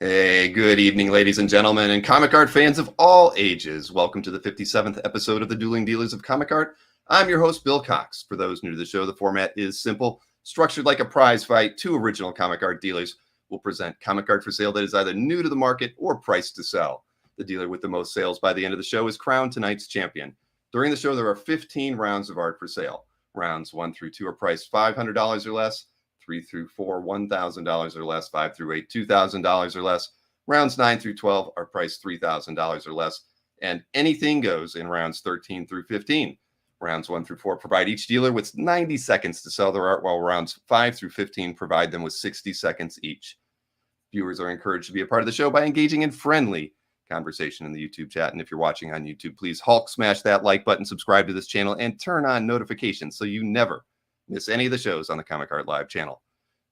Hey, good evening, ladies and gentlemen, and comic art fans of all ages. Welcome to the 57th episode of the Dueling Dealers of Comic Art. I'm your host, Bill Cox. For those new to the show, the format is simple. Structured like a prize fight, two original comic art dealers will present comic art for sale that is either new to the market or priced to sell. The dealer with the most sales by the end of the show is crowned tonight's champion. During the show, there are 15 rounds of art for sale. Rounds 1 through 2 are priced $500 or less. 3 through 4, $1,000 or less. 5 through 8, $2,000 or less. Rounds 9 through 12 are priced $3,000 or less. And anything goes in rounds 13 through 15. Rounds 1 through 4 provide each dealer with 90 seconds to sell their art, while rounds 5 through 15 provide them with 60 seconds each. Viewers are encouraged to be a part of the show by engaging in friendly conversation in the YouTube chat. And if you're watching on YouTube, please Hulk smash that like button, subscribe to this channel, and turn on notifications so you never miss any of the shows on the Comic Art Live channel.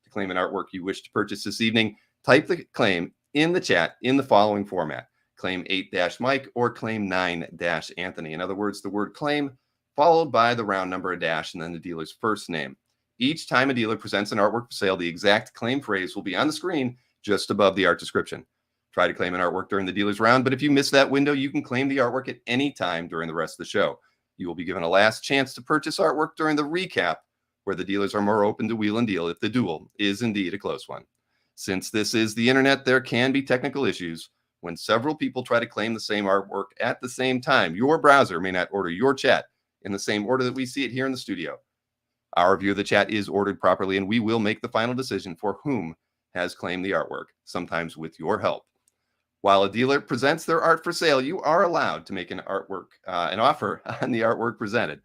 To claim an artwork you wish to purchase this evening, type the claim in the chat in the following format: claim 8-Mike or claim 9-Anthony. In other words, the word claim followed by the round number, a dash, and then the dealer's first name. Each time a dealer presents an artwork for sale, the exact claim phrase will be on the screen just above the art description. Try to claim an artwork during the dealer's round, but if you miss that window, you can claim the artwork at any time during the rest of the show. You will be given a last chance to purchase artwork during the recap, where the dealers are more open to wheel and deal if the duel is indeed a close one. Since this is the internet, there can be technical issues. When several people try to claim the same artwork at the same time, your browser may not order your chat in the same order that we see it here in the studio. Our view of the chat is ordered properly, and we will make the final decision for whom has claimed the artwork, sometimes with your help. While a dealer presents their art for sale, you are allowed to make an offer on the artwork presented.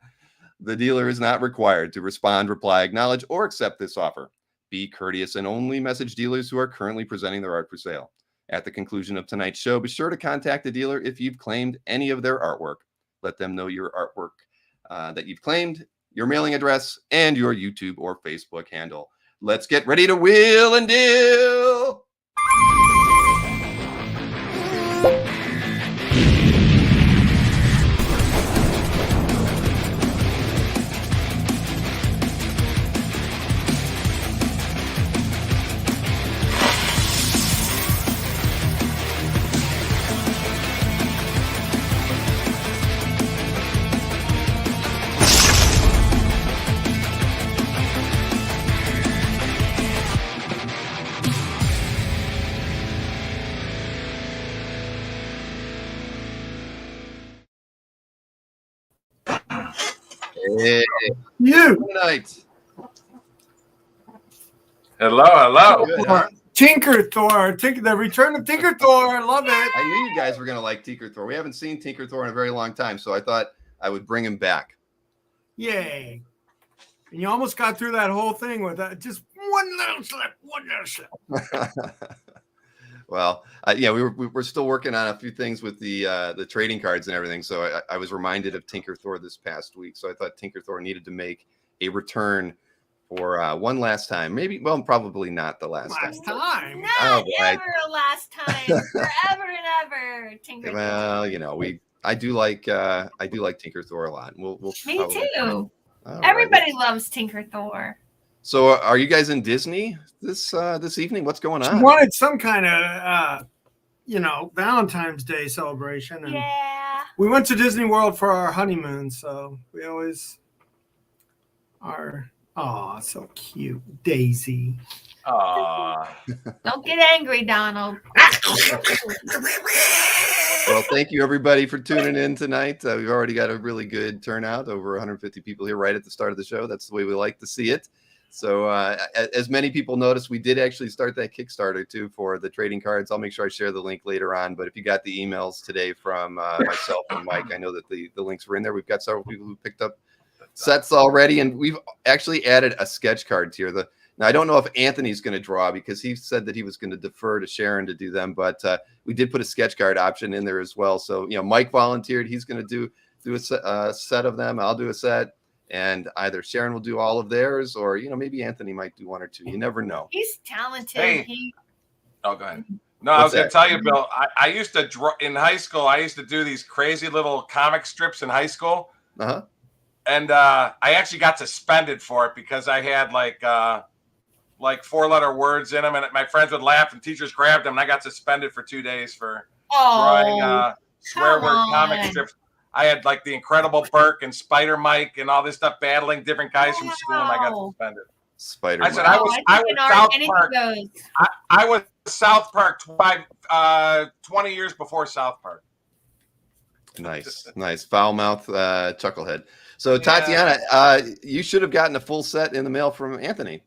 The dealer is not required to respond, reply, acknowledge, or accept this offer. Be courteous and only message dealers who are currently presenting their art for sale. At the conclusion of tonight's show, be sure to contact the dealer if you've claimed any of their artwork. Let them know your artwork that you've claimed, your mailing address, and your YouTube or Facebook handle. Let's get ready to wheel and deal! Hey, you night. Hello. Good, huh? Tinker Thor, the return of Tinker Thor. Love it. I knew you guys were going to like Tinker Thor. We haven't seen Tinker Thor in a very long time, so I thought I would bring him back. Yay. And you almost got through that whole thing with just one little slip. Well, yeah, we're still working on a few things with the trading cards and everything. So I was reminded of Tinker Thor this past week. So I thought Tinker Thor needed to make a return for one last time. Maybe, well, probably not the last time. Not ever a last time. Forever and ever. Tinker Well, you know, I do like Tinker Thor a lot. We'll Me too. All Everybody right. loves Tinker Thor. So are you guys in Disney this evening? What's going on? She wanted some kind of Valentine's Day celebration. And Yeah. we went to Disney World for our honeymoon, so we always are. Oh, so cute. Daisy. Don't get angry, Donald. Well, thank you everybody for tuning in tonight. We've already got a really good turnout, over 150 people here right at the start of the show. That's the way we like to see it. So as many people noticed, we did actually start that Kickstarter too for the trading cards. I'll make sure I share the link later on. But if you got the emails today from myself and Mike, I know that the links were in there. We've got several people who picked up sets already, and we've actually added a sketch card tier. Now, I don't know if Anthony's going to draw because he said that he was going to defer to Sharon to do them, but we did put a sketch card option in there as well. So, Mike volunteered. He's going to do a set of them. I'll do a set, and either Sharon will do all of theirs, or, maybe Anthony might do one or two. You never know. He's talented. Hey. Oh, go ahead. No, I was going to tell you, Bill, I used to draw in high school. I used to do these crazy little comic strips in high school. Uh-huh. And I actually got suspended for it because I had like 4-letter words in them, and my friends would laugh, and teachers grabbed them, and I got suspended for 2 days for drawing swear word comic strips. I had like the Incredible Burke and Spider Mike and all this stuff, battling different guys from school, and I got suspended. Spider. I said I was South Park. I was South Park 20 years before South Park. Nice. Foul mouth chucklehead. So Tatiana, you should have gotten a full set in the mail from Anthony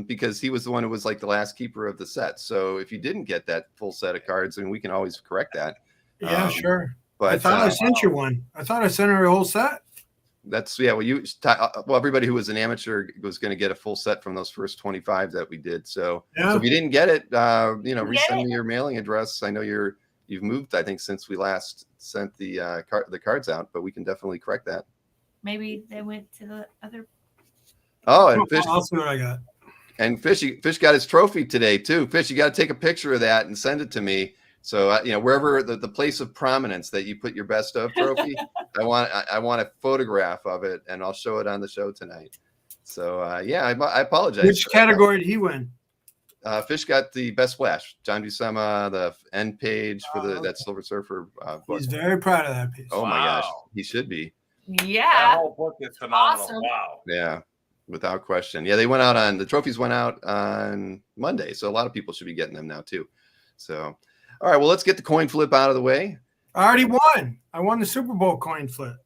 because he was the one who was like the last keeper of the set. So if you didn't get that full set of cards, then we can always correct that. Yeah, sure. But I thought I sent you one. I thought I sent her a whole set. That's well, everybody who was an amateur was going to get a full set from those first 25 that we did. So if you didn't get it, resend me your mailing address. I know you've moved, I think, since we last sent the cards out, but we can definitely correct that. Maybe they went to the other. Oh, and Fish. I'll see what I got. And Fish got his trophy today too. Fish, you got to take a picture of that and send it to me. So wherever the place of prominence that you put your best of trophy, I want a photograph of it, and I'll show it on the show tonight. So I apologize. Which category did he win? Fish got the best splash. John Buscema, the end page for that Silver Surfer book. He's very proud of that piece. Oh my gosh, he should be. Yeah, that whole book is phenomenal. Awesome. Wow. Yeah, without question. Yeah, the trophies went out on Monday, so a lot of people should be getting them now too. So, all right, well, let's get the coin flip out of the way. I already won. I won the Super Bowl coin flip.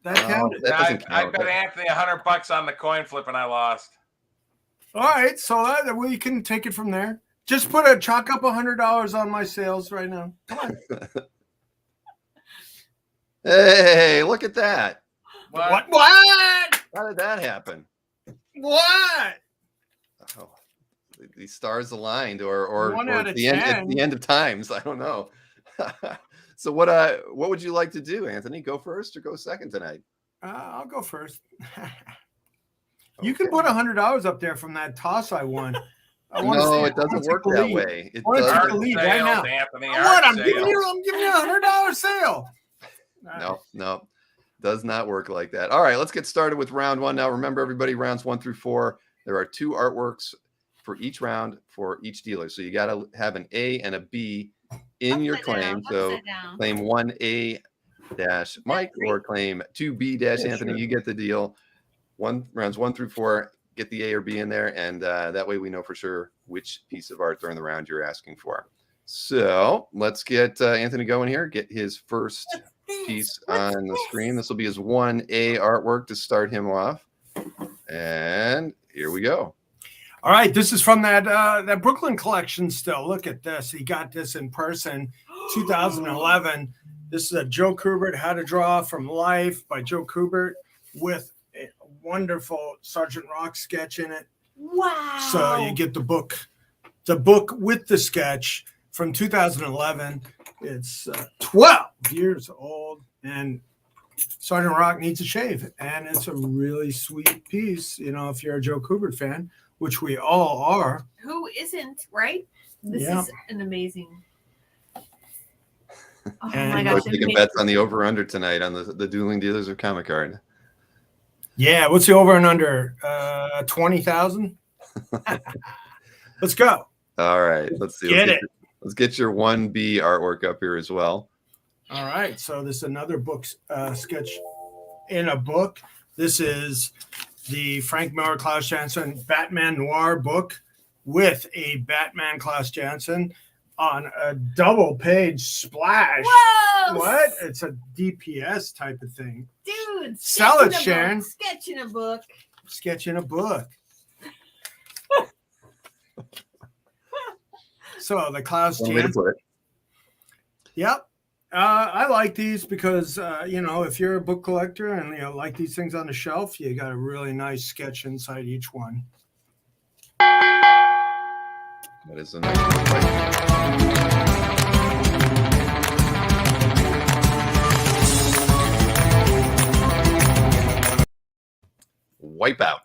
That counted. That doesn't I count. bet Anthony $100 on the coin flip, and I lost. All right, so we can take it from there. Just chalk up $100 on my sales right now. Come on. Hey, look at that. What? How did that happen? What? Oh, the stars aligned, or at the end of times. I don't know. So what would you like to do, Anthony? Go first or go second tonight? I'll go first. You can put $100 up there from that toss I won. No, it doesn't work that way. I want to take the lead right now. Anthony, I'm giving you a $100 sale. No, does not work like that. All right, let's get started with round one. Now, remember, everybody, rounds 1 through 4. There are 2 artworks for each round for each dealer. So you got to have an A and a B in your claim. So claim 1A dash Mike or claim 2B dash Anthony. Sure. You get the deal. Rounds 1 through 4. Get the A or B in there, and that way we know for sure which piece of art during the round you're asking for. So let's get Anthony going here. Get his first piece on the screen. This will be his 1A artwork to start him off. And here we go. All right, this is from that Brooklyn collection still. Look at this. He got this in person, 2011. This is a Joe Kubert, How to Draw from Life by Joe Kubert with a wonderful Sergeant Rock sketch in it. Wow. So you get the book with the sketch from 2011. It's 12 years old, and Sergeant Rock needs a shave. And it's a really sweet piece, if you're a Joe Kubert fan, which we all are. Who isn't, right? This is an amazing. Oh my gosh. Taking bets on the over-under tonight on the Dueling Dealers of Comic Art. Yeah, what's the over and under? 20,000? Let's go. All right, let's see. Let's get your 1B artwork up here as well. All right, so this is another book sketch in a book. This is the Frank Miller Klaus Janson Batman Noir book with a Batman Klaus Janson on a double page splash. Whoa! What? It's a DPS type of thing. Dude, sell it, Sharon. Sketch in a book. Sketch in a book. So the Klaus Janson. Yep. I like these because, if you're a book collector and, like these things on the shelf, you got a really nice sketch inside each one. That is a nice one. Wipeout.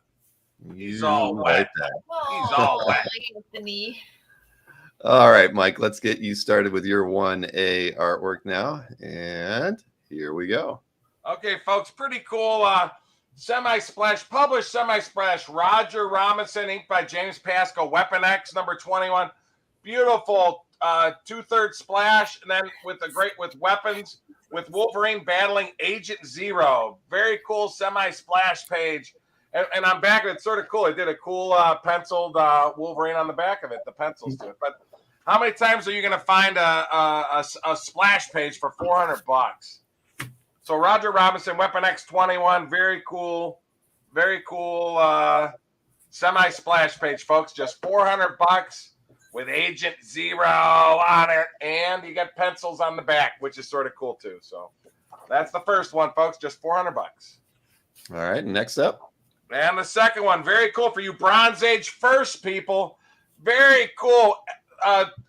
He's all wet. He's all wet. All right, Mike, let's get you started with your 1A artwork now. And here we go. Okay, folks, pretty cool Semi-Splash, published Semi-Splash, Roger Robinson, inked by James Pascal, Weapon X, number 21. Beautiful 2/3 splash, and then with weapons, with Wolverine battling Agent Zero. Very cool semi-splash page. And on back of it, it's sort of cool. It did a cool penciled Wolverine on the back of it, the pencils to it. But how many times are you going to find a splash page for $400? So Roger Robinson, Weapon X 21, very cool semi-splash page, folks. Just $400 with Agent Zero on it, and you got pencils on the back, which is sort of cool too. So that's the first one, folks. Just $400. All right, next up. And the second one, very cool for you Bronze Age first people. Very cool.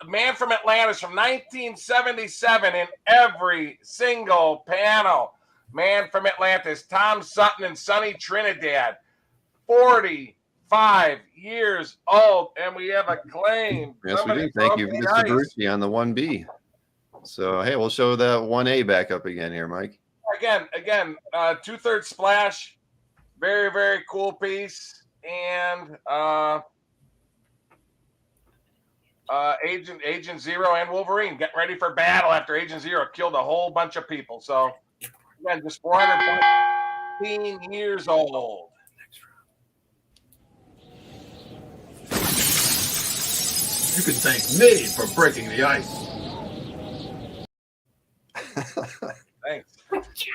Man from Atlantis from 1977 in every single panel. Man from Atlantis, Tom Sutton and Sonny Trinidad. 45 years old, and we have a claim. Yes, we do. Thank you, Mr. Brucey, on the 1B. So, hey, we'll show the 1A back up again here, Mike. Again, 2/3 splash. Very, very cool piece. And Agent Zero and Wolverine getting ready for battle after Agent Zero killed a whole bunch of people. So, again, just 415 years old. You can thank me for breaking the ice. Thanks.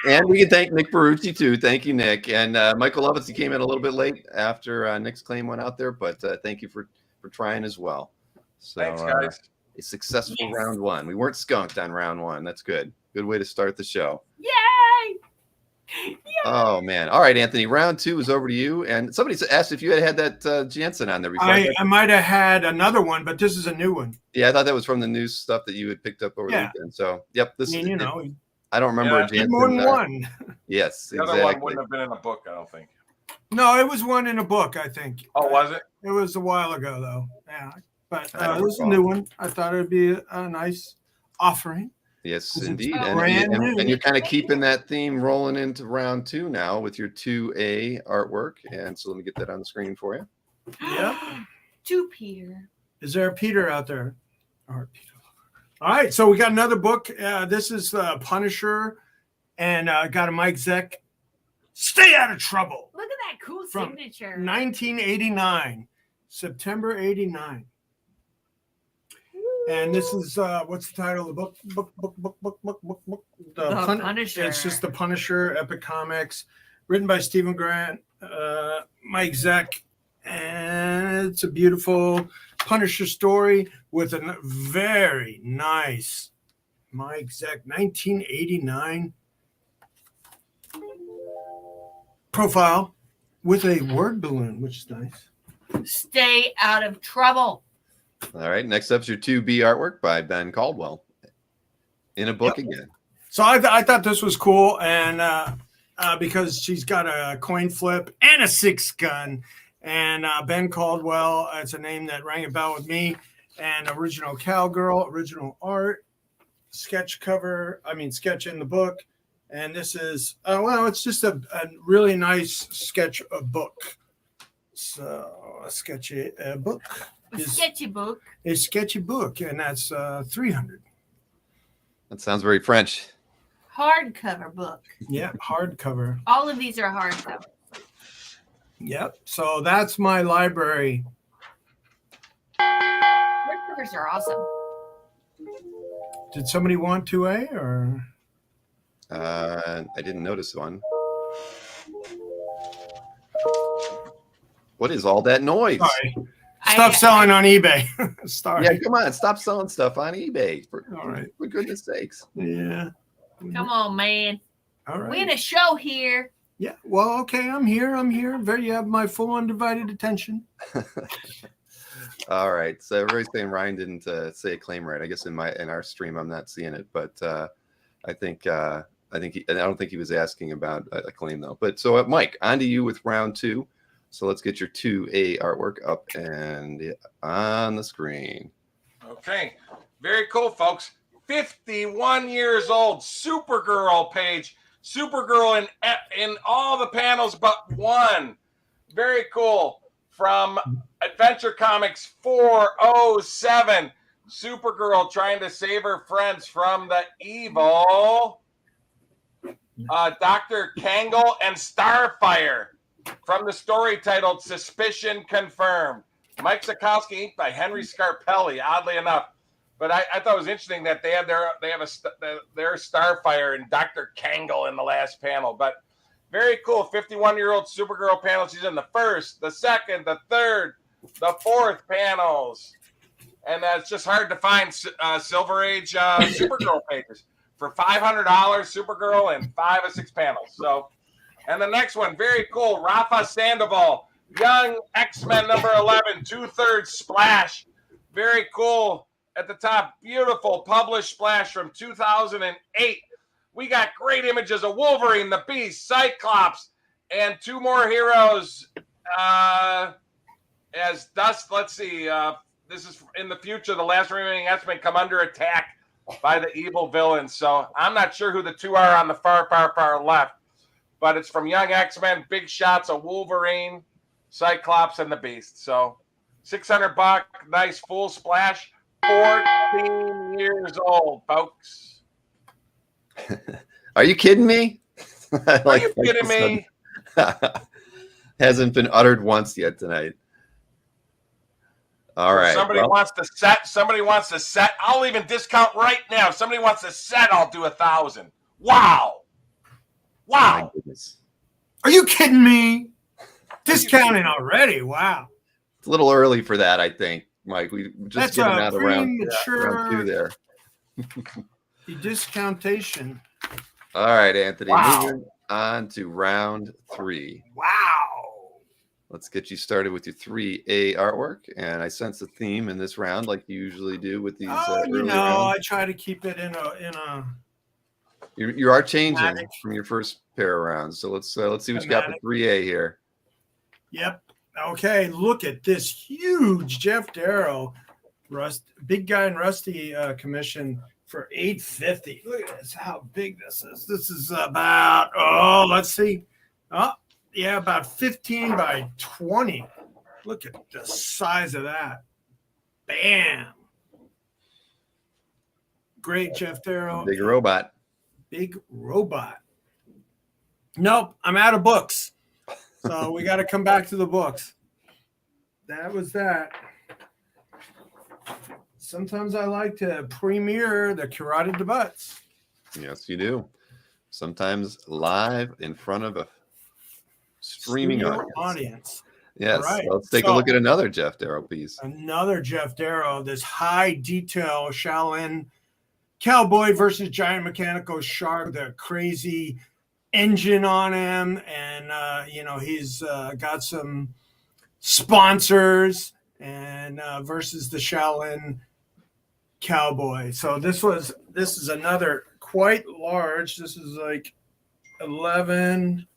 And we can thank Nick Barucci too. Thank you, Nick. And Michael Lovitz, he came in a little bit late after Nick's claim went out there, but thank you for trying as well. So, Thanks, guys. A successful round one. We weren't skunked on round one. That's good. Good way to start the show. Yay! Yay! Oh man! All right, Anthony. Round two is over to you. And somebody asked if you had that Jansen on there before. I might have had another one, but this is a new one. Yeah, I thought that was from the news stuff that you had picked up over the weekend. So, yep. This is, I don't remember a Jansen. More than one. Yes, the other one wouldn't have been in a book, I don't think. No, it was one in a book, I think. Oh, was it? It was a while ago, though. Yeah, but it was a new one. I thought it would be a nice offering. Yes, indeed. And you're kind of keeping that theme rolling into round two now with your 2A artwork. And so let me get that on the screen for you. Yep. To Peter. Is there a Peter out there? All right. So we got another book. This is Punisher. And got a Mike Zeck. Stay out of trouble. Look at that cool From signature. 1989. September 89. And this is what's the title of the book? The Punisher. It's just the Punisher Epic Comics, written by Stephen Grant, Mike Zeck, and it's a beautiful Punisher story with a very nice Mike Zeck 1989 profile with a word balloon, which is nice. Stay out of trouble. All right. Next up is your 2B artwork by Ben Caldwell in a book again. So I thought this was cool, and because she's got a coin flip and a 6-gun, and Ben Caldwell, it's a name that rang a bell with me, and original cowgirl, original art, sketch in the book, and this is it's just a really nice sketch of book. So a sketchy book. A sketchy book. A sketchy book, and that's $300. That sounds very French. Hardcover book. Yeah, hardcover. All of these are hardcover. Yep. So that's my library. Hardcovers are awesome. Did somebody want 2A or? I didn't notice one. What is all that noise? Sorry. Stop selling on eBay. Sorry. Yeah, come on. Stop selling stuff on eBay. All right. For goodness sakes. Yeah. Come on, man. All right. We had a show here. Yeah. Well, okay. I'm here. You have my full undivided attention. All right. So everybody's saying Ryan didn't say a claim right. I guess in our stream I'm not seeing it, but I don't think he was asking about a claim though. But so Mike, on to you with round two. So let's get your 2A artwork up and on the screen. Okay. Very cool, folks. 51 years old, Supergirl page. Supergirl in all the panels but one. Very cool. From Adventure Comics 407, Supergirl trying to save her friends from the evil Dr. Kangle and Starfire, from the story titled Suspicion Confirmed. Mike Sikowski, inked by Henry Scarpelli, oddly enough. But I thought it was interesting that they have their Starfire and Dr. Kangle in the last panel. But very cool, 51-year-old Supergirl panel. She's in the first, the second, the third, the fourth panels. And it's just hard to find Silver Age Supergirl pages. For $500, Supergirl in 5 or 6 panels. So, and the next one, very cool, Rafa Sandoval, Young X-Men number 11, 2/3 splash. Very cool at the top, beautiful published splash from 2008. We got great images of Wolverine, the Beast, Cyclops, and 2 more heroes as Dust. Let's see, this is in the future. The last remaining X-Men come under attack by the evil villains. So I'm not sure who the 2 are on the far left, but it's from Young X-Men, big shots of Wolverine, Cyclops, and the Beast. So $600, nice full splash, 14 years old, folks. Are you kidding me? Are you kidding me? Hasn't been uttered once yet tonight. All right. Somebody wants to set. Somebody wants to set. I'll even discount right now. If somebody wants to set, I'll do 1,000. Wow. Wow. My goodness. Are you kidding me? Discounting already? Wow. It's a little early for that, I think, Mike. We just That's getting a out of round 2 premature there. the discountation. All right, Anthony. Wow. Moving on to round 3. Wow. Let's get you started with your 3A artwork. And I sense a theme in this round, like you usually do with these. You know, rounds. I try to keep it in a. You are changing thematic. from your first pair of rounds. So let's see what you got for 3A here. Yep. Okay. Look at this huge Jeff Darrow, big guy in Rusty commission for $850. Look at this. How big this is. This is about. Let's see. Yeah, about 15 by 20. Look at the size of that. Bam. Great, Jeff Darrow. Big robot. Big robot. Nope, I'm out of books. So we got to come back to the books. That was that. Sometimes I like to premiere the carotid debuts. Yes, you do. Sometimes live in front of a streaming audience. Yes. Right. Let's take a look at another Jeff Darrow piece. Another Jeff Darrow, this high detail Shaolin cowboy versus giant mechanical shark, the crazy engine on him. And, he's got some sponsors and versus the Shaolin cowboy. So this is another quite large. This is like 11,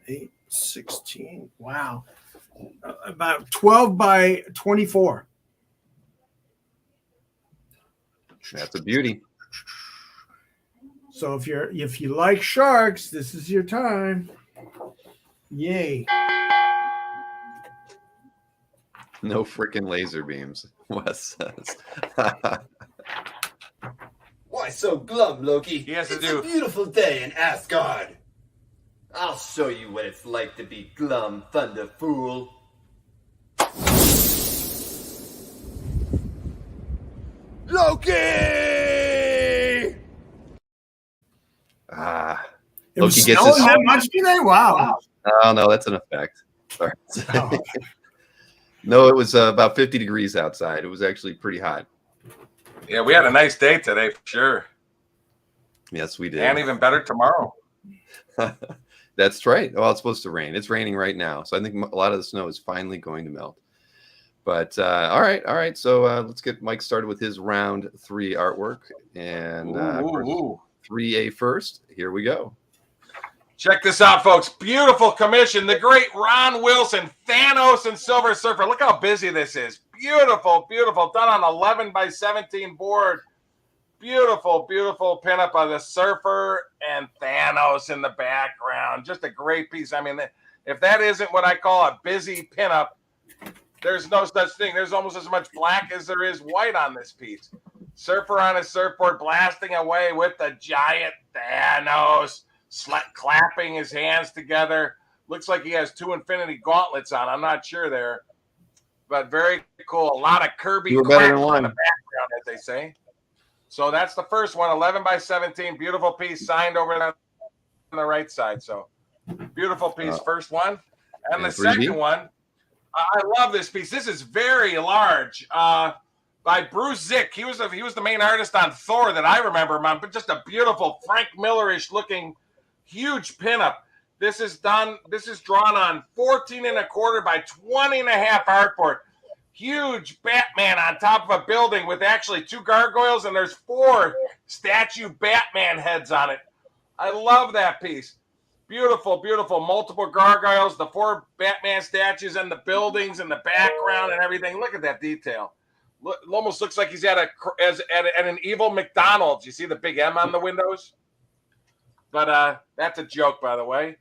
8, 16. Wow. About 12 by 24. That's a beauty. So if you like sharks, this is your time. Yay. No freaking laser beams, Wes says. Why so glum, Loki? He has to It's do- a beautiful day in Asgard. I'll show you what it's like to be glum, Thunder Fool. Loki! It was Loki gets snowing his- that much today? Wow. Oh, no, that's an effect. Sorry. Oh. No, it was about 50 degrees outside. It was actually pretty hot. Yeah, we had a nice day today for sure. Yes, we did. And even better tomorrow. That's right. Well, it's supposed to rain. It's raining right now. So I think a lot of the snow is finally going to melt. But all right. So let's get Mike started with his round 3 artwork. And 3A first. Here we go. Check this out, folks. Beautiful commission. The great Ron Wilson, Thanos and Silver Surfer. Look how busy this is. Beautiful, beautiful. Done on 11 by 17 board. beautiful, beautiful pinup of the Surfer and Thanos in the background. Just a great piece. I mean, if that isn't what I call a busy pinup, there's no such thing. There's almost as much black as there is white on this piece. Surfer on his surfboard blasting away with the giant Thanos, clapping his hands together. Looks like he has 2 Infinity Gauntlets on. I'm not sure there. But very cool. A lot of Kirby cracks in the background, as they say. So that's the first one, 11 by 17. Beautiful piece, signed over on the right side. So beautiful piece, first one. And the second one, I love this piece. This is very large. By Bruce Zick. He was the main artist on Thor that I remember him on, but just a beautiful Frank Miller-ish looking huge pinup. This is drawn on 14 1/4 by 20 1/2 artboard. Huge Batman on top of a building with actually 2 gargoyles, and there's 4 statue Batman heads on it. I love that piece. Beautiful, beautiful. Multiple gargoyles, the 4 Batman statues, and the buildings and the background and everything. Look at that detail. It almost looks like he's at an evil McDonald's. You see the big M on the windows? But that's a joke, by the way.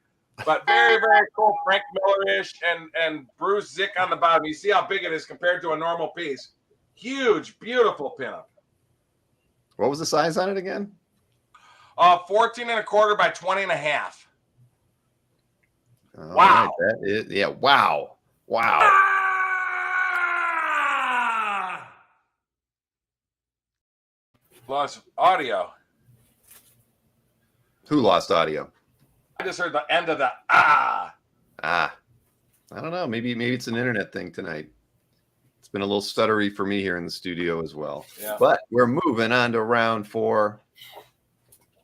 But very, very cool. Frank Miller-ish and Bruce Zick on the bottom. You see how big it is compared to a normal piece. Huge, beautiful pinup. What was the size on it again? 14 1/4 by 20 1/2. All wow. Right, that is, yeah, wow. Wow. Lost audio. Who lost audio? I just heard the end of the ah. I don't know. Maybe it's an internet thing tonight. It's been a little stuttery for me here in the studio as well. Yeah. But we're moving on to round 4.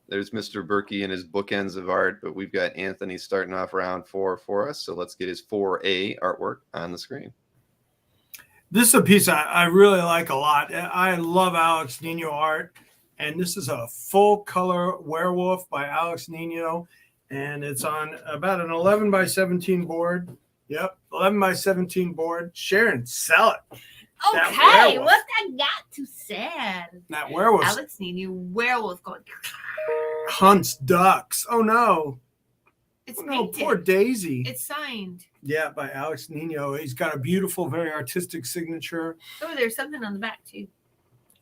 There's Mr. Berkey and his bookends of art, but we've got Anthony starting off round 4 for us. So let's get his 4A artwork on the screen. This is a piece I really like a lot. I love Alex Nino art, and this is a full color werewolf by Alex Nino, and it's on about an 11 by 17 board. Yep, 11 by 17 board. Sharon, sell it. Okay, what I got to say? That werewolf. Alex Nino werewolf going. Hunts ducks. Oh no. It's no, painted. poor Daisy. It's signed. Yeah, by Alex Nino. He's got a beautiful, very artistic signature. Oh, there's something on the back too.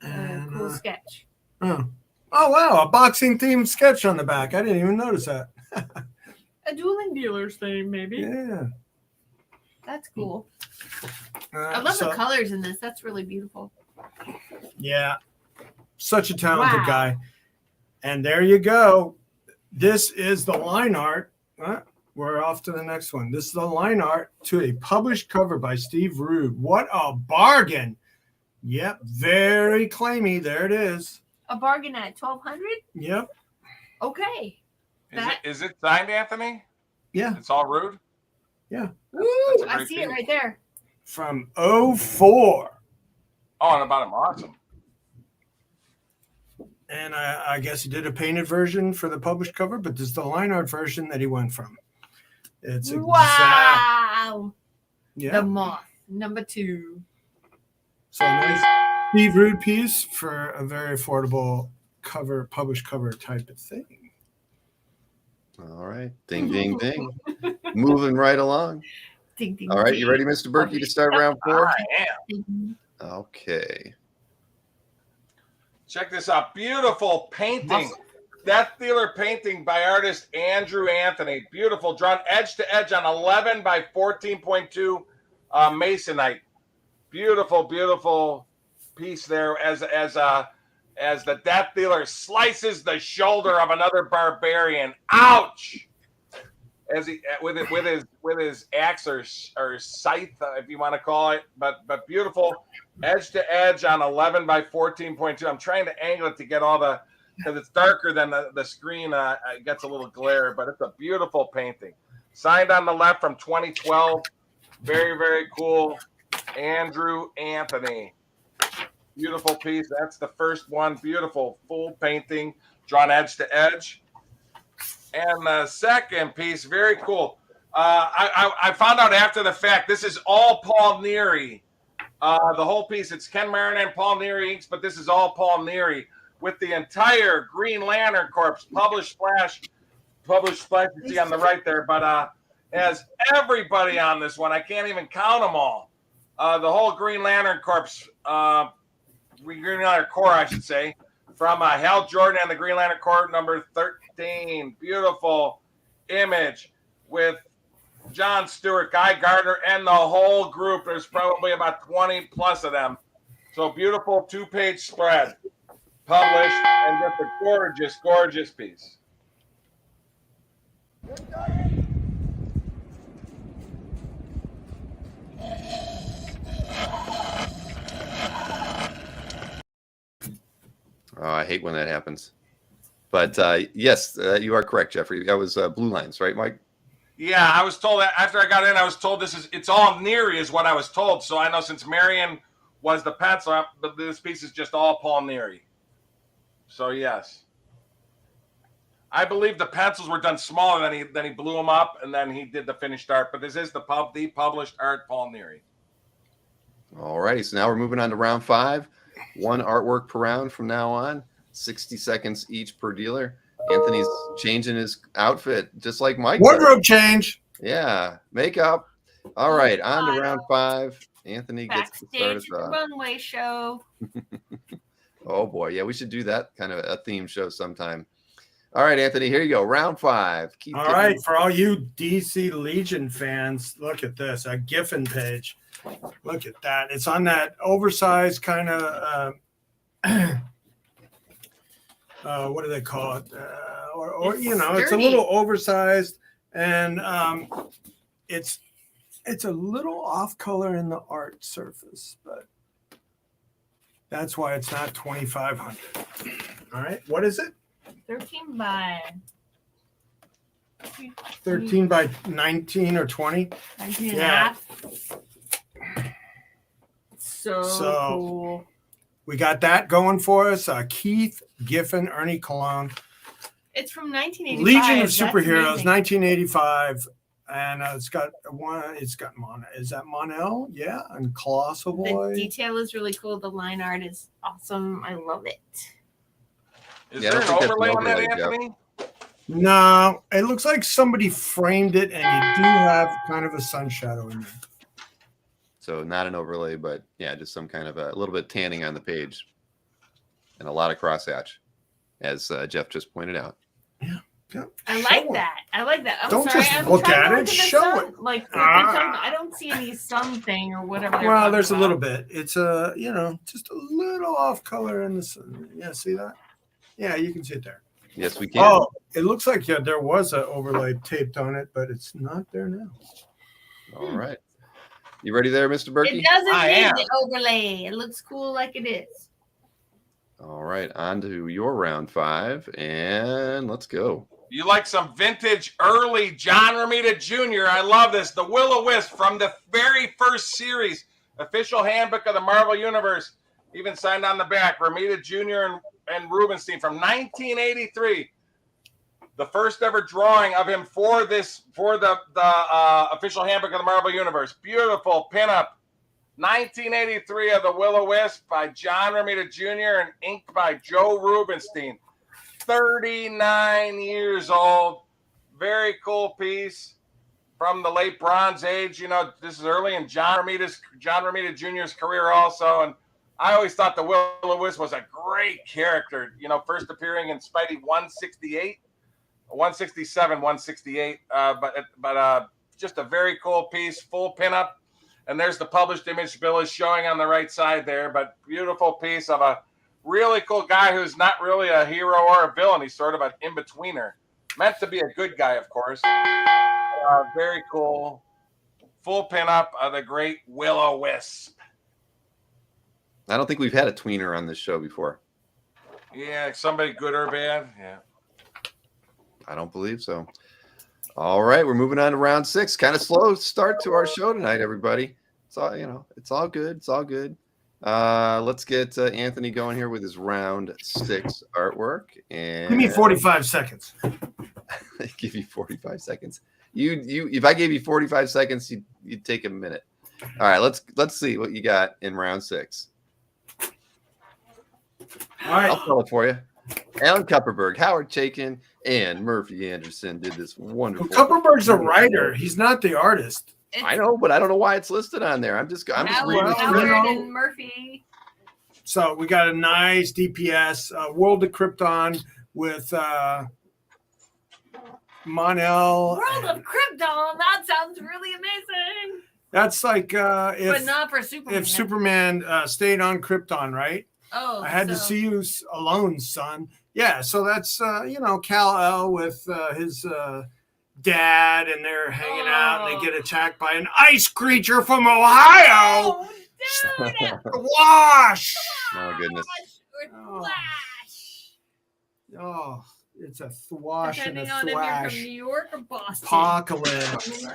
And, cool sketch. Oh wow, a boxing themed sketch on the back. I didn't even notice that. A dueling dealer's thing, maybe. Yeah. That's cool. I love the colors in this. That's really beautiful. Yeah. Such a talented Wow. guy. And there you go. This is the line art. We're off to the next one. This is the line art to a published cover by Steve Rude. What a bargain. Yep. Very claimy. There it is. A bargain at $1,200? Yep. Okay. Is it signed, Anthony? Yeah. It's all Rude? Yeah. Woo! I see it right there. From 04. Oh, and about him. Awesome. And I guess he did a painted version for the published cover, but this is the line art version that he went from. It's exact. Wow. Yeah. The Moth, number 2. So a nice Steve Rude piece for a very affordable cover, published cover type of thing. All right. Ding, ding, ding. Moving right along. Ding, ding, All right. ding. You ready, Mr. Berkey, to start round 4? I am. Okay. Check this out. Beautiful painting. Death Dealer painting by artist Andrew Anthony. Beautiful. Drawn edge to edge on 11 by 14.2 masonite. Beautiful, beautiful piece there as the Death Dealer slices the shoulder of another barbarian. Ouch! As he with his axe or scythe, if you want to call it, but beautiful edge to edge on 11 by 14.2. I'm trying to angle it to get all the, because it's darker than the screen. It gets a little glare, but it's a beautiful painting. Signed on the left from 2012. Very, very cool. Andrew Anthony. Beautiful piece. That's the first one. Beautiful full painting, drawn edge to edge. And the second piece, very cool. I found out after the fact, this is all Paul Neary. The whole piece, it's Ken Marin and Paul Neary inks, but this is all Paul Neary with the entire Green Lantern Corps published splash. You see on the right there, but has everybody on this one. I can't even count them all. The whole Green Lantern Corps, Green Lantern Corps, I should say, from Hal Jordan and the Green Lantern Corps number 13. Beautiful image with John Stewart, Guy Gardner, and the whole group. There's probably about 20 plus of them. So beautiful 2-page spread published, and just a gorgeous, gorgeous piece. Oh, I hate when that happens. But yes, you are correct, Jeffrey. That was Blue Lines, right, Mike? Yeah, I was told that after I got in, I was told it's all Neary is what I was told. So I know since Marion was the pencil, but this piece is just all Paul Neary. So yes, I believe the pencils were done smaller than he blew them up, and then he did the finished art. But this is the published art, Paul Neary. All righty, so now we're moving on to round 5. 1 artwork per round from now on. 60 seconds each per dealer. Anthony's changing his outfit just like Mike. Wardrobe change. Yeah, makeup. All right, on to round 5. Anthony gets to start us off. Runway show. Oh boy, yeah, we should do that kind of a theme show sometime. All right, Anthony, here you go. Round 5. All right, for all you DC Legion fans, look at this, a Giffen page. Look at that. It's on that oversized kind of what do they call it? Or you know, it's a little oversized, and it's a little off color in the art surface, but that's why it's not 2,500. All right, what is it? 13 by 19 or 20. 19 and a Yeah. half. So cool. We got that going for us. Keith Giffen, Ernie Cologne. It's from 1985. Legion of That's Superheroes, amazing. 1985. And it's got Mon. Is that Monel? Yeah, and Colossal Boy. The detail is really cool. The line art is awesome. I love it. Is Yeah, I there don't an think that's overlay an on that, overlay, Jeff. Anthony? No, it looks like somebody framed it, and you do have kind of a sun shadow in there. So not an overlay, but yeah, just some kind of a little bit tanning on the page, and a lot of crosshatch, as Jeff just pointed out. Yeah. I like that. I like that. I'm Don't sorry. just I'm look trying at to it, look the show sun. it. Like I don't see any sun thing or whatever. they're Well, talking there's a about. little bit. It's just a little off color in the sun. Yeah, see that? Yeah, you can see it there. Yes, we can. Oh, it looks like there was an overlay taped on it, but it's not there now. All right. You ready there, Mr. Berkey? It doesn't I need am. the overlay. It looks cool like it is. All right, on to your round 5, and let's go. You like some vintage early John Romita Jr. I love this. The Will-O-Wisp from the very first series. Official handbook of the Marvel Universe. Even signed on the back. Romita Jr. and Rubenstein from 1983. The first ever drawing of him for the official handbook of the Marvel Universe. Beautiful pinup. 1983 of the Will-O-Wisp by John Romita Jr. and inked by Joe Rubenstein. 39 years old. Very cool piece from the late Bronze Age. You know, this is early in John Romita Jr.'s career also. And I always thought the Will-O-Wisp was a great character. You know, first appearing in Spidey 168, 167, 168. But just a very cool piece, full pinup. And there's the published image Bill is showing on the right side there. But beautiful piece of a really cool guy who's not really a hero or a villain. He's sort of an in-betweener. Meant to be a good guy, of course. Very cool. Full pinup of the great Will-O-Wisp. I don't think we've had a tweener on this show before. Yeah, somebody good or bad. Yeah. I don't believe so. All right, we're moving on to round 6. Kind of slow start to our show tonight, everybody. It's all, it's all good. It's all good. Let's get Anthony going here with his round 6 artwork. And Give me 45 seconds. give you 45 seconds. You if I gave you 45 seconds, you'd take a minute. All right, let's see what you got in round 6. All right. I'll spell it for you. Alan Kupperberg, Howard Chaykin, and Murphy Anderson did this wonderful. Well, Kupperberg's a writer. He's not the artist. I know, but I don't know why it's listed on there. I'm just reading the Howard script. and Murphy. So we got a nice DPS, World of Krypton with Mon-El. World of Krypton. That sounds really amazing. That's like But not for Superman. if Superman stayed on Krypton, right? Oh, I had to see you alone, son. Yeah, so that's Kal-El with his dad, and they're hanging out, and they get attacked by an ice creature from Ohio. Oh, dude. Wash. Oh goodness. Oh, it's a thwash and a Depending on if you're from thwash. New York or Boston. Apocalypse.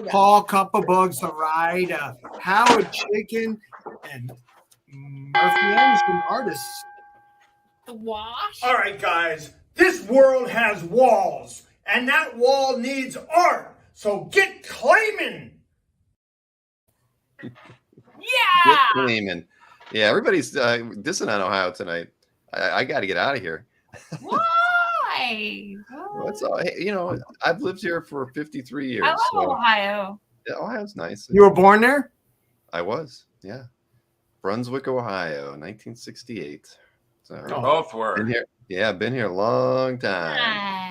Paul Kupperberg's the writer. Howard Chaykin and Murphy Anderson artists. The wash. All right, guys, this world has walls, and that wall needs art. So get claiming. Get Yeah. claiming. Yeah, everybody's dissing on Ohio tonight. I got to get out of here. Why? What's all? Hey, I've lived here for 53 years. I love so, Ohio. yeah, Ohio's nice. You were born there? I was, yeah. Brunswick, Ohio, 1968. So Both were. been here. Yeah, been here a long time.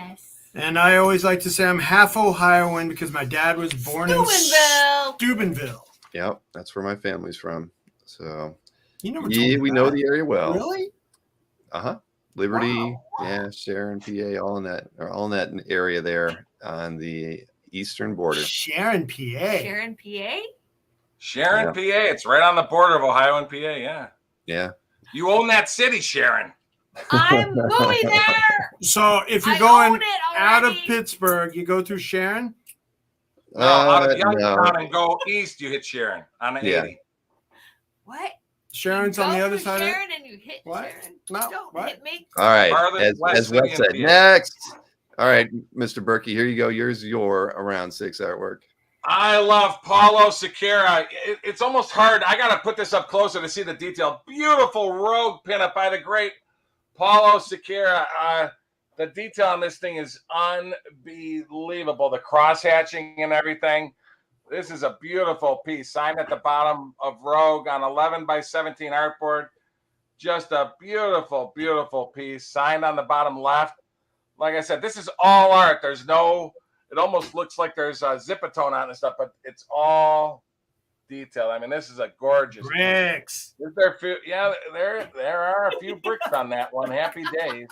Nice. And I always like to say I'm half Ohioan because my dad was born Steubenville. in Steubenville. Yep, that's where my family's from. So You never told yeah, me we know that. the area well. Really? Liberty, Wow. yeah, Sharon, PA, all in that area there on the eastern border. Sharon, PA. Sharon, PA. Sharon, Yeah. PA. It's right on the border of Ohio and PA. Yeah. Yeah. You own that city, Sharon. I'm moving there. So if you're I going own it out of already. Pittsburgh, you go through Sharon? No, out of no. Youngstown and go east, you hit Sharon on the Yeah. 80. What? Sharon's You on the go other through side of it? Sharon and you hit What? Sharon. No, Don't what? hit me. All right. Farthest west As Wes city in said, PA. next. All right, Mr. Berkey, here you go. Here's your around 6 artwork. I love Paulo Siqueira. It's almost hard. I got to put this up closer to see the detail. Beautiful rogue pinup by the great Paulo Siqueira. The detail on this thing is unbelievable. The cross hatching and everything. This is a beautiful piece. Signed at the bottom of Rogue on 11 by 17 artboard. Just a beautiful, beautiful piece. Signed on the bottom left. Like I said, this is all art. There's no, it almost looks like there's a zipatone on and stuff, but it's all detailed. I mean, this is a gorgeous piece. Bricks. Is there yeah, there are a few bricks on that one. Happy days.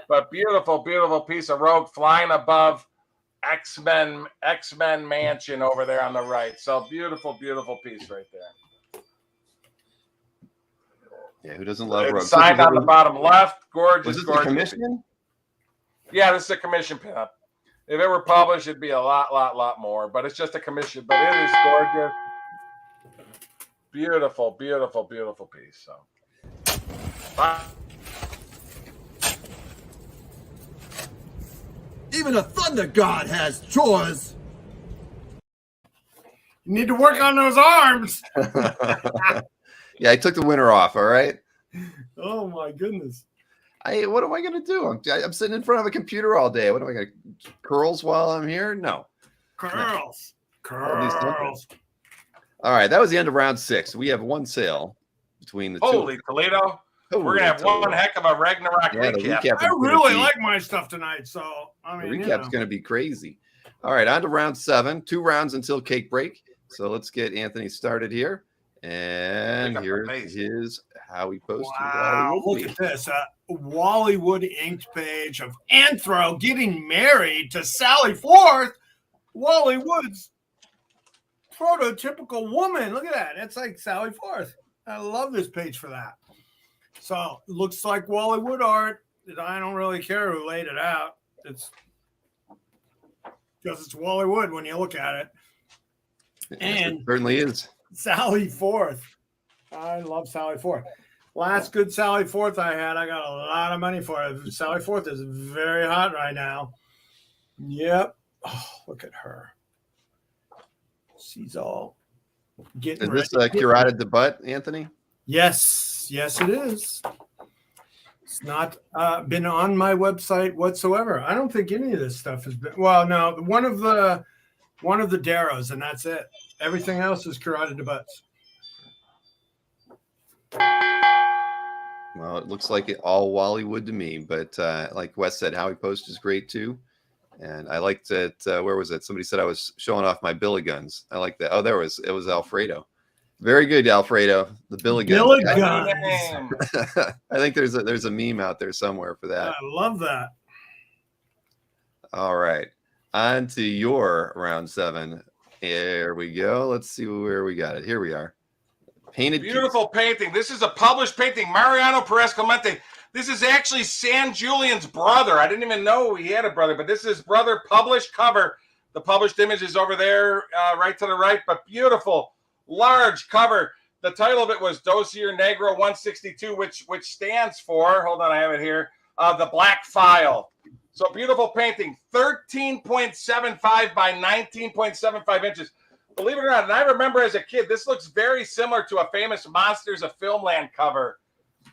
But beautiful, beautiful piece of Rogue flying above X-Men Mansion over there on the right. So beautiful, beautiful piece right there. Yeah, who doesn't love Rogue? It's signed on the bottom left. Gorgeous, Was this a gorgeous. commission? Yeah, this is a commission pinup. If it were published, it'd be a lot more. But it's just a commission. But it is gorgeous. Beautiful, beautiful, beautiful piece. So, bye. Even a thunder god has chores. You need to work on those arms. Yeah, I took the winter off. All right. Oh my goodness. What am I going to do? I'm sitting in front of a computer all day. What am I going to curls while I'm here? No. Curls. I'll do something. Curls. All right, that was the end of round 6. We have one sale between the two. Holy Toledo. We're going to have one heck of a Ragnarok Yeah, the recap. recap. I really like my stuff tonight, so I The mean, recap's going to be crazy. All right, on to round 7. 2 rounds until cake break. So let's get Anthony started here. And Pick up the here's pace. his how he posted. Wow, Wally look Woodley. at this. Wallywood inked page of Anthro getting married to Sally Forth. Wally Wood's prototypical woman. Look at that. That's like Sally Forth. I love this page for that. So it looks like Wallywood art. I don't really care who laid it out. It's because it's Wallywood when you look at it. Yes, And it certainly is. Sally Forth. I love Sally Forth. Last good Sally Forth I had, I got a lot of money for it. Sally Forth is very hot right now. Yep. Oh, look at her. She's all getting Is this ready. Curata de Butt, Anthony? Yes. Yes, it is. It's not been on my website whatsoever. I don't think any of this stuff has been. Well, no, one of the Darrows, and that's it. Everything else is carotid butts. Well, it looks like it all Wallywood to me, but like Wes said, Howie Post is great too. And I liked it. Where was it? Somebody said I was showing off my Billy guns. I like that. Oh, it was Alfredo. Very good, Alfredo. The Billy guns. Billy guns. I think there's a meme out there somewhere for that. I love that. All right. On to your round 7. Here we go. Let's see where we got it. Here we are. Painted. Beautiful painting. This is a published painting. Mariano Perez Clemente. This is actually San Julian's brother. I didn't even know he had a brother, but this is his brother. Published cover. The published image is over there, right to the right, but beautiful, large cover. The title of it was Dossier Negro 162, which stands for, hold on, I have it here, the Black File. So beautiful painting, 13.75 by 19.75 inches. Believe it or not, and I remember as a kid, this looks very similar to a famous Monsters of Filmland cover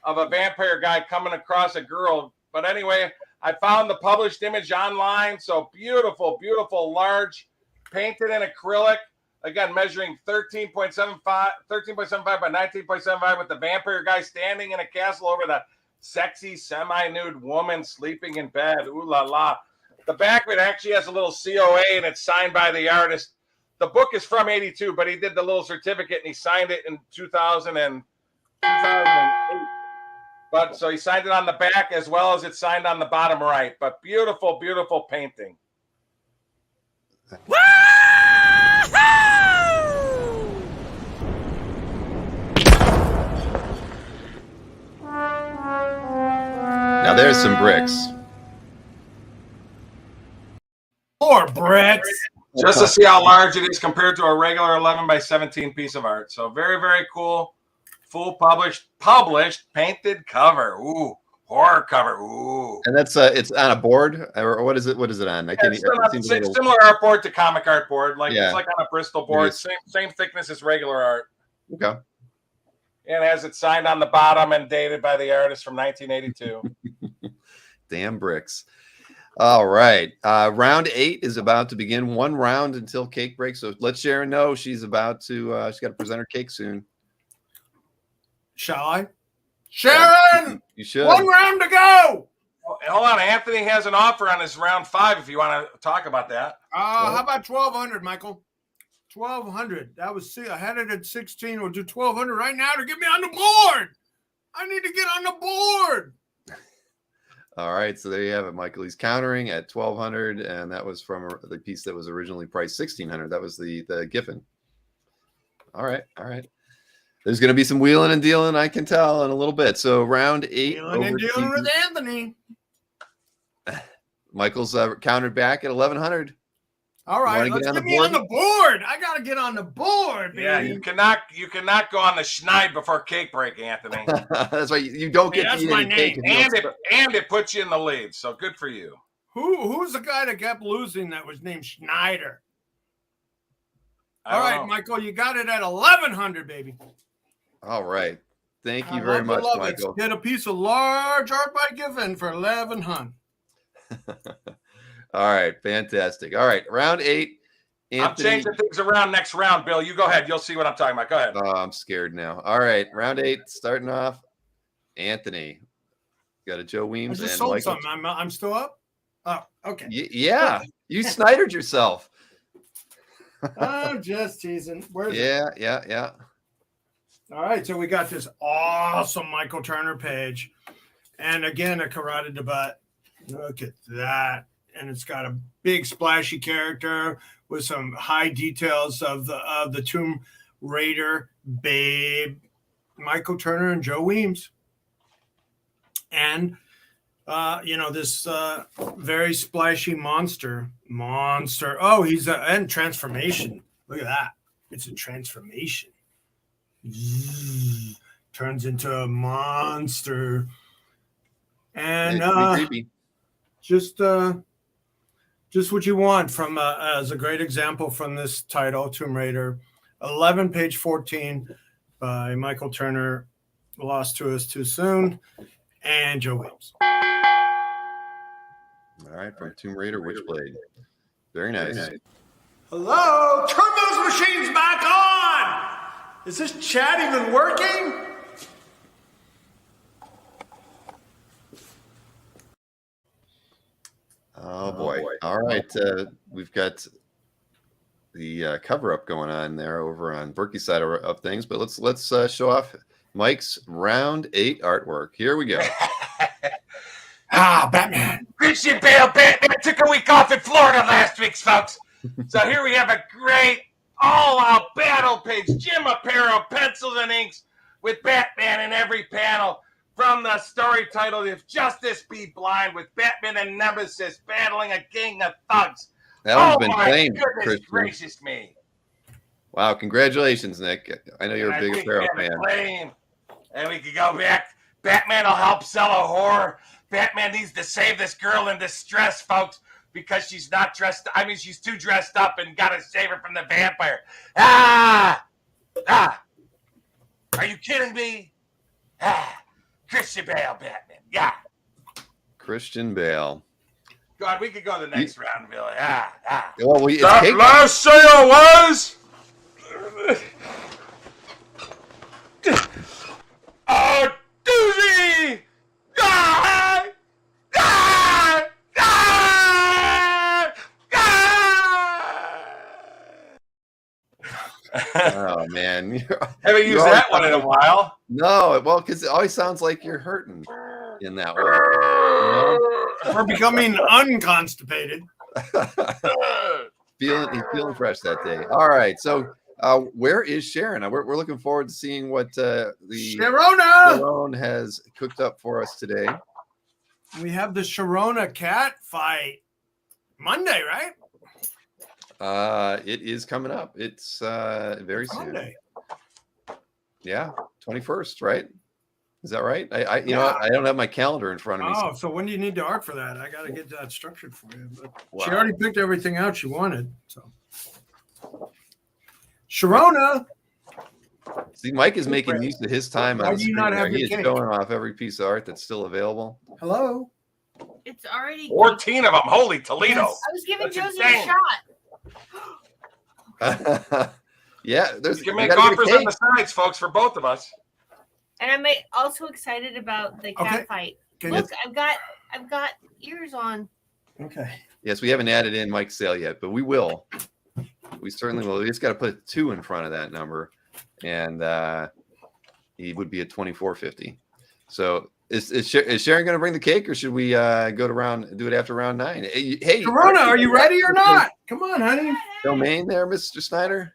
of a vampire guy coming across a girl. But anyway, I found the published image online. So beautiful, beautiful, large, painted in acrylic. Again, measuring 13.75 by 19.75 with the vampire guy standing in a castle over the sexy semi-nude woman sleeping in bed. Ooh la la. The back of it actually has a little COA and it's signed by the artist. The book is from 82, but he did the little certificate and he signed it in 2008. But so he signed it on the back as well as it's signed on the bottom right. But beautiful, beautiful painting. Now there's some bricks. Poor bricks. Just to see how large it is compared to a regular 11 by 17 piece of art. So very, very cool. Full published, painted cover. Ooh, horror cover. Ooh. And that's it's on a board, or what is it? What is it on? I can't. Similar art board to comic art board. Like it's like on a Bristol board. Same thickness as regular art. Okay. And has it signed on the bottom and dated by the artist from 1982. Damn bricks. All right. Round 8 is about to begin. 1 round until cake break. So let Sharon know she's about to she's got to present her cake soon. Shall I? Sharon! You should. 1 round to go. Hold on. Anthony has an offer on his round 5 if you want to talk about that. How about 1,200, Michael? 1,200. That was, I had it at 16. We'll do 1,200 right now to get me on the board. I need to get on the board. All right, so there you have it, Michael. He's countering at 1,200, and that was from the piece that was originally priced 1,600. That was the Giffen. All right, all right. There's going to be some wheeling and dealing, I can tell, in a little bit. So round 8. Wheeling and dealing with Anthony. Michael's countered back at 1,100. All right, let's get me on the board. I got to get on the board, baby. Yeah, you cannot go on the schneid before cake break, Anthony. That's why you don't get to eat any cake. And it puts you in the lead, so good for you. Who's the guy that kept losing that was named Schneider? All right, Michael, you got it at 1,100, baby. All right. Thank you very much, Michael. Get a piece of large art by Giffen for 1,100. All right, fantastic. All right, round 8. Anthony. I'm changing things around next round, Bill. You go ahead. You'll see what I'm talking about. Go ahead. Oh, I'm scared now. All right, round 8, starting off. Anthony. Got a Joe Weems. I just sold something. I'm still up? Oh, okay. Yeah, you snidered yourself. I'm just teasing. Yeah. All right, so we got this awesome Michael Turner page. And again, a carotid butt. Look at that. And it's got a big splashy character with some high details of the Tomb Raider babe, Michael Turner and Joe Weems. And this very splashy monster. Oh, he's and transformation. Look at that. It's a transformation. Turns into a monster. And creepy. Just what you want from as a great example from this title, Tomb Raider, 11, page 14 by Michael Turner, Lost to Us Too Soon. and Joe Williams. All right, from Tomb Raider, Witchblade. Very nice. Hello? Turn those machines back on! Is this chat even working? Oh boy. All right. We've got the cover up going on there over on Berkey's side of things, but let's show off Mike's round 8 artwork. Here we go. Batman. Christian Bale Batman took a week off in Florida last week, folks. So here we have a great all-out battle page. Jim Aparo, pencils and inks with Batman in every panel. From the story titled If Justice Be Blind, with Batman and Nemesis battling a gang of thugs. That one's been my claimed, goodness Christian. gracious me. Wow, congratulations, Nick. I know you're a big Aparo fan. And we could go back. Batman will help sell a whore. Batman needs to save this girl in distress, folks, because she's not dressed. I mean, she's too dressed up and got to save her from the vampire. Are you kidding me? Christian Bale, Batman. Yeah. Christian Bale. God, we could go to the next round, Billy. Well, That last sale was a doozy. Oh man, Haven't used that one in a while. No, well, because it always sounds like you're hurting in that way. We're becoming unconstipated. He's feeling fresh that day. All right, so where is Sharon? We're looking forward to seeing what the Sharon has cooked up for us today. We have the Sharona cat fight Monday, right? It is coming up. It's very soon. Monday. Yeah, 21st, right? Is that right? I don't have my calendar in front of me. Oh, so when do you need the art for that? I got to get that structured for you. But Wow. She already picked everything out she wanted. So, Sharona. See, Mike is making use of his time Why on the do you screen not there. have He your is cake? showing off every piece of art that's still available. Hello. It's already 14 of them. Holy Toledo. Yes. I was giving That's Josie insane. a shot. Yeah, You can we make gotta get a offers on cake. the sides, folks, for both of us. And I'm also excited about the cat Okay. fight. Okay. Look, I've got ears on. Okay. Yes, we haven't added in Mike's sale yet, but we will. We certainly will. We just got to put a 2 in front of that number, and he would be at $24.50. So is Sharon going to bring the cake, or should we do it after round 9? Hey, Corona, are you ready or not? Come on, honey. Domain there, Mr. Snyder.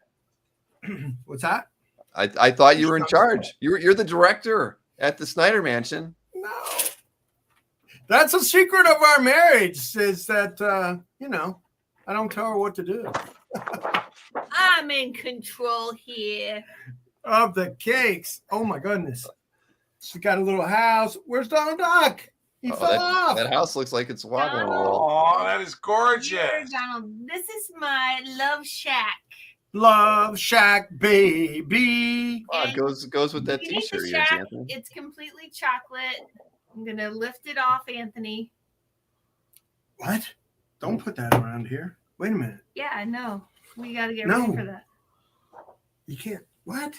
What's that? I thought you were in charge. You're the director at the Snyder Mansion. No. That's a secret of our marriage, is that, I don't tell her what to do. I'm in control here. Of the cakes. Oh, my goodness. She got a little house. Where's Donald Duck? He fell off. That house looks like it's wobbling a little. Oh, that is Here, gorgeous. Donald, this is my love shack. Love Shack, baby. Oh, it goes with that You need T-shirt, the you have, shack. Anthony. It's completely chocolate. I'm gonna lift it off, Anthony. What? Don't put that around here. Wait a minute. Yeah, I know. We gotta get No. ready for that. You can't. What?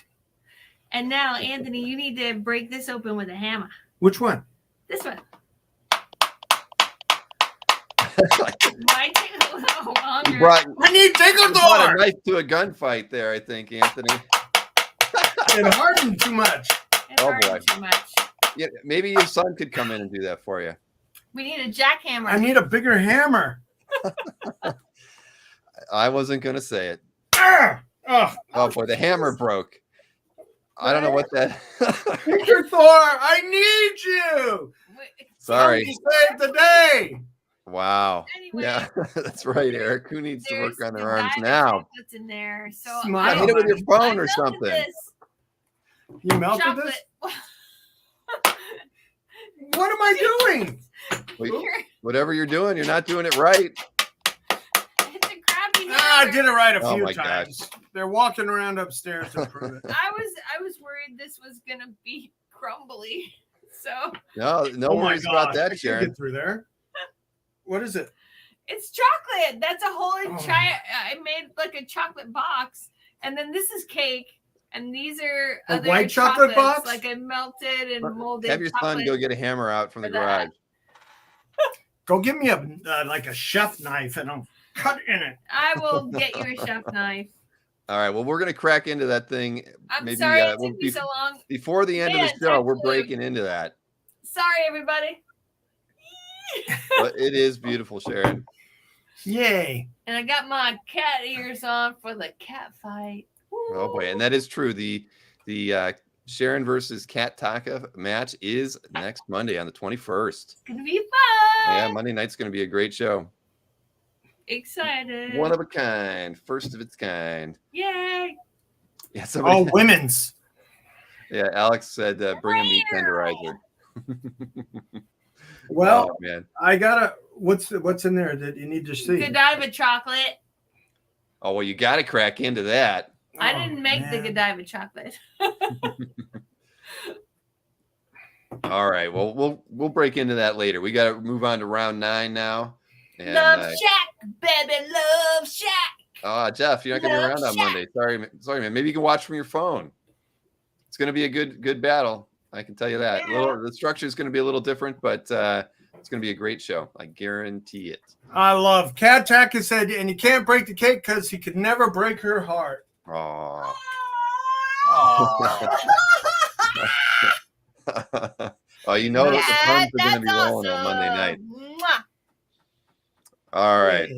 And now, Anthony, you need to break this open with a hammer. Which one? This one. Might take a little longer. I need You brought a Tickledore. knife to a gunfight there, I think, Anthony. It hardened too much. It's Oh, already boy. too much. Yeah, maybe your son could come in and do that for you. We need a jackhammer. I need a bigger hammer. I wasn't going to say it. Ah! Oh, Oh boy, the hammer broke. I don't know what that. Mr. Thor, I need you. Sorry. Save the day. Wow. Anyway, Yeah, that's right, Eric. Who needs to work there's on their the arms diamond now? That's in there. So Smile. Hit it with your phone or melted something. This You melted chocolate. this? What am I doing? Wait, whatever you're doing, you're not doing it right. It's a crappy hammer. I did it right a Oh few my times. They're walking around upstairs to prove it. I was worried this was gonna be crumbly. So No Oh my worries about gosh, I that, can't Sharon. get through there. What is it? it's chocolate. That's a whole Oh. entire. I made like a chocolate box, and then this is cake, and these are A other white chocolate chocolates, box? Like I melted and molded. Have your son chocolate go get a hammer out from the for that. garage. Go give me a like a chef knife and I'll cut in it. I will get you a chef knife. All right. Well, we're going to crack into that thing. I'm Maybe sorry it we'll took me so long. before the end of Man, the show, time we're flew. breaking into that. Sorry, everybody. But it is beautiful, Sharon. Yay. And I got my cat ears on for the cat fight. Oh boy, and that is true. The Sharon versus Kat Taka match is next Monday on the 21st. It's gonna be fun. Yeah, Monday night's going to be a great show. Excited. One of a kind, first of its kind. Yay. Yeah, somebody. Oh, women's. Yeah, Alex said bring a meat tenderizer. Well, Oh, man. I gotta. What's in there that you need to see? Godiva chocolate. Oh well, you got to crack into that. I Oh, didn't make the man. Godiva chocolate. All right. Well, we'll break into that later. We got to move on to round 9 now. And, Love Shack, baby, Love Shack. Jeff, you're not going to be Love around on Shack. Monday. Sorry, man. Maybe you can watch from your phone. It's going to be a good battle. I can tell you that. Yeah. The structure is going to be a little different, but it's going to be a great show. I guarantee it. I love Kat Taka said, and you can't break the cake because he could never break her heart. Oh. Oh, you know that the puns are going to be rolling on Monday night. Mwah. All right.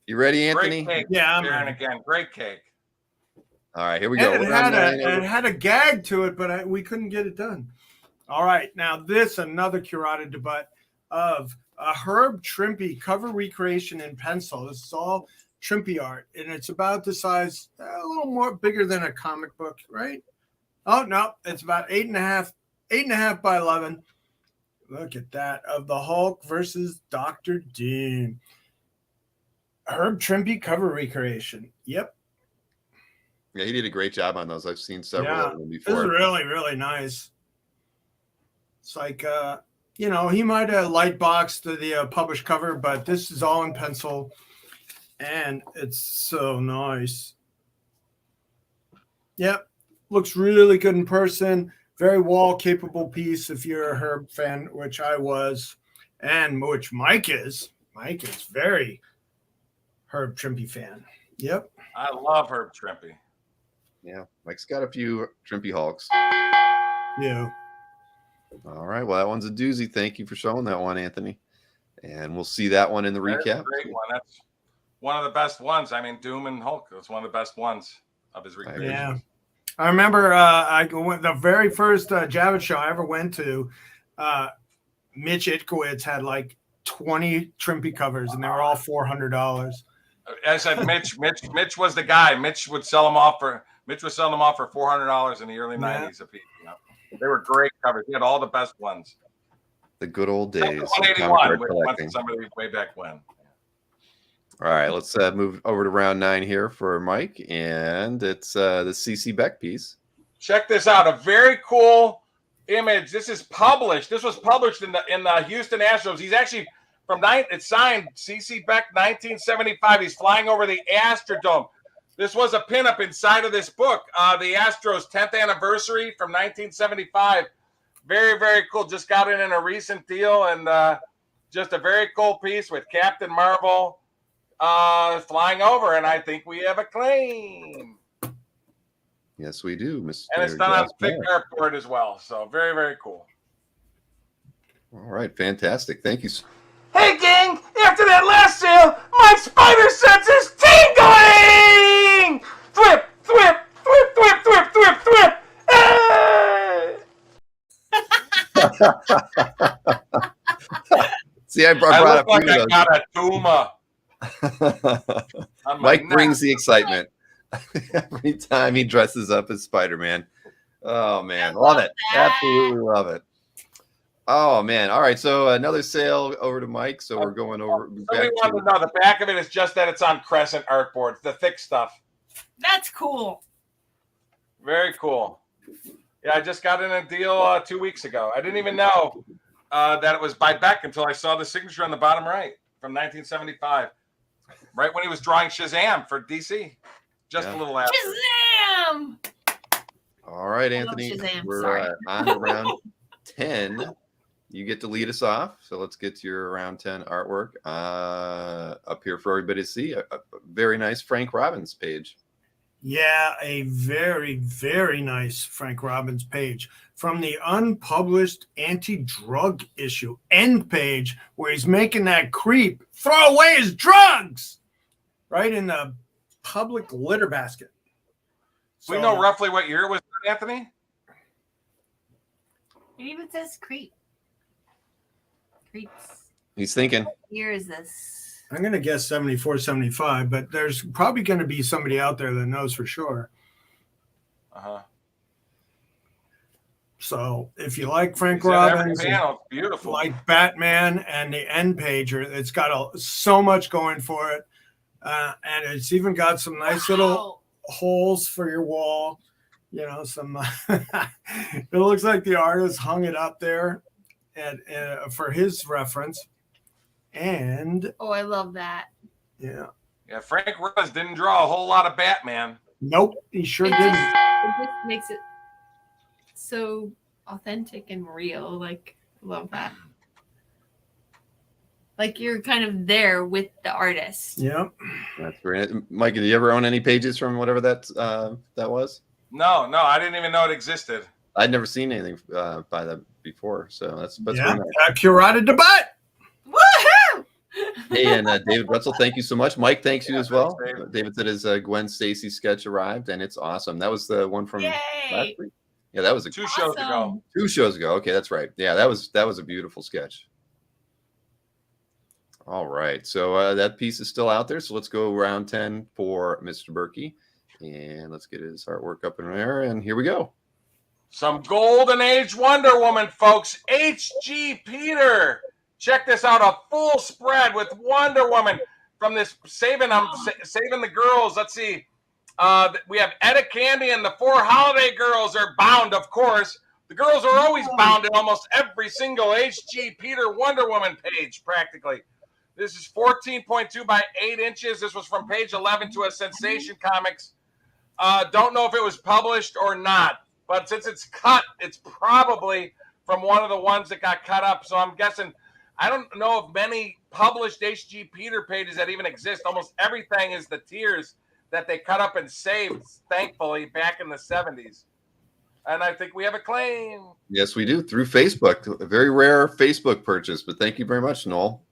You ready, Anthony? Great cake. Yeah, I'm Sharon ready. again. Great cake. All right, here we go. And it We're on had, 9. it had a gag to it, but we couldn't get it done. All right, now this another curated debut of a Herb Trimpe cover recreation in pencil. This is all Trimpe art, and it's about the size a little more bigger than a comic book, right? Oh no, it's about 8.5 by 11. Look at that, of the Hulk versus Dr. Doom. Herb Trimpe cover recreation. Yep. Yeah, he did a great job on those. I've seen several Yeah, of them this is before. really, really nice. It's like, he might have light boxed the published cover, but this is all in pencil, and it's so nice. Yep, looks really good in person. Very wall-capable piece if you're a Herb fan, which I was, and which Mike is. Mike is very Herb Trimpe fan. Yep. I love Herb Trimpe. Yeah, Mike's got a few Trimpe Hulks. Yeah. All right, well, that one's a doozy. Thank you for showing that one, Anthony. And we'll see that one in the That's recap. a great one. That's one of the best ones. I mean, Doom and Hulk was one of the best ones of his recreation. Yeah. I remember I went the very first Javits show I ever went to. Mitch Itkowitz had like 20 Trimpe covers, and they were all $400. I said, Mitch was the guy. Mitch would sell them off for $400 in the early '90s a piece. You know? They were great covers. He had all the best ones. The good old days. of comic 181 card went collecting. to somebody way back when. All right, let's move over to round 9 here for Mike, and it's the CC Beck piece. Check this out. A very cool image. This was published in the Houston Astros. He's actually it's signed CC Beck 1975. He's flying over the Astrodome. This was a pinup inside of this book. The Astros 10th anniversary from 1975. Very, very cool. Just got it in a recent deal, and just a very cool piece with Captain Marvel flying over, and I think we have a claim. Yes, we do, Mr. And it's done on Josh thick Moore. artboard as well. So very, very cool. All right, fantastic. Thank you. Hey, gang! After that last sale, my spider sense is tingling! Thwip, thwip, thwip, thwip, thwip, thwip, thwip! See, I I brought look up like I got a tumor. on my Mike neck. brings the excitement every time he dresses up as Spider-Man. Oh man, love it. Absolutely love it. Oh man. All right, so another sale over to Mike. So we're going over Somebody back wanted to know the back of it is just that it's on crescent artboard, the thick stuff. That's cool. Very cool. Yeah, I just got in a deal 2 weeks ago. I didn't even know that it was by Beck until I saw the signature on the bottom right from 1975, right when he was drawing Shazam for DC. Just a little after. Shazam! All right, I love Anthony. Shazam, We're sorry. on to round 10. You get to lead us off. So let's get to your round 10 artwork up here for everybody to see. A very nice Frank Robbins page. Yeah, a very, very nice Frank Robbins page from the unpublished anti-drug issue end page where he's making that creep throw away his drugs right in the public litter basket. We know roughly what year it was, Anthony? It even says creep. Creeps. He's thinking. What year is this? I'm going to guess 74, 75, but there's probably going to be somebody out there that knows for sure. Uh-huh. So if you like Frank He's got every Robbins, panel. Beautiful. like Batman and the end pager, it's got so much going for it. And it's even got some nice little holes for your wall. You know, some, it looks like the artist hung it up there and for his reference. And oh, I love that. Yeah, Frank Robbins didn't draw a whole lot of Batman. Nope, he sure didn't. It just makes it so authentic and real. Like, love that. Like you're kind of there with the artist. Yep. That's great. Mike, did you ever own any pages from whatever that was? No, I didn't even know it existed. I'd never seen anything by that before, so that's Yeah, really nice. curated the butt. Woohoo! Hey, and David Wetzel, thank you so much. Mike, thanks you as well. David said his Gwen Stacy sketch arrived, and it's awesome. That was the one from last week. Yeah, that was two shows ago. 2 shows ago. Okay, that's right. Yeah, that was a beautiful sketch. All right, so that piece is still out there. So let's go round 10 for Mr. Berkey, and let's get his artwork up in there. And here we go. Some Golden Age Wonder Woman, folks. H.G. Peter. Check this out, a full spread with Wonder Woman from this saving the girls. Let's see. We have Etta Candy and the 4 Holiday Girls are bound, of course. The girls are always bound in almost every single H.G. Peter Wonder Woman page, practically. This is 14.2 by 8 inches. This was from page 11 to a Sensation Comics. Don't know if it was published or not, but since it's cut, it's probably from one of the ones that got cut up. So I'm guessing. I don't know of many published H.G. Peter pages that even exist. Almost everything is the tiers that they cut up and saved, thankfully, back in the 70s. And I think we have a claim. Yes, we do, through Facebook. A very rare Facebook purchase, but thank you very much, Noel.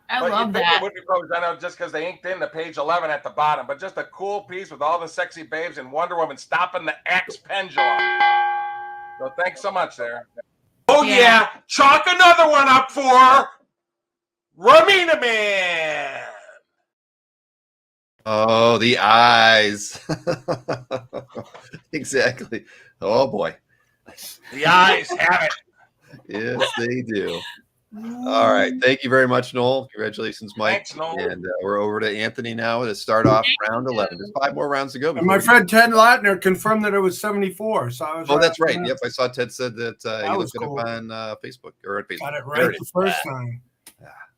I love that. It would be probably, I know, just because they inked in the page 11 at the bottom, but just a cool piece with all the sexy babes and Wonder Woman stopping the axe pendulum. So thanks so much there. Oh, yeah. Chalk another one up for Ramina Man. Oh, the eyes. Exactly. Oh, boy. The eyes have it. Yes, they do. All right. Thank you very much, Noel. Congratulations, Mike. Thanks, Noel. And we're over to Anthony now to start off round 11. There's 5 more rounds to go. And my friend Ted Latner confirmed that it was 74. So I was. Oh, that's right. Yep, I saw Ted said that he was looked cool. it up on Facebook or on Facebook. Got it right the first time.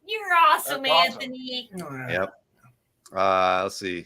You're awesome, That's Anthony. Yep. Let's see.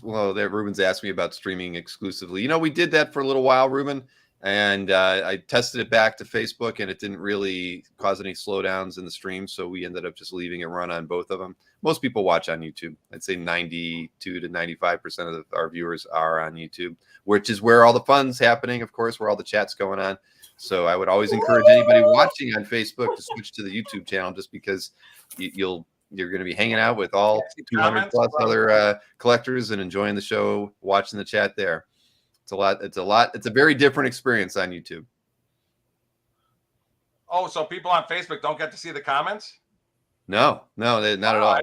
Well, there, Ruben's asked me about streaming exclusively. You know, we did that for a little while, Ruben, and I tested it back to Facebook, and it didn't really cause any slowdowns in the stream, so we ended up just leaving it run on both of them. Most people watch on YouTube. I'd say 92 to 95% of our viewers are on YouTube, which is where all the fun's happening, of course, where all the chat's going on. So I would always encourage anybody watching on Facebook to switch to the YouTube channel, just because you're going to be hanging out with all 200 plus other collectors and enjoying the show, watching the chat there. It's a lot. It's a very different experience on YouTube. Oh, so people on Facebook don't get to see the comments? No, not at all.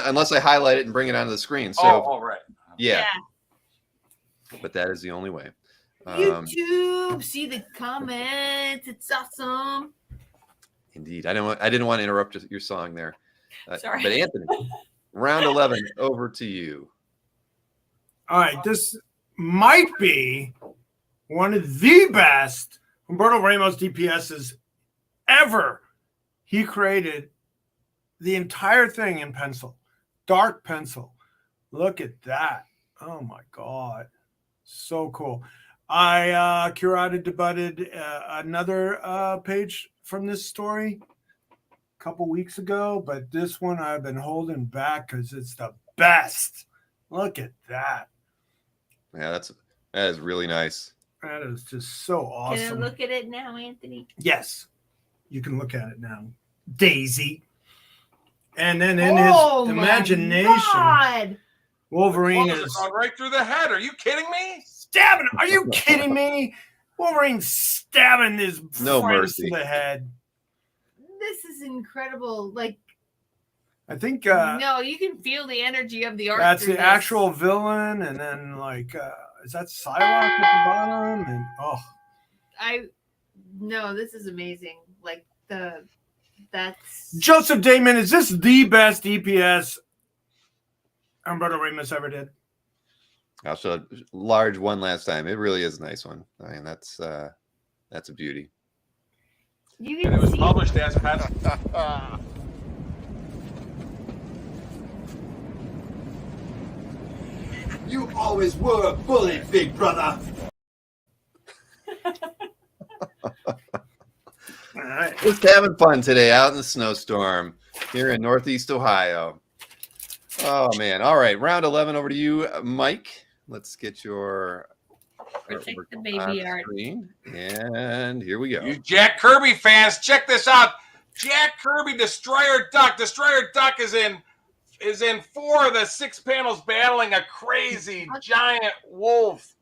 Unless I highlight it and bring it onto the screen. So, right. Yeah. But that is the only way. YouTube, see the comments. It's awesome. Indeed. I didn't want to interrupt your song there. Sorry. But Anthony, round 11, over to you. All right, this might be one of the best Humberto Ramos DPSs ever. He created the entire thing in pencil, dark pencil. Look at that. Oh my God. So cool. I curated, debuted another page from this story a couple weeks ago, but this one I've been holding back because it's the best. Look at that. Yeah, that is really nice. That is just so awesome. Can I look at it now, Anthony? Yes, you can look at it now, Daisy. And then in his imagination, Wolverine is going right through the head. Are you kidding me? Stabbing. Are you kidding me? Wolverine stabbing his friends in the head. This is incredible. Like, I think no, you can feel the energy of the art. that's the actual villain, and then like is that Psylocke at the bottom? And no, this is amazing. Like that's Joseph Damon. Is this the best DPS Humberto Ramos ever did? I'll show a large one last time. It really is a nice one. I mean, that's a beauty. You And can it was see published as pen. You always were a bully, big brother. All right. Just having fun today out in the snowstorm here in Northeast Ohio. Oh, man. All right. Round 11 over to you, Mike. Let's get your Protect artwork the baby on art. screen. And here we go. You Jack Kirby fans, check this out. Jack Kirby, Destroyer Duck. Destroyer Duck is in 4 of the 6 panels battling a crazy giant wolf.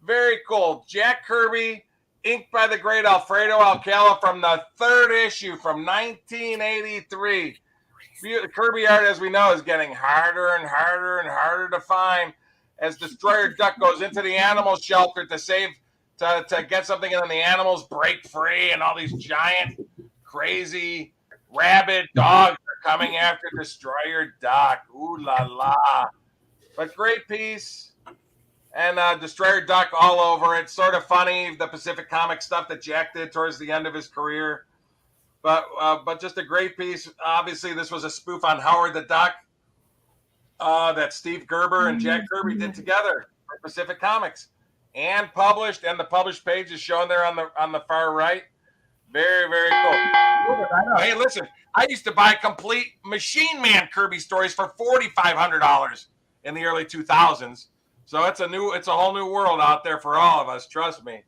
Very cool. Jack Kirby, inked by the great Alfredo Alcala from the 3rd issue from 1983. Kirby art, as we know, is getting harder and harder and harder to find as Destroyer Duck goes into the animal shelter to get something, and then the animals break free, and all these giant, crazy, rabid dogs are coming after Destroyer Duck. Ooh la la! But great piece, and Destroyer Duck all over it. Sort of funny, the Pacific Comic stuff that Jack did towards the end of his career. But just a great piece. Obviously, this was a spoof on Howard the Duck that Steve Gerber and Jack Kirby did together for Pacific Comics, and published. And the published page is shown there on the far right. Very, very cool. Hey, listen, I used to buy complete Machine Man Kirby stories for $4,500 in the early 2000s. So it's a whole new world out there for all of us. Trust me.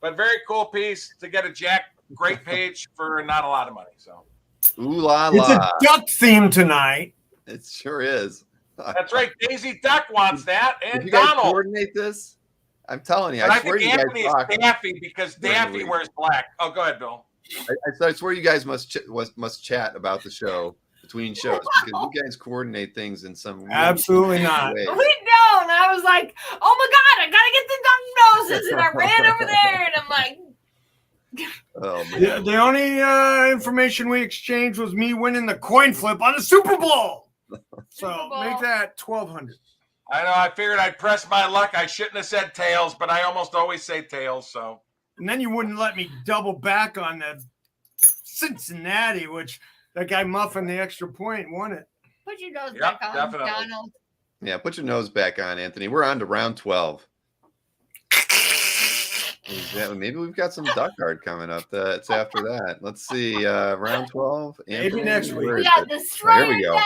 But very cool piece to get a Jack. Great page for not a lot of money. So, Ooh la la! It's a duck theme tonight. It sure is. That's right. Daisy Duck wants that, and Did you guys Donald. coordinate this? I'm telling you, But I swear think you guys Anthony is talk. Daffy because Daffy wears black. Oh, go ahead, Bill. I swear you guys must chat about the show between shows because you guys coordinate things in some Absolutely not. We don't. I was like, oh my God, I gotta get the duck noses, and I ran over there, and I'm like. Oh, man. The only information we exchanged was me winning the coin flip on the Super Bowl. So make that 1,200. I know. I figured I'd press my luck. I shouldn't have said tails, but I almost always say tails. So. And then you wouldn't let me double back on the Cincinnati, which that guy muffing the extra point won it. Put your nose Yep, back on, definitely. Donald. Yeah, put your nose back on, Anthony. We're on to round 12. Exactly. Maybe we've got some duck art coming up. That's after that. Let's see. Round 12. Maybe Anthony, next week. where We is got it? Destroyer Here we go. Duck,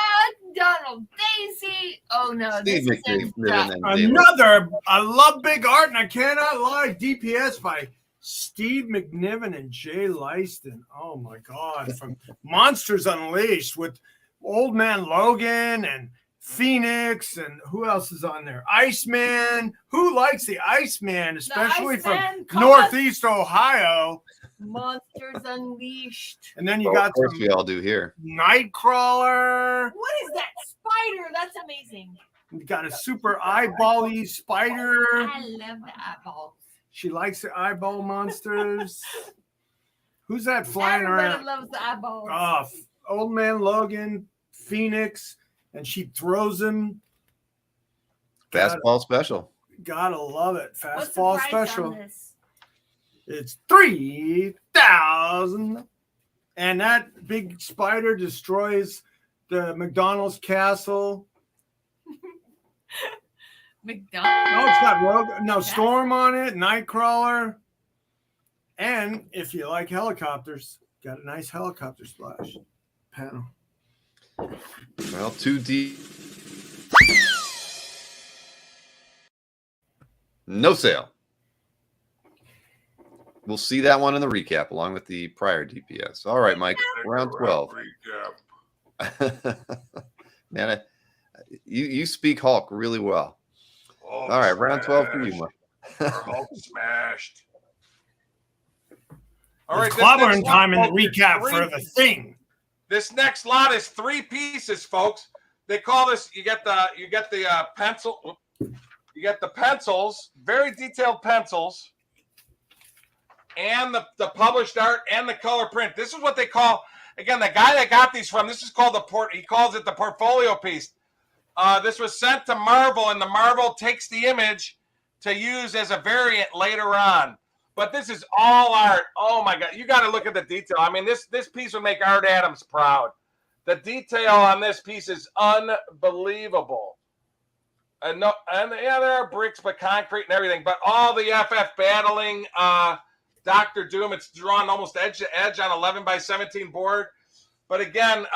Donald Daisy. Oh no, Steve this is McNiven and Another, I love big art, and I cannot lie. DPS by Steve McNiven and Jay Lyston. Oh my God. From Monsters Unleashed with Old Man Logan and Phoenix, and who else is on there? Iceman. Who likes the Iceman, especially Iceman, from Northeast Ohio? Monsters Unleashed. And then you Of got course, some we all do here. Nightcrawler. What is that spider? That's amazing. You got a super eyeball-y spider. I love the eyeballs. She likes the eyeball monsters. Who's that flying Everybody around? loves the eyeballs. Old Man Logan, Phoenix, and she throws him. Basketball special. Gotta love it. What's the Fastball price special. on this? It's 3,000. And that big spider destroys the McDonald's castle. McDonald's. No, it's got Storm on it, Nightcrawler. And if you like helicopters, got a nice helicopter splash panel. Well, 2D. No sale. We'll see that one in the recap along with the prior DPS. All right, Mike, round 12. Man, you speak Hulk really well. Hulk All right, round 12 for you, smashed. Mike. Hulk smashed. All It's right, clobbering time in the folks, recap for the thing. This next lot is 3 pieces, folks. They call this. You get the pencil. You get the pencils, very detailed pencils, and the published art and the color print. This is what they call. Again, the guy that got these from, this is called he calls it the portfolio piece. This was sent to Marvel, and the Marvel takes the image to use as a variant later on. But this is all art. Oh my God, you got to look at the detail. I mean, this piece would make Art Adams proud. The detail on this piece is unbelievable. And yeah, there are bricks, but concrete and everything. But all the FF battling, Dr. Doom, it's drawn almost edge to edge on 11x17 board. But again,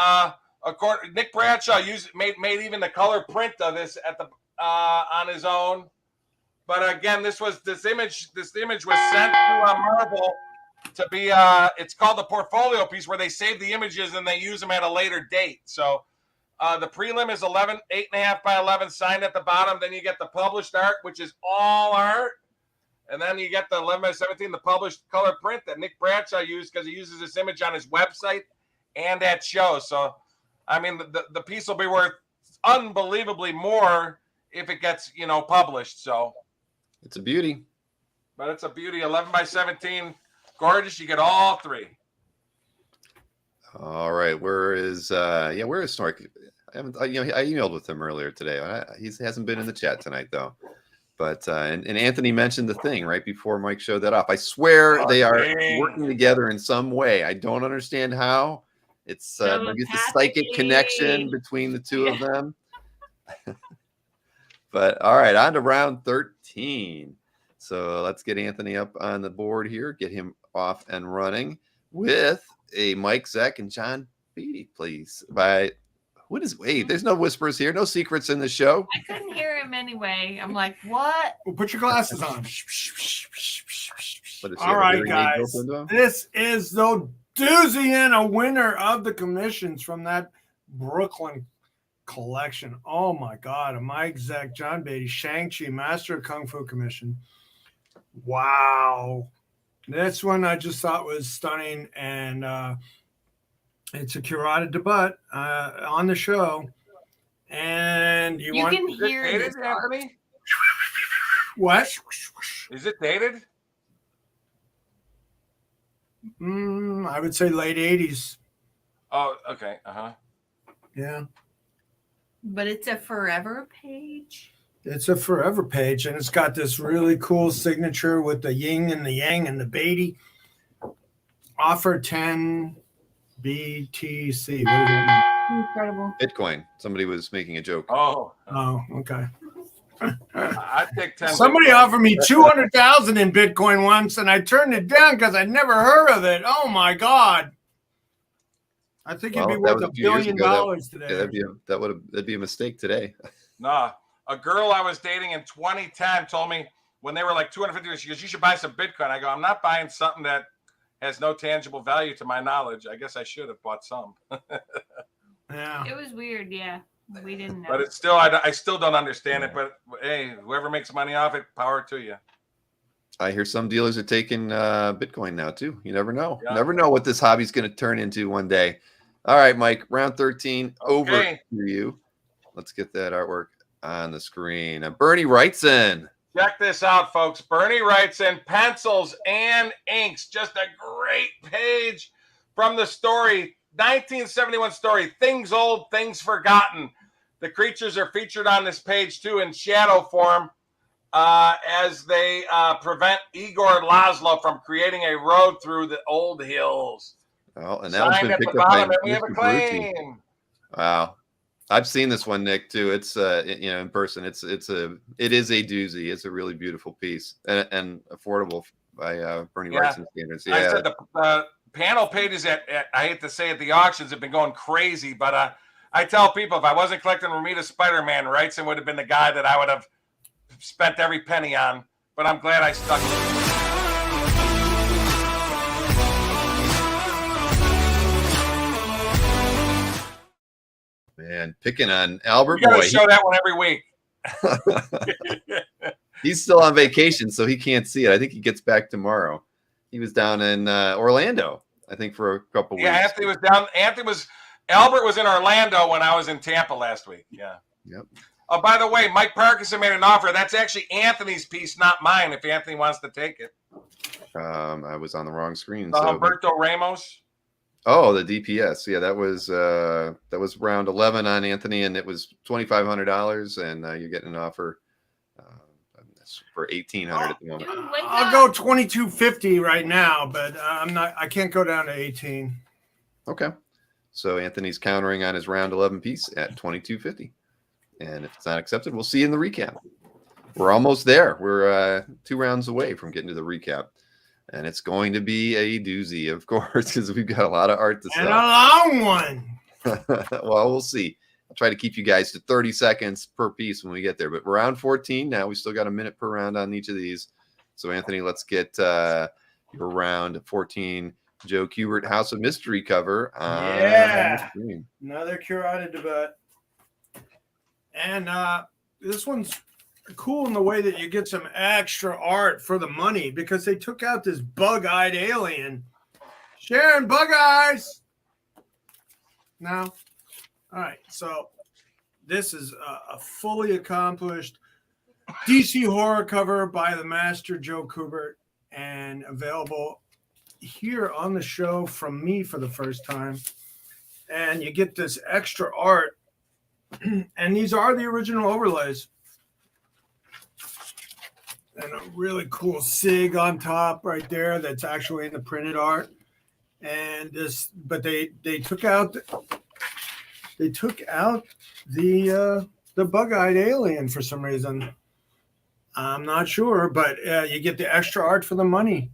Nick Bradshaw made even the color print of this at the on his own. But again, this image was sent to Marvel to be. It's called the portfolio piece, where they save the images and they use them at a later date. So the prelim is 8.5 by 11, signed at the bottom. Then you get the published art, which is all art. And then you get the 11x17, the published color print that Nick Bradshaw used, because he uses this image on his website and at shows. So, I mean, the piece will be worth unbelievably more if it gets, published. So It's a beauty. But it's a beauty. 11x17, gorgeous. You get all 3. All right, where is Snork? I emailed with him earlier today. He hasn't been in the chat tonight though. But and Anthony mentioned the thing right before Mike showed that off. I swear they are working together in some way. I don't understand how. It's maybe it's a psychic connection between the two of them. But all right, on to round 13. So let's get Anthony up on the board here, get him off and running with a Mike, Zach, and John Beatty, please. There's no whispers here, no secrets in the show. I couldn't hear him anyway. I'm like, what? Well, put your glasses on. But All right, guys. This is the doozy and a winner of the commissions from that Brooklyn collection. Oh my God. A Mike, Zach, John Beatty, Shang-Chi, Master of Kung Fu commission. Wow. This one I just thought was stunning, and it's a curated debut on the show. And you can hear it, Anthony? What? Is it dated? I would say late 80s. Oh, okay. Yeah. But it's a forever page. It's a forever page, and it's got this really cool signature with the yin and the yang and the Beatty. Offer 10 BTC. What is it? Incredible. Bitcoin. Somebody was making a joke. Oh, okay. I take 10. Somebody offered me 200,000 in Bitcoin once, and I turned it down because I never heard of it. Oh my God! I think it'd be worth $1 billion today. That'd be a mistake today. Nah, a girl I was dating in 2010 told me when they were like 250, she goes, "You should buy some Bitcoin." I go, "I'm not buying something that has no tangible value to my knowledge. I guess I should have bought some." Yeah, it was weird. Yeah, we didn't know. But it's still, I still don't understand it. But hey, whoever makes money off it, power to you. I hear some dealers are taking Bitcoin now too. You never know. Yeah. Never know what this hobby's going to turn into one day. All right, Mike, round 13 over to you. Let's get that artwork on the screen. Bernie Wrightson. Check this out, folks. Bernie Wrightson, pencils and inks. Just a great page from the story. 1971 story, Things Old, Things Forgotten. The creatures are featured on this page too in shadow form. as they prevent Igor Laszlo from creating a road through the old hills. Oh, and that one's Signed been at the picked up by bottom, and we have a Mr. Berruti. claim. Wow. I've seen this one, Nick, too. It's in person. It is a doozy. It's a really beautiful piece and affordable by Bernie Wrightson standards. Yeah. I said the panel pages at I hate to say it, the auctions have been going crazy, but I tell people if I wasn't collecting Romita Spider-Man, Wrightson would have been the guy that I would have spent every penny on. But I'm glad I stuck with it. Man, picking on Albert You got Boy. to show that one every week. He's still on vacation, so he can't see it. I think he gets back tomorrow. He was down in Orlando, I think, for a couple weeks. Yeah, Anthony was down. Albert was in Orlando when I was in Tampa last week. Yeah. Yep. Oh, by the way, Mike Parkinson made an offer. That's actually Anthony's piece, not mine. If Anthony wants to take it. I was on the wrong screen. Humberto Ramos. Oh, the DPS. Yeah, that was round 11 on Anthony, and it was $2,500, and you're getting an offer for $1,800 at the moment. I'll go $2,250 right now, but I can't go down to 18. Okay. So Anthony's countering on his round 11 piece at $2,250. And if it's not accepted, we'll see you in the recap. We're almost there. We're 2 rounds away from getting to the recap. And it's going to be a doozy, of course, because we've got a lot of art to sell. And a long one. Well, we'll see. I'll try to keep you guys to 30 seconds per piece when we get there. But round 14 now. We still got a minute per round on each of these. So, Anthony, let's get your round 14 Joe Kubert House of Mystery cover on the screen. Another curated debut. And this one's cool in the way that you get some extra art for the money because they took out this bug-eyed alien. Sharon, bug eyes. Now, all right. So this is a fully accomplished DC horror cover by the master Joe Kubert and available here on the show from me for the first time. And you get this extra art. And these are the original overlays. And a really cool SIG on top right there that's actually in the printed art. And this, but they took out the bug-eyed alien for some reason. I'm not sure, but you get the extra art for the money.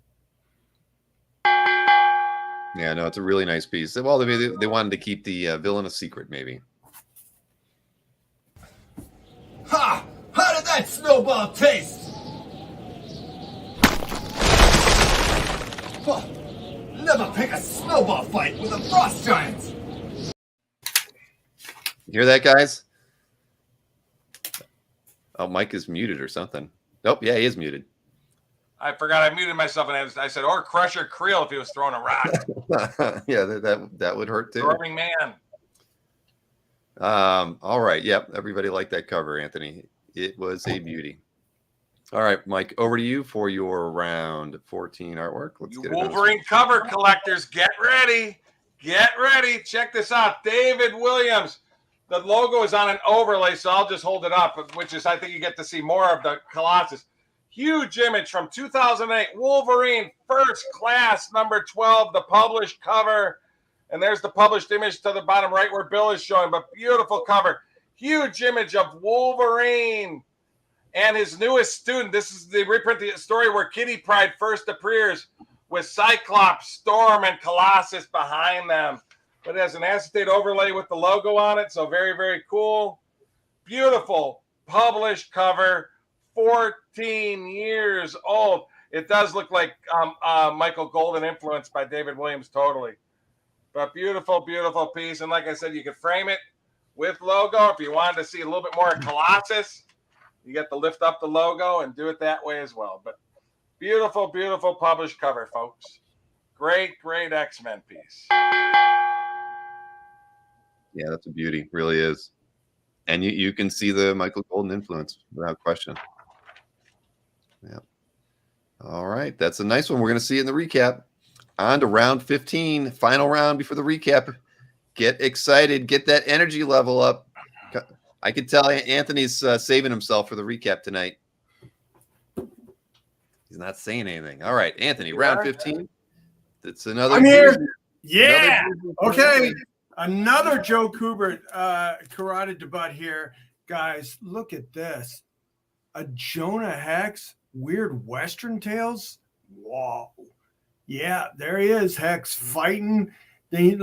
Yeah, no, it's a really nice piece. Well, they wanted to keep the villain a secret, maybe. Ha! How did that snowball taste? Huh. Never pick a snowball fight with a frost giant. You hear that, guys? Oh, Mike is muted or something. Nope, yeah, he is muted. I forgot I muted myself, and I said, or Crusher Creel if he was throwing a rock. Yeah, that would hurt too. Storming Man. All right. Yep. Everybody liked that cover, Anthony. It was a beauty. All right, Mike, over to you for your round 14 artwork. Let's get it. Wolverine cover collectors, get ready. Get ready. Check this out. David Williams. The logo is on an overlay, so I'll just hold it up, which is, I think you get to see more of the Colossus. Huge image from 2008. Wolverine, first class, number 12, the published cover. And there's the published image to the bottom right where Bill is showing, but beautiful cover. Huge image of Wolverine and his newest student. This is the reprint the story where Kitty Pryde first appears with Cyclops, Storm, and Colossus behind them. But it has an acetate overlay with the logo on it, so very, very cool. Beautiful published cover, 14 years old. It does look like Michael Golden influenced by David Williams, totally. But beautiful, beautiful piece. And like I said, you could frame it with logo. If you wanted to see a little bit more of Colossus, you get to lift up the logo and do it that way as well. But beautiful, beautiful published cover, folks. Great, great X-Men piece. Yeah, that's a beauty. Really is. And you can see the Michael Golden influence without question. Yeah. All right. That's a nice one. We're going to see it in the recap. On to round 15, final round before the recap. Get excited. Get that energy level up. I could tell Anthony's saving himself for the recap tonight. He's not saying anything. All right, Anthony, You round are? 15. It's another. I'm here. Another Yeah. Disney Okay. Another Joe Kubert karate debut here. Guys, look at this. A Jonah Hex, Weird Western Tales. Wow. Yeah, there he is, Hex fighting. They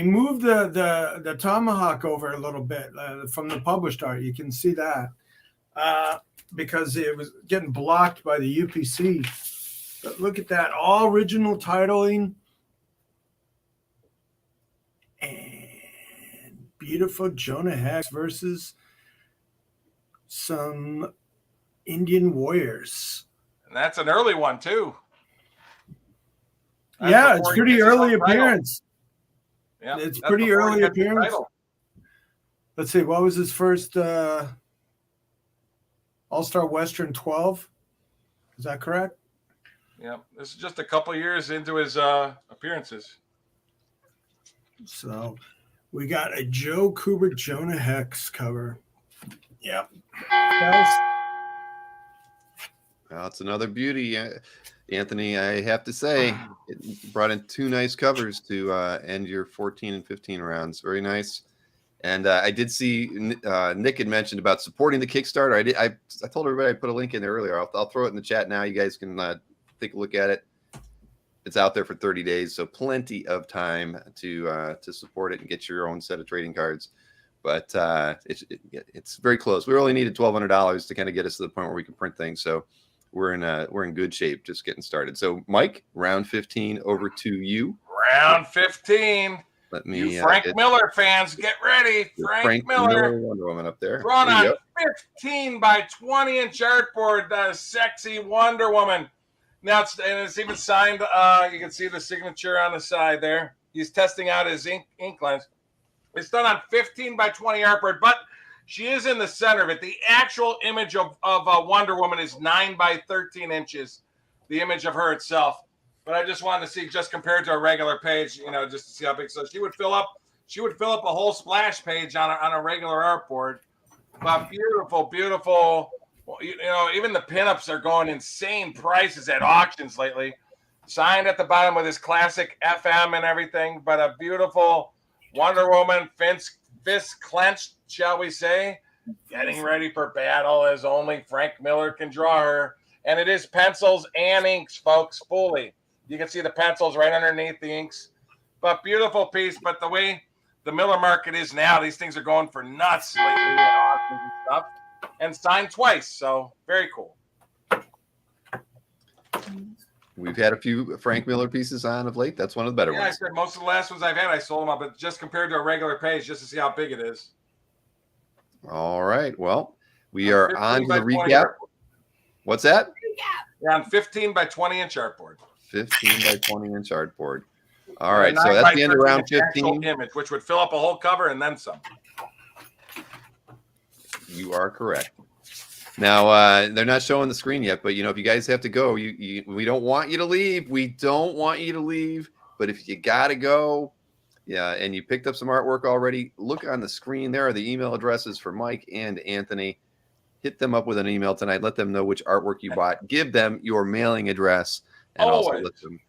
moved the tomahawk over a little bit from the published art. You can see that because it was getting blocked by the UPC. But look at that, all original titling and beautiful Jonah Hex versus some Indian warriors. And that's an early one too. That's Yeah, it's before he pretty gets his early own title. appearance. Yeah, It's that's pretty before he early gets his appearance. title. Let's see, what was his first All-Star Western 12? Is that correct? Yeah, this is just a couple years into his appearances. So we got a Joe Kubert Jonah Hex cover. Yep. Guys, Well, it's another beauty, Anthony. I have to say, it brought in two nice covers to end your 14 and 15 rounds. Very nice. And I did see Nick had mentioned about supporting the Kickstarter. I told everybody I put a link in there earlier. I'll throw it in the chat now. You guys can take a look at it. It's out there for 30 days, so plenty of time to support it and get your own set of trading cards. But it's very close. We only needed $1,200 to kind of get us to the point where we can print things. So we're in good shape, just getting started. So Mike, round 15 over to you. Round 15. Let me You Frank Miller fans, get ready. Frank Miller. Wonder Woman up there. Drawn There you on go. 15 by 20 inch artboard. The sexy Wonder Woman. Now it's even signed. You can see the signature on the side there. He's testing out his ink lens. It's done on 15 by 20 artboard, but she is in the center of it. The actual image of Wonder Woman is 9 by 13 inches. The image of her itself. But I just wanted to see, just compared to a regular page, just to see how big. So she would fill up a whole splash page on a regular artboard. But beautiful, beautiful. Even the pinups are going insane prices at auctions lately. Signed at the bottom with his classic FM and everything. But a beautiful Wonder Woman, fist clenched, shall we say, getting ready for battle as only Frank Miller can draw her. And it is pencils and inks, folks, fully. You can see the pencils right underneath the inks. But beautiful piece. But the way the Miller market is now, these things are going for nuts lately at auctions and stuff. And signed twice. So very cool. We've had a few Frank Miller pieces on of late. That's one of the better Yeah, I ones. said most of the last ones I've had, I sold them up, but just compared to a regular page, just to see how big it is. All right. Well, we are on to the 15 by 20 recap. artboard. What's that? We're on 15 by 20 inch artboard. 15 by 20 inch artboard. All right. And So 9 that's by the end of 13 round inch actual 15. image, which would fill up a whole cover and then some. You are correct. Now, they're not showing the screen yet, but if you guys have to go, we don't want you to leave. We don't want you to leave. But if you got to go, and you picked up some artwork already, look on the screen. There are the email addresses for Mike and Anthony. Hit them up with an email tonight. Let them know which artwork you bought. Give them your mailing address and also Always. let them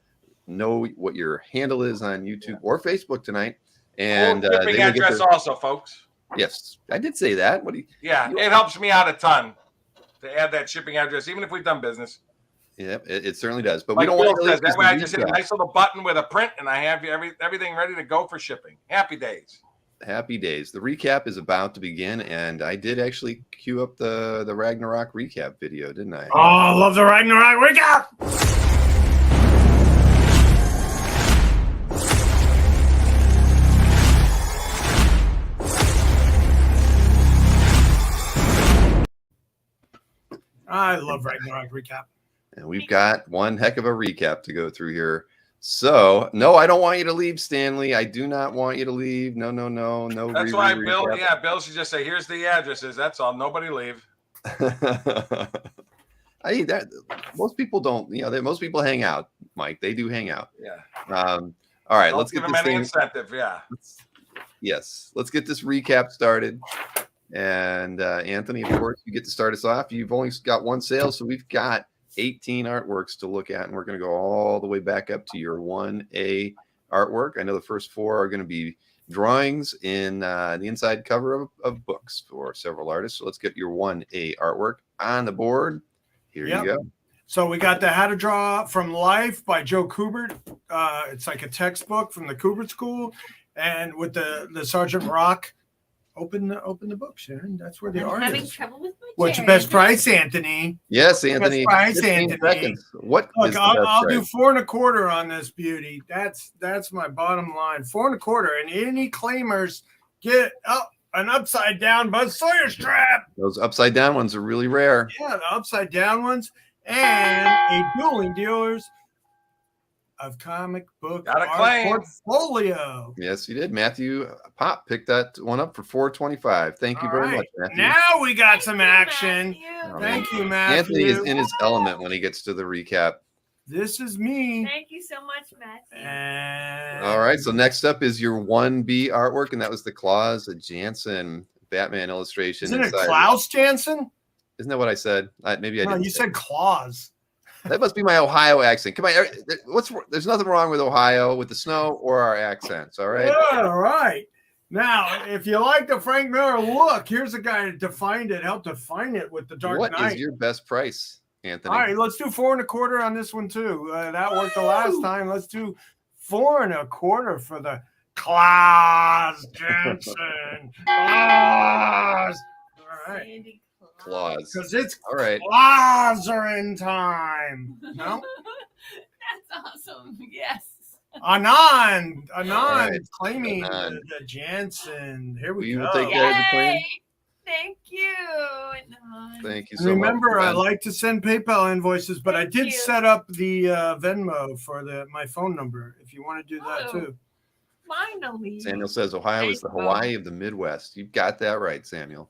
know what your handle is on YouTube or Facebook tonight. And Full shipping they will get address their- also, folks. Yes, I did say that. What do you? Yeah, it helps me out a ton to add that shipping address, even if we've done business. Yeah, it certainly does. But Like we don't Bill want to says, that way I just hit a recap. nice little button with a print, and I have everything ready to go for shipping. Happy days. Happy days. The recap is about to begin, and I did actually queue up the Ragnarok recap video, didn't I? oh, I love the Ragnarok recap. I love Ragnarok recap. And we've got one heck of a recap to go through here. So, no, I don't want you to leave, Stanley. I do not want you to leave. No. That's why Bill, Bill should just say, here's the addresses. That's all. Nobody leave. Most people don't, most people hang out, Mike. They do hang out. Yeah. All right, Don't let's give get them this any thing. incentive. Yeah. Let's get this recap started. And Anthony, of course, you get to start us off. You've only got one sale, so we've got 18 artworks to look at, and we're going to go all the way back up to your 1A artwork. I know the first 4 are going to be drawings in the inside cover of books for several artists. So let's get your 1A artwork on the board. Here you go. So we got the How to Draw from Life by Joe Kubert. It's like a textbook from the Kubert School, and with the Sergeant Rock. Open the book, Sharon. That's where the art having is. trouble with my What's your chair. best price, Anthony? Yes, Anthony. Best price, 15 Anthony. seconds. What? Look, is the I'll best do price? 4 1/4 on this beauty. That's my bottom line. 4 1/4, and any claimers get an upside down Buzz Sawyer strap. Those upside down ones are really rare. Yeah, the upside down ones, and a Dueling Dealers of comic book Got a art claim. portfolio. Yes, you did. Matthew Pop picked that one up for $4.25. Thank you All very right. much, Matthew. Now we got some Thank you, action. Matthew. Thank you, Matthew. Anthony is in his element when he gets to the recap. This is me. Thank you so much, Matthew. And All right. So next up is your 1B artwork, and that was the Claus Jansen Batman illustration. Isn't it inside. Klaus Jansen? Isn't that what I said? Maybe I No, didn't. you say said Claus. that must be my Ohio accent. Come on, there's nothing wrong with Ohio, with the snow or our accents. All right. All right. Now, if you like the Frank Miller look, here's a guy that defined it, helped define it with the Dark What Knight. is your best price, Anthony? All right, let's do 4 1/4 on this one too. That worked the last time. Let's do 4 1/4 for the Klaus Jansen. Klaus. All right. Sandy Claus. Because it's All right. Klausering time. No? That's awesome. Yes. Anand right. claiming Anand. the Jansen. Here we We will go. take care of the claim. Yay! Thank you. Thank you And so remember, much. I like to send PayPal invoices, but I Thank did you. set up the Venmo for my phone number if you want to do that Oh. too. Finally. Samuel says Ohio is the Thanks, Hawaii of the Midwest. You've got that right, Samuel.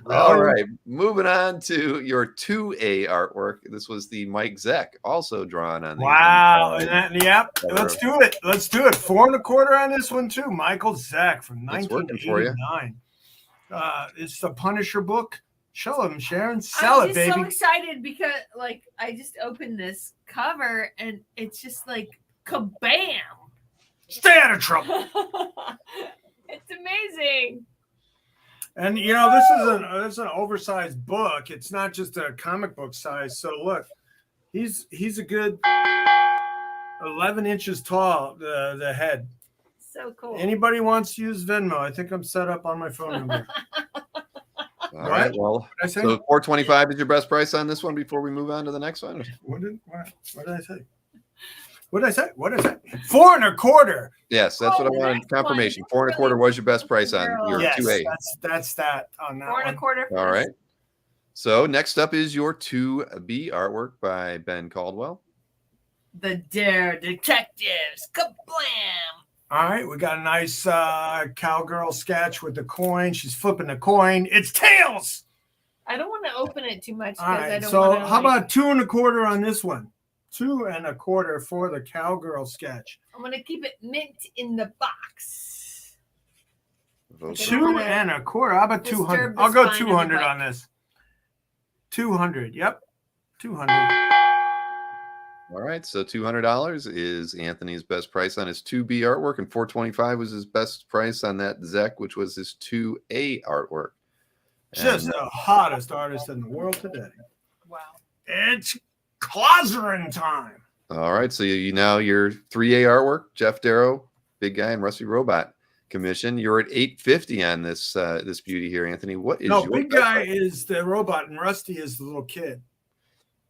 Well, All right, moving on to your 2A artwork. This was the Mike Zeck, also drawn on the Wow. Yep. cover. Let's do it. Let's do it. 4 1/4 on this one too. Michael Zeck from It's working for you. 1989. It's the Punisher book. Show him, Sharon. Sell I'm it, just so baby. excited because, like, I just opened this cover and it's just like kabam. Stay out of trouble. It's amazing. And this is an oversized book. It's not just a comic book size. So look, he's a good 11 inches tall. The head. So cool. Anybody wants to use Venmo? I think I'm set up on my phone number. All right, well, What did I say? so 425 is your best price on this one before we move on to the next one? What did I say? What did I say? What is it? 4 1/4. Yes, that's what I Oh, wanted next one. confirmation. 4 1/4 was your best price on your Yes, 2A. that's that on that 4 one. 1/4. All right. So next up is your 2B artwork by Ben Caldwell. The Dare Detectives. Kablam. All right, we got a nice cowgirl sketch with the coin. She's flipping the coin. It's tails. I don't want to open it too much All because I right, don't so want to. how about 2 1/4 on this one? 2 1/4 for the cowgirl sketch. I'm gonna keep it mint in the box. Vote. Okay. 2 1/4. How about Disturb 200? the I'll go spine of the 200 bike. on this. 200. Yep. 200. All right, so $200 is Anthony's best price on his 2B artwork, and $425 was his best price on that Zeck, which was his 2A artwork. Just And, the hottest artist in the world today. Wow. It's Klausering time. all right, so you now your 3A artwork, Jeff Darrow, Big Guy, and Rusty Robot commission. You're at $850 on this this beauty here, Anthony. What is No, your big best guy price? is the robot, and Rusty is the little kid.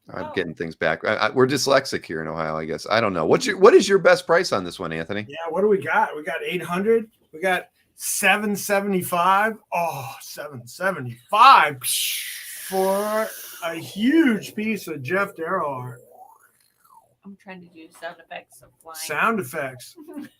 I'm getting things back. We're dyslexic here in Ohio, I guess. I don't know. What is your best price on this one, Anthony? Yeah, what do we got? We got 800. We got 775. Oh, 775 for a huge piece of Jeff Darrow art. I'm trying to do sound effects of flying. Sound effects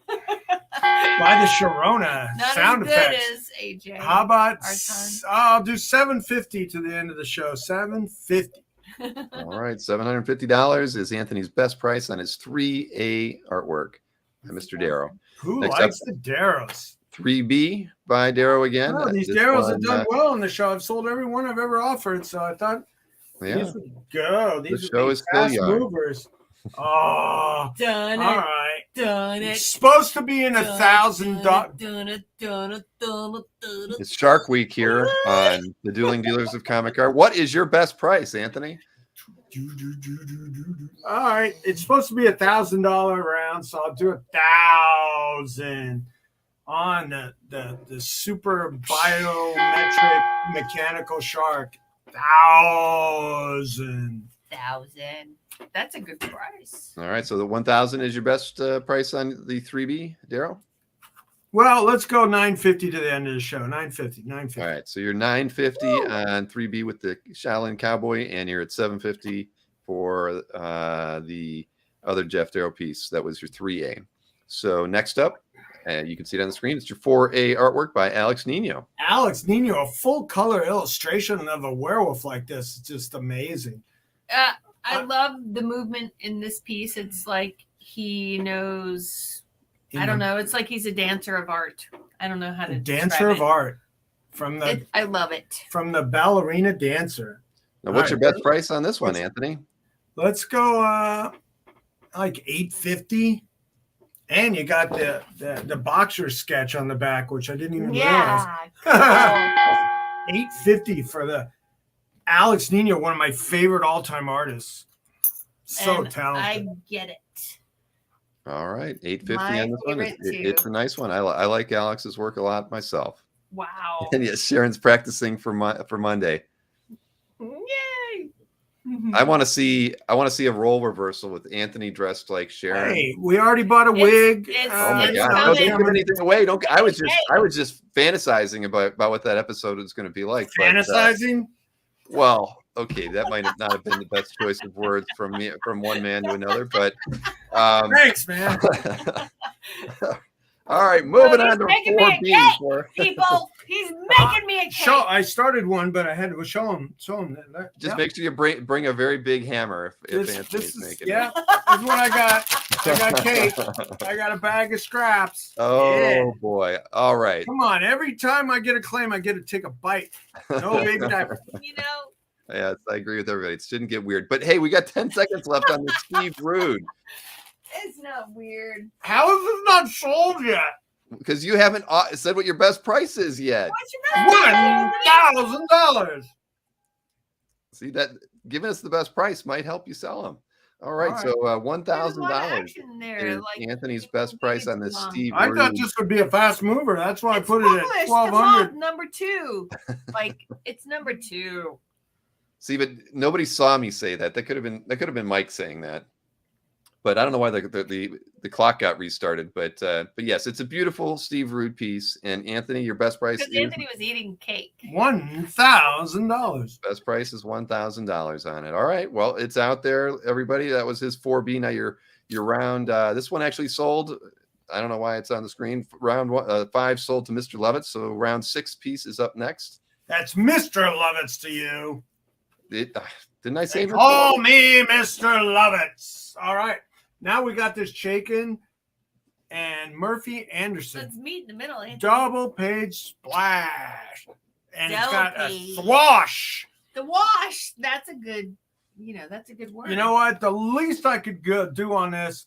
by the Sharona. Not Sound as good effects. as AJ. How about our son. I'll do 750 to the end of the show. 750. All right, $750 is Anthony's best price on his 3A artwork by Mr. Darrow. Who Next likes the Darrows? 3B by Darrow again. Oh, these This Darrows one, have done well on the show. I've sold every one I've ever offered, so I thought Yeah. These would go. These show would is be still fast young. movers. Oh, Done all it. right. Done It's it. supposed to be in $1,000. Done it. Done it. Done it. Done it. It's Shark Week here on the Dueling Dealers of Comic Art. What is your best price, Anthony? All right, it's supposed to be $1,000 round, so I'll do 1,000 on the super biometric mechanical shark. 1,000. 1,000. That's a good price. All right, so the 1,000 is your best price on the 3B, Daryl? Well, let's go 950 to the end of the show. 950. All right, so you're 950 on 3B with the Shaolin Cowboy, and you're at 750 for the other Jeff Darrow piece. That was your 3A. So next up, you can see it on the screen. It's your 4A artwork by Alex Nino. Alex Nino, a full color illustration of a werewolf like this. It's just amazing. I love the movement in this piece. It's like he knows. I don't know. It's like he's a dancer of art. I don't know how to dancer of art from the. I love it. From the ballerina dancer. Now, what's your best price on this one, Anthony? Let's go like 850. And you got the boxer sketch on the back, which I didn't even realize. 850 for the Alex Nino, one of my favorite all-time artists. So And talented. I get it. All right, 850 My on this one. favorite It's a nice one. I like Alex's work a lot myself. Wow. And yes, Sharon's practicing for Monday. Yay. I want to see a role reversal with Anthony dressed like Sharon. Hey, we already bought a wig. Oh my it's god! coming. Don't give anything away. Don't. I was just fantasizing about what that episode was going to be like. Fantasizing. Well, okay, that might not have been the best choice of words from one man to another, but Thanks, man. all right, moving on to making me a 4B. cake, people. He's making me a cake. I started one, but I had to show him. That. Just make sure you bring a very big hammer if Anthony's making it. Yeah, this is what I got. I got cake. I got a bag of scraps. Oh boy! All right. Come on! Every time I get a claim, I get to take a bite. No baby diaper. You know. Yeah, I agree with everybody. It shouldn't get weird. But hey, we got 10 seconds left on the Steve Rude. It's not weird. How is this not sold yet? Because you haven't said what your best price is yet. What's your best $1,000. See, that giving us the best price might help you sell them. All right, so $1,000 is Anthony's best price on this Steve I Rude. thought this would be a fast mover. That's why I put it at published. $1,200. Come on, number 2. Like it's number 2. See, but nobody saw me say that. That could have been Mike saying that. But I don't know why the clock got restarted. But yes, it's a beautiful Steve Rude piece. And Anthony, your best price Because Anthony was eating cake. $1,000. Best price is $1,000 on it. All right. Well, it's out there, everybody. That was his 4B. Now your round. This one actually sold. I don't know why it's on the screen. Round 5 sold to Mr. Lovitz. So round 6 piece is up next. That's Mr. Lovitz to you. Didn't I say? Call me Mr. Lovitz. All right. Now we got this Chaikin and Murphy Anderson. Let's meet in the middle. Anthony. Double page splash. And it's got a Double-page. swash. The wash. That's a good. That's a good word. You know what? The least I could do on this.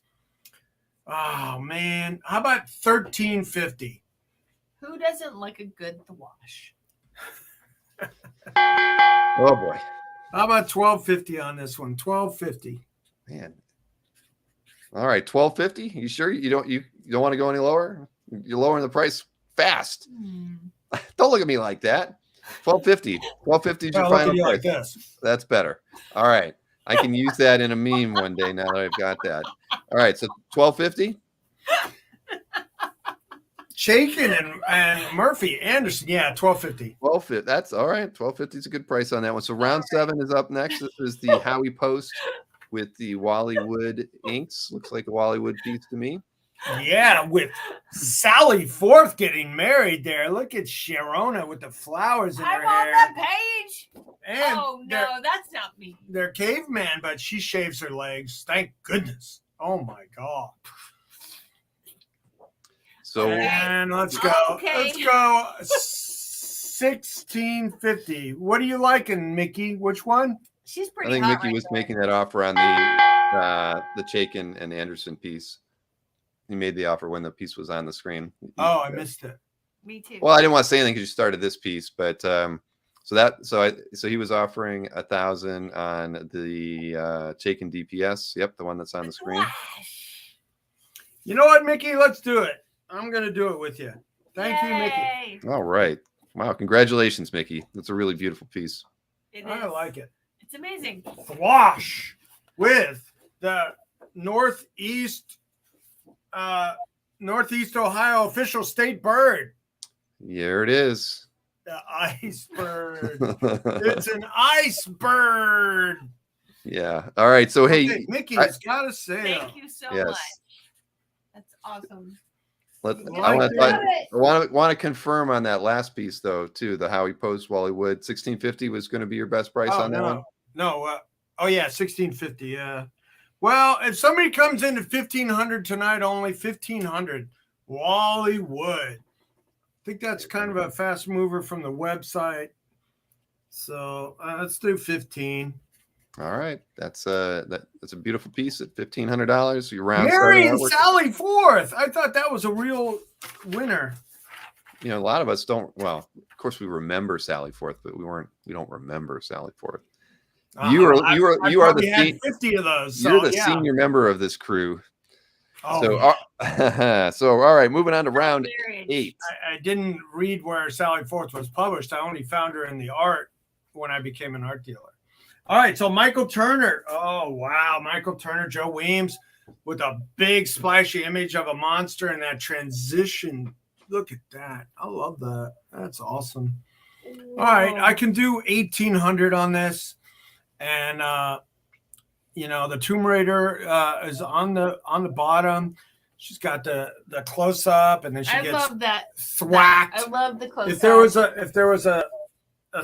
Oh man, how about $1,350? Who doesn't like a good wash? Oh boy. How about $1,250 on this one? $1,250. Man. All right, $1,250. You sure you don't want to go any lower? You're lowering the price fast. Don't look at me like that. $1,250. $1,250 is your final price. Like this. That's better. All right. I can use that in a meme one day now that I've got that. All right, so $1,250. Chaikin and Murphy Anderson, yeah, $1,250. $1,250. That's all right. $1,250 is a good price on that one. So round 7 is up next. This is the Howie Post with the Wallywood inks. Looks like a Wallywood piece to me. Yeah, with Sally Forth getting married there. Look at Sharona with the flowers in her I'm hair. on that page. And Oh no, that's not me. they're caveman, but she shaves her legs. Thank goodness. Oh my God. So And let's go. Okay. Let's go $1,650. What are you liking, Mickey? Which one? She's I pretty think hot Mickey right was there. making that offer on the Chaikin and Anderson piece. He made the offer when the piece was on the screen. Oh, I missed it. Me too. Well, I didn't want to say anything because you started this piece, but so he was offering 1,000 on the Chaikin DPS. Yep, the one that's on the screen. You know what, Mickey? Let's do it. I'm going to do it with you. Thank you, Mickey. Yay! All right. Wow, congratulations, Mickey. That's a really beautiful piece. It I is. like it. It's amazing. Wash with the Northeast Ohio official state bird. Here it is. The ice bird. It's an ice bird. Yeah. All right. So hey, Okay, Mickey has got a sale. Thank you so Yes. much. That's awesome. I want to confirm on that last piece though too. The Howie Post Wally Wood 1650 was going to be your best price on that one. No. Oh yeah, 1650. Yeah. Well, if somebody comes in at 1,500 tonight, only 1,500. Wally Wood. I think that's kind of a fast mover from the website. So let's do 15. All right, that's a beautiful piece at $1,500. You round Mary and artwork. Sally Forth. I thought that was a real winner. You know, a lot of us don't. Well, of course, we remember Sally Forth, but we don't remember Sally Forth. You are the 50 of those. You're the senior member of this crew. Oh, So all right, moving on to round 8. I didn't read where Sally Forth was published. I only found her in the art when I became an art dealer. All right, so Michael Turner. Oh, wow. Michael Turner, Joe Weems with a big splashy image of a monster and that transition. Look at that. I love that. That's awesome. All right, I can do 1,800 on this. And, the Tomb Raider is on the bottom. She's got the close up, and then she gets love that thwacked. I love the close up. If there was a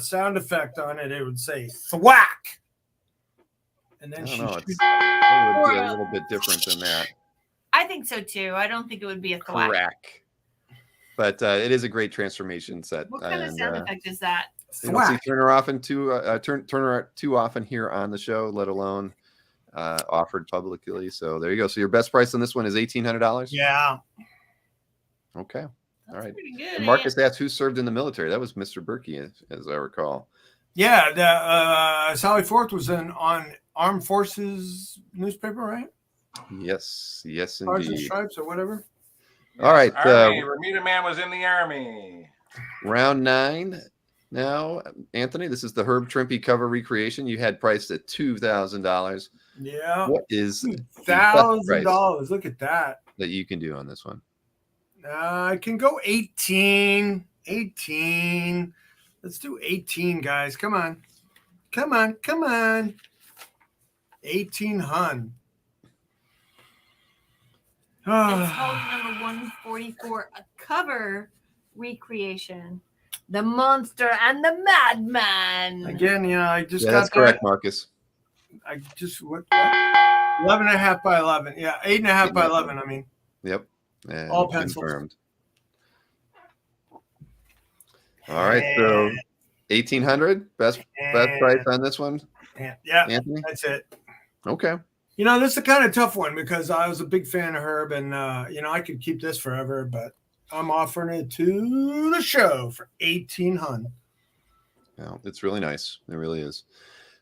sound effect on it, it would say thwack. And then it would be a little bit different than that. I think so too. I don't think it would be a thwack. Crack. But it is a great transformation set. What kind of sound effect is that? You don't see Turner too often here on the show, let alone offered publicly. So there you go. So your best price on this one is $1,800. Yeah. Okay. All right. Pretty good. And Marcus asked who served in the military. That was Mr. Berkey, as I recall. Yeah. Sally Forth was on Armed Forces newspaper, right? Yes, Stars and indeed. Stripes or whatever. All right. Ramita Man was in the army. Round 9. Now, Anthony, this is the Herb Trimpe cover recreation. You had priced at $2,000. Yeah. What is $1,000? Look at that. That you can do on this one? I can go 18. 18. Let's do 18, guys. Come on. 1,800. It's called number 144, a cover recreation. The Monster and the Madman. Again, I just got that's correct, Marcus. I just 11.5 by 11. Yeah, 8.5 by 11. I mean. Yep. And all pencils. Confirmed. All right, so 1,800 best price on this one. Yeah, Anthony? That's it. Okay. This is a kind of tough one because I was a big fan of Herb, and I could keep this forever, but I'm offering it to the show for 1,800. Well, it's really nice. It really is.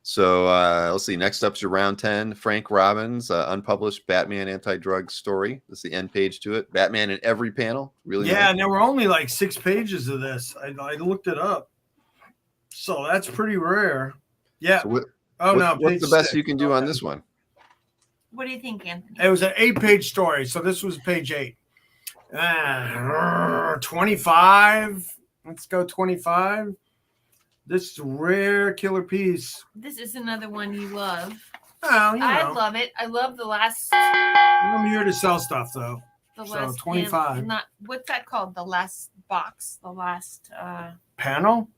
So let's see. Next up is your round 10. Frank Robbins, unpublished Batman anti-drug story. This is the end page to it. Batman in every panel. Really nice. And there were only like 6 pages of this. I looked it up. So that's pretty rare. Yeah. So what's the best you can do on this one? What do you think, Anthony? It was an 8-page story. So this was page 8. 25. Let's go 25. This is a rare killer piece. This is another one you love. Well, I love it. I love the last. I'm here to sell stuff, though. The 25. What's that called? The last box. The last panel.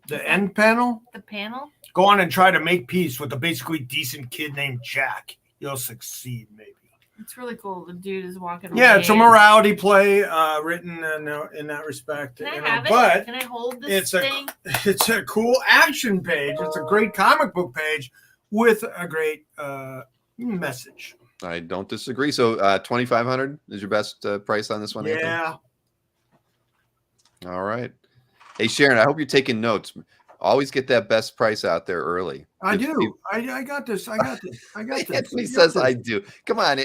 The end panel. The panel. Go on and try to make peace with a basically decent kid named Jack. You'll succeed, maybe. It's really cool. The dude is walking. Yeah, away. it's a morality play written in that respect. Can I you know, have it? But Can I hold this thing? It's a cool action page. It's a great comic book page with a great message. I don't disagree. So $2,500 is your best price on this one, Anthony? Yeah. All right. Hey, Sharon, I hope you're taking notes. Always get that best price out there early. I do. I got this. I got this. Anthony says I do. Come on.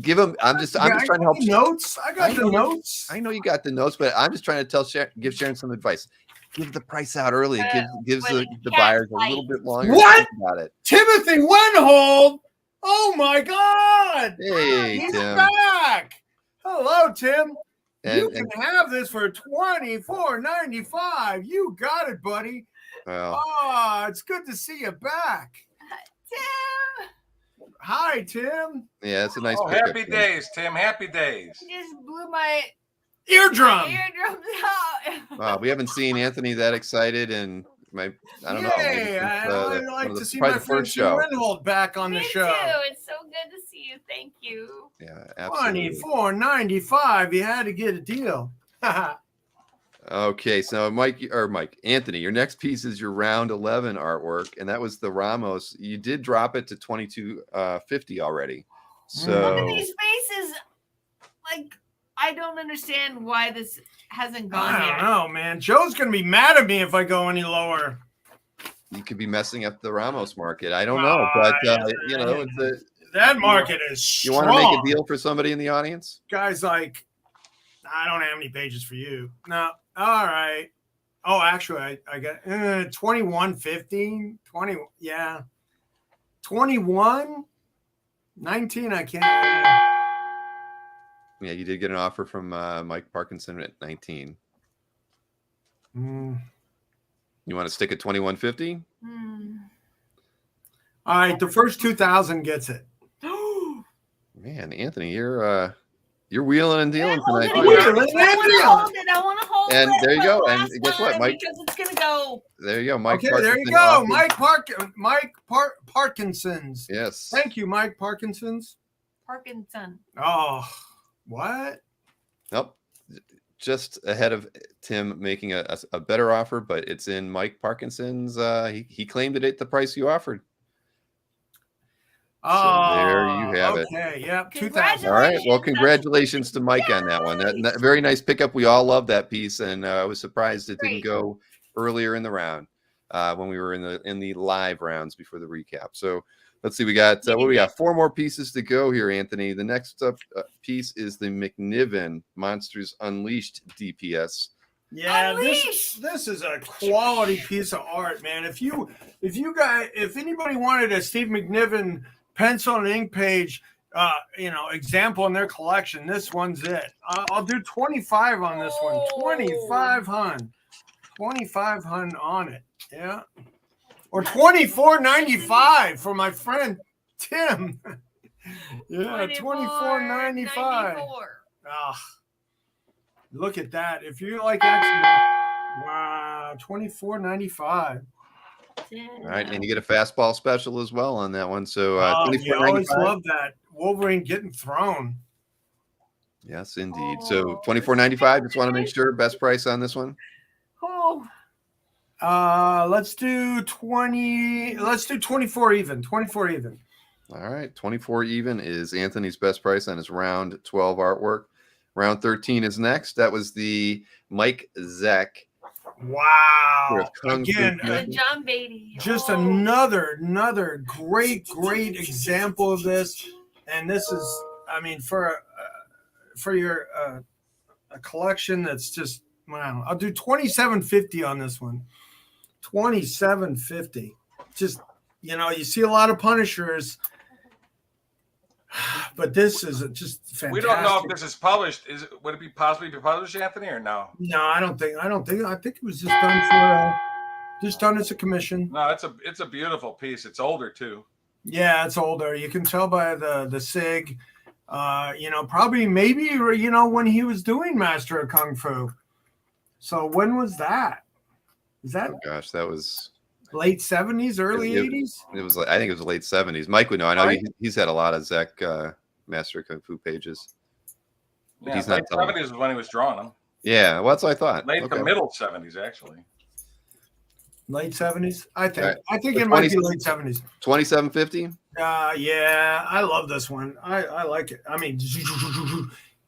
Give him. I'm just trying to help. Notes. I got the notes. I know you got the notes, but I'm just trying to give Sharon some advice. Give the price out early. It gives the buyers a little bit longer What? to think about it. Timothy Wenhold. Oh my God. Hey, He's Tim. back. Hello, Tim. You And can have this for $24.95. You got it, buddy. well, Oh, it's good to see you back. Tim, Hi, Tim. yeah, it's a nice. Oh, pickup, happy Tim. days, Tim. Happy days. just blew my Eardrum. eardrums out. Wow, we haven't seen Anthony that excited, and I don't know. maybe Yay, since, I'd like one of to see probably my the friend first Tim show. Wenhold back on the Me show. too. It's so good to see you. Thank you. Yeah, absolutely. $24.95. You had to get a deal. Okay, so Anthony, your next piece is your round 11 artwork, and that was the Ramos. You did drop it to $22.50 already. Look at So these faces. Like, I don't understand why this hasn't gone I yet. don't know, man. Joe's going to be mad at me if I go any lower. you could be messing up the Ramos market. I don't know, but That market is you strong. want to make a deal for somebody in the audience? Guys like, I don't have any pages for you. No. All right. Oh, actually, I got 21.15. 20. Yeah. 21. 19. I can't. Yeah, you did get an offer from Mike Parkinson at 19. You want to stick at 21.50? All right. The first 2,000 gets it. Man, Anthony, you're wheeling and dealing tonight. I want to hold And it there you for go. the And last guess what, time Mike? Because it's gonna go. There you go, Mike. Okay, there you Parkinson go. offered- Parkinson's. Yes. Thank you, Mike Parkinson's. Parkinson. Oh, what? Nope. Just ahead of Tim making a better offer, but it's in Mike Parkinson's. He claimed it at the price you offered. So there you have it. Okay, yep. 2,000. Congratulations. All right. Well, congratulations to Mike on that one. That very nice pickup. We all love that piece, and I was surprised it didn't go earlier in the round when we were in the live rounds before the recap. So let's see. We got what do we got? 4 more pieces to go here, Anthony. The next piece is the McNiven Monsters Unleashed DPS. Yeah, this is a quality piece of art, man. If anybody wanted a Steve McNiven pencil and ink page, example in their collection, this one's it. I'll do 25 on this one. 2,500 on it. Yeah, or 24.95 for my friend Tim. Yeah, 24.95. Look at that. If you like X-Men, wow, 24.95. All right, and you get a fastball special as well on that one. So you always love that Wolverine getting thrown. Yes, indeed. So $24.95. Just want to make sure best price on this one. Oh. Let's do 20. Let's do 24 even. 24 even. All right, 24 even is Anthony's best price on his round 12 artwork. Round 13 is next. That was the Mike Zeck. Wow. Again, John Beatty. Just another great example of this. And this is, I mean, for your a collection that's just, wow. I'll do $27.50 on this one. $27.50. Just, you see a lot of Punishers, but this is just fantastic. We don't know if this is published. Would it be possibly be published, Anthony, or no? No, I don't think. I think it was just done as a commission. No, it's a beautiful piece. It's older too. Yeah, it's older. You can tell by the SIG. Probably maybe when he was doing Master of Kung Fu. So when was that? Is that? Oh gosh, that was late 70s, early 80s. It was I think it was late 70s. Mike would know. I know he's had a lot of Zeck Master of Kung Fu pages. But Yeah, he's late not telling. 70s is when he was drawing them. Yeah, well, that's what I thought. Late Okay. to middle 70s, actually. Late 70s, I think. Right. I think So it might be late 70s. 2750. Yeah, I love this one. I like it. I mean,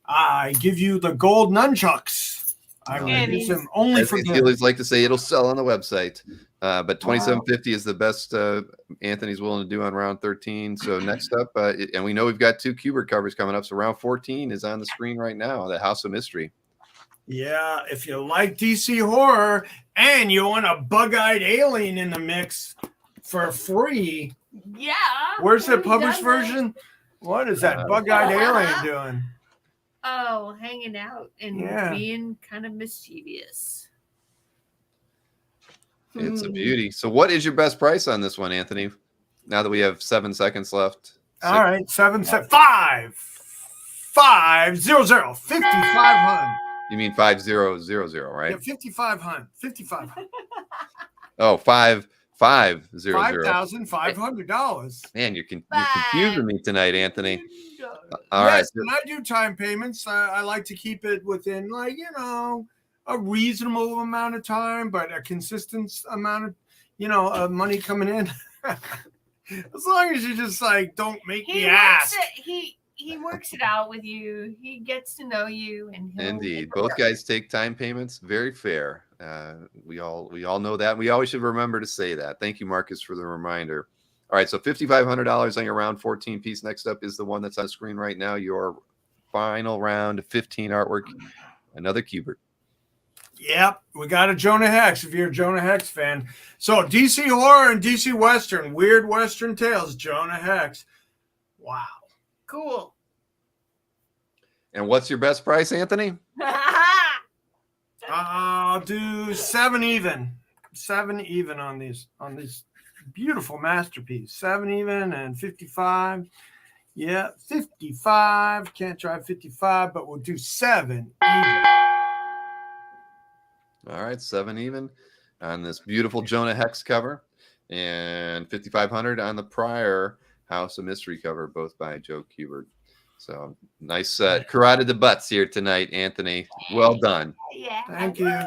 I give you the gold nunchucks. I will use them only As for these good. dealers like to say, it'll sell on the website. But 2750 is the best Anthony's willing to do on round 13. So next up, and we know we've got 2 Kubert covers coming up. So round 14 is on the screen right now. The House of Mystery. Yeah, if you like DC horror and you want a bug-eyed alien in the mix for free, Yeah. where's the We've published done that. version? What is that bug-eyed alien doing? Oh, hanging out and Yeah. being kind of mischievous. It's a beauty. So what is your best price on this one, Anthony? Now that we have 7 seconds left. All right, 500, 5,500. You mean 5000, right? Yeah, 5,500, 5,500. Oh, 5500. $5,500. Man, you're confusing me tonight, Anthony. All Yes, right. and I do time payments. I like to keep it within, like, a reasonable amount of time, but a consistent amount of, money coming in. As long as you just don't make me ask. He works it out with you. He gets to know you, and Indeed, both guys take time payments. Very fair. We all know that. We always should remember to say that. Thank you, Marcus, for the reminder. All right, so $5,500 on your round 14 piece. Next up is the one that's on the screen right now. Your final round 15 artwork. Another Kubert. Yep, we got a Jonah Hex if you're a Jonah Hex fan. So DC horror and DC Western, weird Western tales, Jonah Hex. Wow. cool. And what's your best price, Anthony? I'll do 7 even. 7 even on these beautiful masterpiece. 7 even and 55. Yeah, 55. Can't drive 55, but we'll do 7 even. All right, 7 even on this beautiful Jonah Hex cover, and 5,500 on the prior House of Mystery cover, both by Joe Kubert. So nice carotid the butts here tonight, Anthony. Well done. Yeah. Thank you.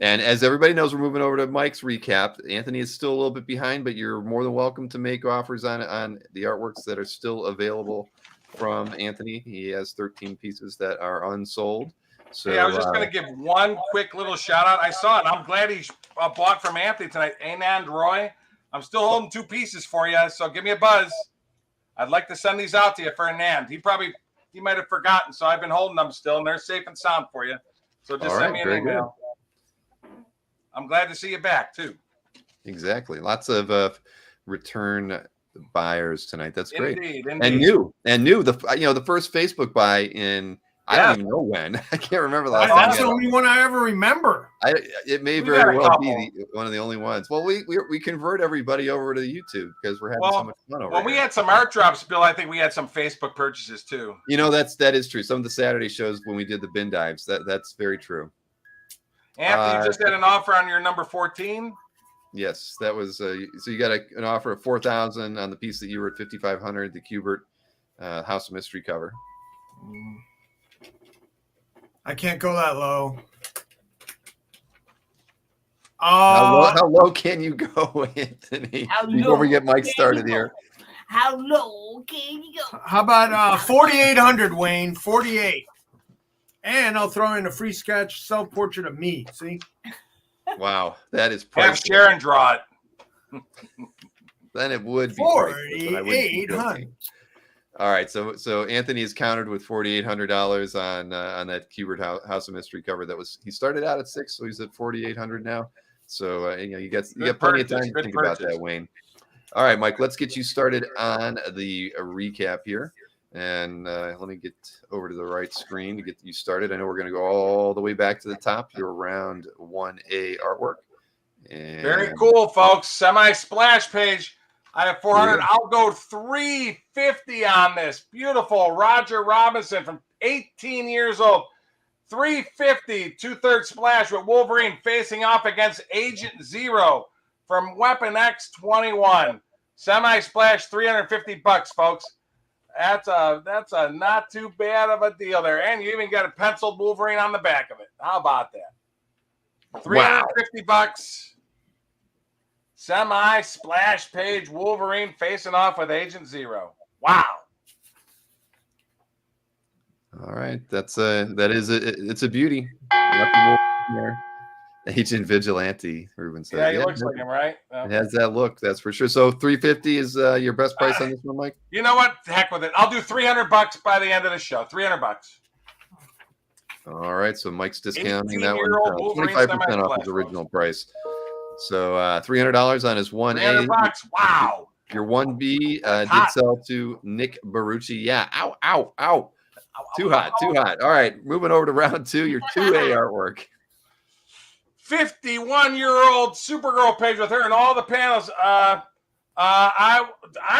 And as everybody knows, we're moving over to Mike's recap. Anthony is still a little bit behind, but you're more than welcome to make offers on the artworks that are still available from Anthony. He has 13 pieces that are unsold. So hey, I was just going to give one quick little shout out. I saw it. I'm glad he bought from Anthony tonight. Anand Roy. I'm still holding 2 pieces for you, so give me a buzz. I'd like to send these out to you for Anand. He might have forgotten, so I've been holding them still, and they're safe and sound for you. So just send me an email. I'm glad to see you back too. Exactly. Lots of return buyers tonight. That's great. Indeed. And new the first Facebook buy in I don't even know when. I can't remember the last time. That's the only one I ever remember. It may very well be one of the only ones. Well, we convert everybody over to YouTube because we're having so much fun over When we had some art drops, Bill, I think we had some Facebook purchases too. That is true. Some of the Saturday shows when we did the bin dives, that's very true. Anthony, you just had an offer on your number 14. Yes, that was so you got an offer of 4,000 on the piece that you were at 5,500, the Kubert House of Mystery cover. I can't go that low. How low can you go, Anthony? Before we get Mike started here. How low can you go? How about 4,800, Wayne? 48. And I'll throw in a free sketch self-portrait of me. See? Wow, that is Have Sharon draw it. Then it would be 4,800. All right, so Anthony is countered with $4,800 on that Kubert House of Mystery cover. He started out at 6, so he's at 4,800 now. So you got plenty of time to think about that, Wayne. All right, Mike, let's get you started on the recap here, and let me get over to the right screen to get you started. I know we're going to go all the way back to the top. Your round 1A artwork. And very cool, folks. Semi-splash page. I have 400. Yeah. I'll go 350 on this. Beautiful Roger Robinson from 18 years old. 350, 2/3 splash with Wolverine facing off against Agent Zero from Weapon X 21. Semi-splash, $350, folks. That's a not too bad of a deal there. And you even got a penciled Wolverine on the back of it. How about that? $350. Semi splash page Wolverine facing off with Agent Zero. Wow. All right, it's a beauty. Agent Vigilante, Ruben said. Yeah, he looks like him, right? It has that look, that's for sure. So 350 is your best price on this one, Mike? You know what? Heck with it. I'll do $300 by the end of the show. $300. All right, so Mike's discounting that 18-year-old one. Wolverine 25% off his original price. So $300 on his 1A. $300. Wow. Your 1B did sell to Nick Barucci. Yeah, ow, ow, ow. Too hot. All right, moving over to round 2, your 2A artwork. 51-year-old Supergirl page with her and all the panels. I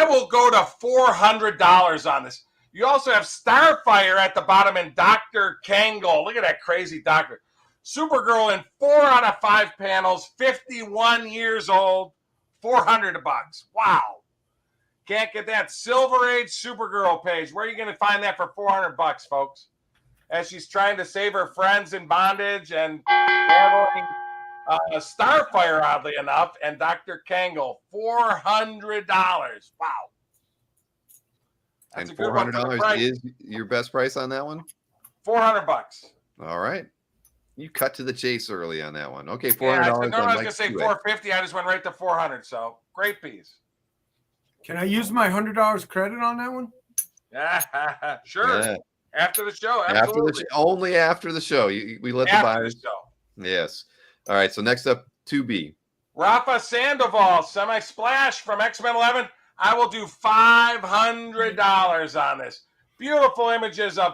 will go to $400 on this. You also have Starfire at the bottom and Dr. Kangle. Look at that crazy doctor. Supergirl in 4 out of 5 panels, 51 years old, $400. Wow. Can't get that. Silver Age Supergirl page. Where are you going to find that for $400, folks? As she's trying to save her friends in bondage and battling Starfire, oddly enough, and Dr. Kangle, $400. Wow. That's and $400 is your best price on that one? $400. All right. You cut to the chase early on that one. Okay, $400. Yeah, I was going to say $450. I just went right to $400. So great piece. Can I use my $100 credit on that one? Yeah, sure. Yeah. After the show, absolutely. Only after the show. We let the buyers. Yes. All right. So next up, 2B. Rafa Sandoval, semi-splash from X-Men 11. I will do $500 on this. Beautiful images of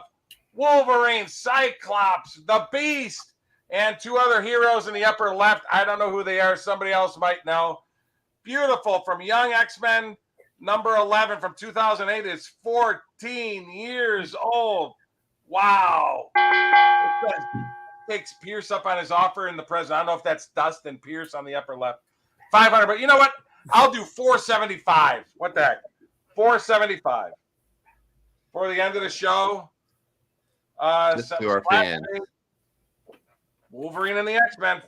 Wolverine, Cyclops, the Beast, and 2 other heroes in the upper left. I don't know who they are. Somebody else might know. Beautiful from Young X-Men number 11 from 2008. It's 14 years old. Wow. It takes Pierce up on his offer in the present. I don't know if that's Dustin Pierce on the upper left. 500, but you know what? I'll do $475. What the heck? $475 for the end of the show. Just to our fans. Wolverine and the X-Men.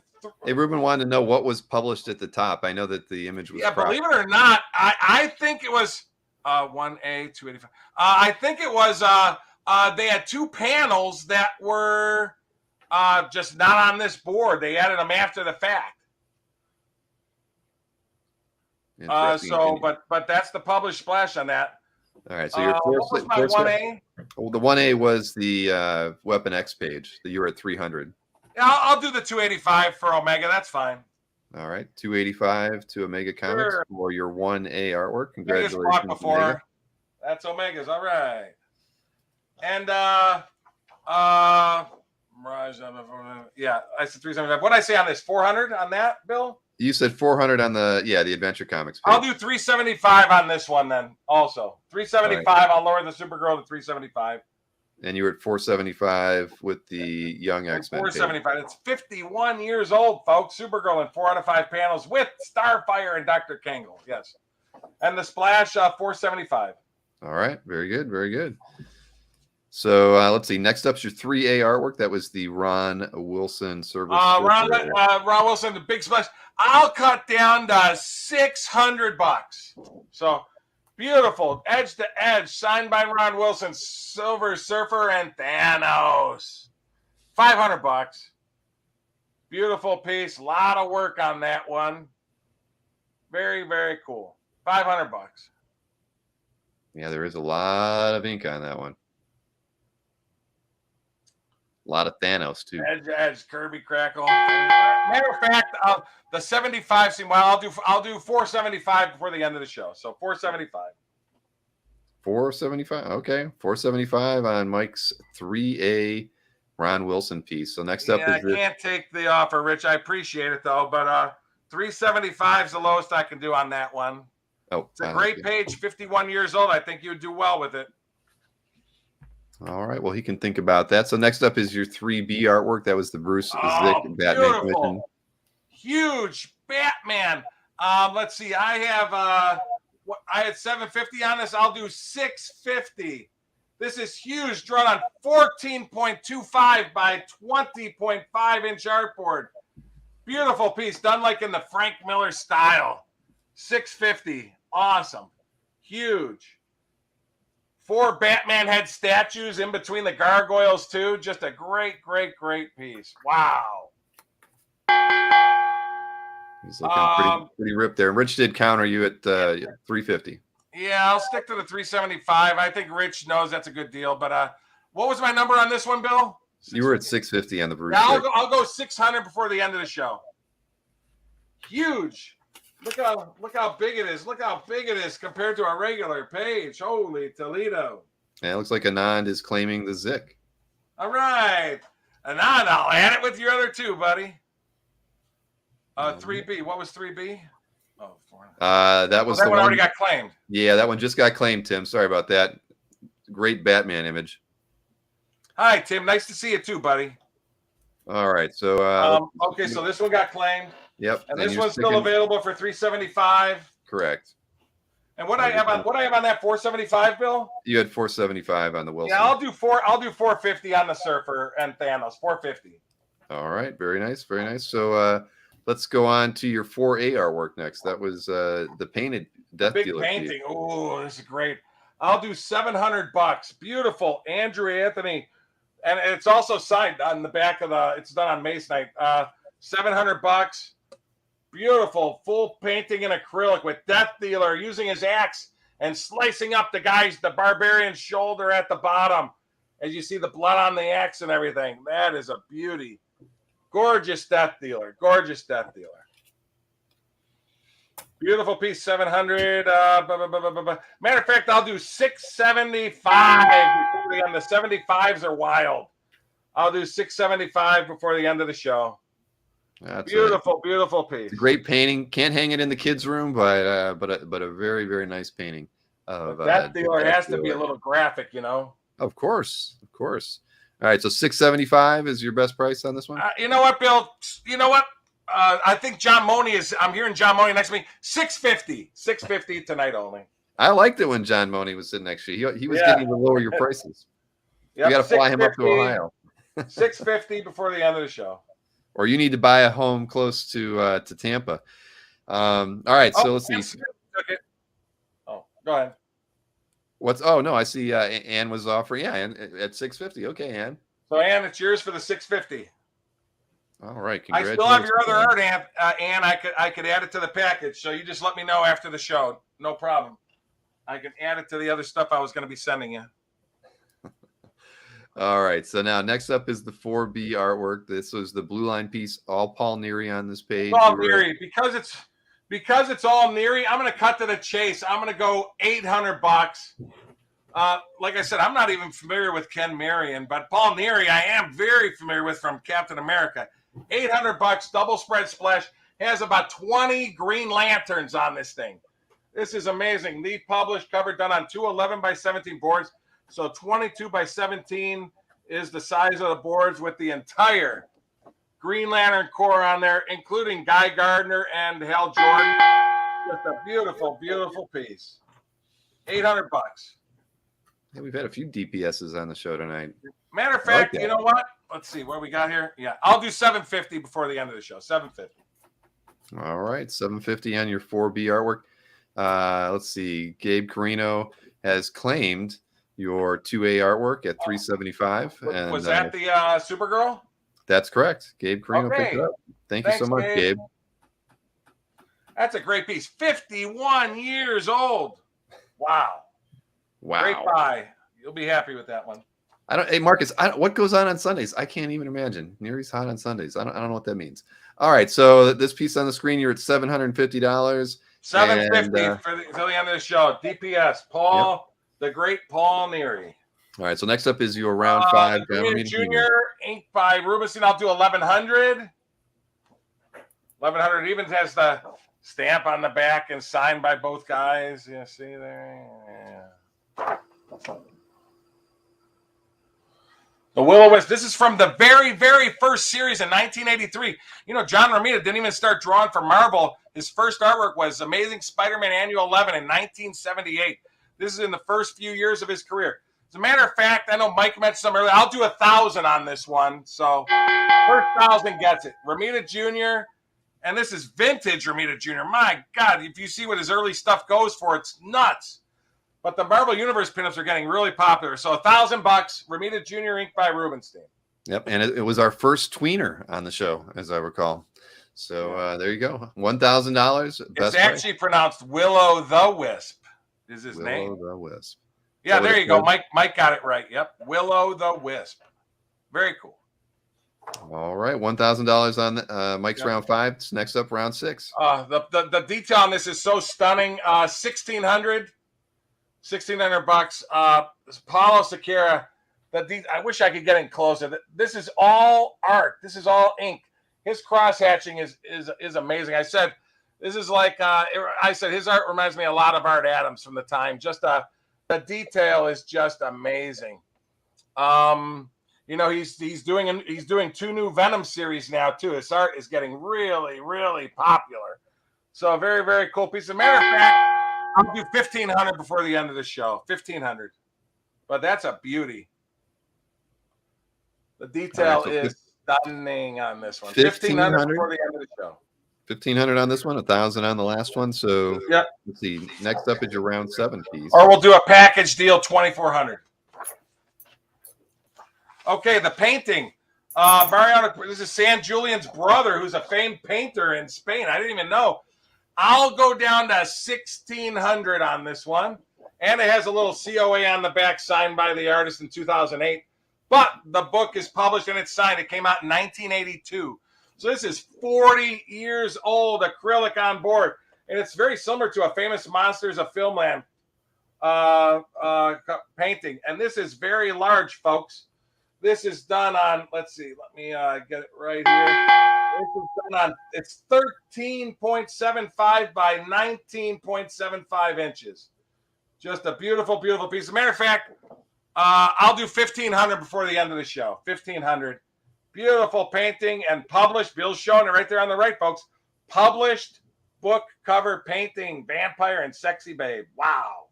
Hey, Ruben wanted to know what was published at the top. I know that the image was. Yeah, believe it or not, I think it was 1A 285. I think it was they had 2 panels that were just not on this board. They added them after the fact. But that's the published splash on that. All right, so your what was my 1A? Well, the 1A was the Weapon X page. That you were at 300. Yeah, I'll do the 285 for Omega. That's fine. All right, 285 to Omega Comics for your 1A artwork. Congratulations, before. Omega. That's Omega's. All right. And yeah, I said 375. What did I say on this? 400 on that, Bill? You said 400 on the Adventure Comics page. I'll do 375 on this one then. Also 375. Right. I'll lower the Supergirl to 375. And you were at 475 with the Young X-Men. 475. It's 51 years old, folks. Supergirl in 4 out of 5 panels with Starfire and Dr. Kangle. Yes. And the splash, 475. All right. Very good. Very good. So let's see. Next up is your 3A artwork. That was the Ron Wilson service. Ron Wilson, the big splash. I'll cut down to $600. So beautiful, edge to edge, signed by Ron Wilson, Silver Surfer and Thanos. $500. Beautiful piece. A lot of work on that one. Very, very cool. $500. Yeah, there is a lot of ink on that one. A lot of Thanos too. Edge, edge, Kirby crackle. Matter of fact, the 75 seem. Well, I'll do 475 before the end of the show. So 475. 475. Okay, 475 on Mike's 3A Ron Wilson piece. So next up is I can't take the offer, Rich. I appreciate it though, but 375 is the lowest I can do on that one. Oh, it's a great page. 51 years old. I think you'd do well with it. All right. Well, he can think about that. So next up is your 3B artwork. That was the Bruce Zick Batman commission. Huge Batman. Let's see. I have I had 750 on this. I'll do 650. This is huge, drawn on 14.25 by 20.5 inch artboard. Beautiful piece, done like in the Frank Miller style. 650, awesome, huge. 4 Batman head statues in between the gargoyles too. Just a great piece. Wow. He's looking pretty ripped there. Rich did counter you at 350. Yeah, I'll stick to the 375. I think Rich knows that's a good deal. But what was my number on this one, Bill? You were at 650 on the Bruce. Yeah, I'll go 600 before the end of the show. Huge. Look how big it is. Look how big it is compared to our regular page. Holy Toledo. Yeah, it looks like Anand is claiming the Zik. All right. Anand, I'll add it with your other 2, buddy. 3B. What was 3B? Oh, 4. That was that the one one already got claimed. Yeah, that one just got claimed, Tim. Sorry about that. Great Batman image. Hi, Tim. Nice to see you too, buddy. All right. So okay, so this one got claimed. Yep. And this one's still available for 375. Correct. And what I have on that 475, Bill? You had 475 on the Wilson. Yeah, I'll do 450 on the Surfer and Thanos. 450. All right. Very nice. Very nice. So let's go on to your 4A artwork next. That was the painted Death Big Dealer. painting. Oh, this is great. I'll do $700. Beautiful. Andrew Anthony. And it's also signed on the back of it's done on Masonite. $700. Beautiful. Full painting in acrylic with Death Dealer using his axe and slicing up the barbarian's shoulder at the bottom. As you see the blood on the axe and everything. That is a beauty. Gorgeous Death Dealer. Gorgeous Death Dealer. Beautiful piece, 700. Matter of fact, I'll do 675 before the end. The 75s are wild. I'll do 675 before the end of the show. That's beautiful piece. Great painting. Can't hang it in the kids' room, but a very, very nice painting. That dealer has to be a little graphic, you know. Of course. All right, so 675 is your best price on this one. You know what, Bill? You know what? I think John Money is. I'm hearing John Money next to me. 650. 650 tonight only. I liked it when John Money was sitting next to you. He was getting to lower your prices. Yep, you got to fly him up to Ohio. 650 before the end of the show. Or you need to buy a home close to Tampa. All right, so let's see. Oh, go ahead. I see Ann was offering, and at 650. Okay, Ann. So Ann, it's yours for the 650. All right, I still have your other art, Ann. I could add it to the package. So you just let me know after the show. No problem. I can add it to the other stuff I was going to be sending you. All right. So now next up is the 4B artwork. This was the blue line piece, all Paul Neary on this page. Paul Neary, because it's all Neary. I'm going to cut to the chase. I'm going to go $800. Like I said, I'm not even familiar with Ken Marion, but Paul Neary I am very familiar with from Captain America. $800, double spread splash, has about 20 Green Lanterns on this thing. This is amazing. Lead published, cover done on 2 11x17 boards. So 22 by 17 is the size of the boards with the entire Green Lantern Corps on there, including Guy Gardner and Hal Jordan. Just a beautiful, beautiful piece. $800. Yeah, we've had a few DPSs on the show tonight. Matter of fact, you know what? Let's see what we got here. Yeah, I'll do 750 before the end of the show. 750. All right, 750 on your 4B artwork. Let's see. Gabe Carino has claimed your 2A artwork at 375. And was that the Supergirl? That's correct. Gabe Carino picked it up. Thanks you so much, Gabe. That's a great piece. 51 years old. Wow. Great buy. You'll be happy with that one. Hey, Marcus, what goes on Sundays? I can't even imagine. Neary's hot on Sundays. I don't know what that means. All right, so this piece on the screen, you're at $750. $750 for the end of the show. DPS, Paul, the great Paul Neary. All right, so next up is your round 5. Junior, inked by Rubinstein. I'll do 1100. 1100 even has the stamp on the back and signed by both guys. You see there? Yeah. The Will-O-Wisp. This is from the very, very first series in 1983. You know, John Romita didn't even start drawing for Marvel His first artwork was Amazing Spider-Man Annual 11 in 1978. This is in the first few years of his career. As a matter of fact, I know Mike mentioned something earlier. I'll do 1,000 on this one. So first 1,000 gets it. Romita Jr., and this is vintage Romita Jr. My God, if you see what his early stuff goes for, it's nuts. But the Marvel Universe pinups are getting really popular. So $1,000, Romita Jr. inked by Rubenstein. Yep, and it was our first tweener on the show, as I recall. So there you go, $1,000. It's actually pronounced Willow the Wisp. Is his name? Willow the Wisp. Yeah, So there you go. Mike got it right. Yep, Willow the Wisp. Very cool. All right, $1,000 on Mike's round 5. Next up, round 6. The detail on this is so stunning. $1,600. Paulo Siqueira. I wish I could get in closer. This is all art. This is all ink. His cross hatching is amazing. I said this is like I said his art reminds me a lot of Art Adams from the time. Just the detail is just amazing. You know, he's doing 2 new Venom series now too. His art is getting really, really popular. So a very, very cool piece. As a matter of fact, I'll do $1,500 before the end of the show. $1,500, but that's a beauty. The detail is stunning on this one. $1,500 before the end of the show. $1,500 on this one, $1,000 on the last one. So yep. Let's see. Next up is your round 7 piece. Or we'll do a package deal, $2,400. Okay, the painting. Mariano, this is San Julian's brother, who's a famed painter in Spain. I didn't even know. I'll go down to $1,600 on this one. And it has a little COA on the back signed by the artist in 2008. But the book is published and it's signed. It came out in 1982. So this is 40 years old, acrylic on board. And it's very similar to a famous Monsters of Filmland painting. And this is very large, folks. This is done on, let's see, let me get it right here. This is done on, it's 13.75 by 19.75 inches. Just a beautiful, beautiful piece. As a matter of fact, I'll do $1,500 before the end of the show. $1,500. Beautiful painting and published. Bill's showing it right there on the right, folks. Published book cover painting, Vampire and Sexy Babe. Wow.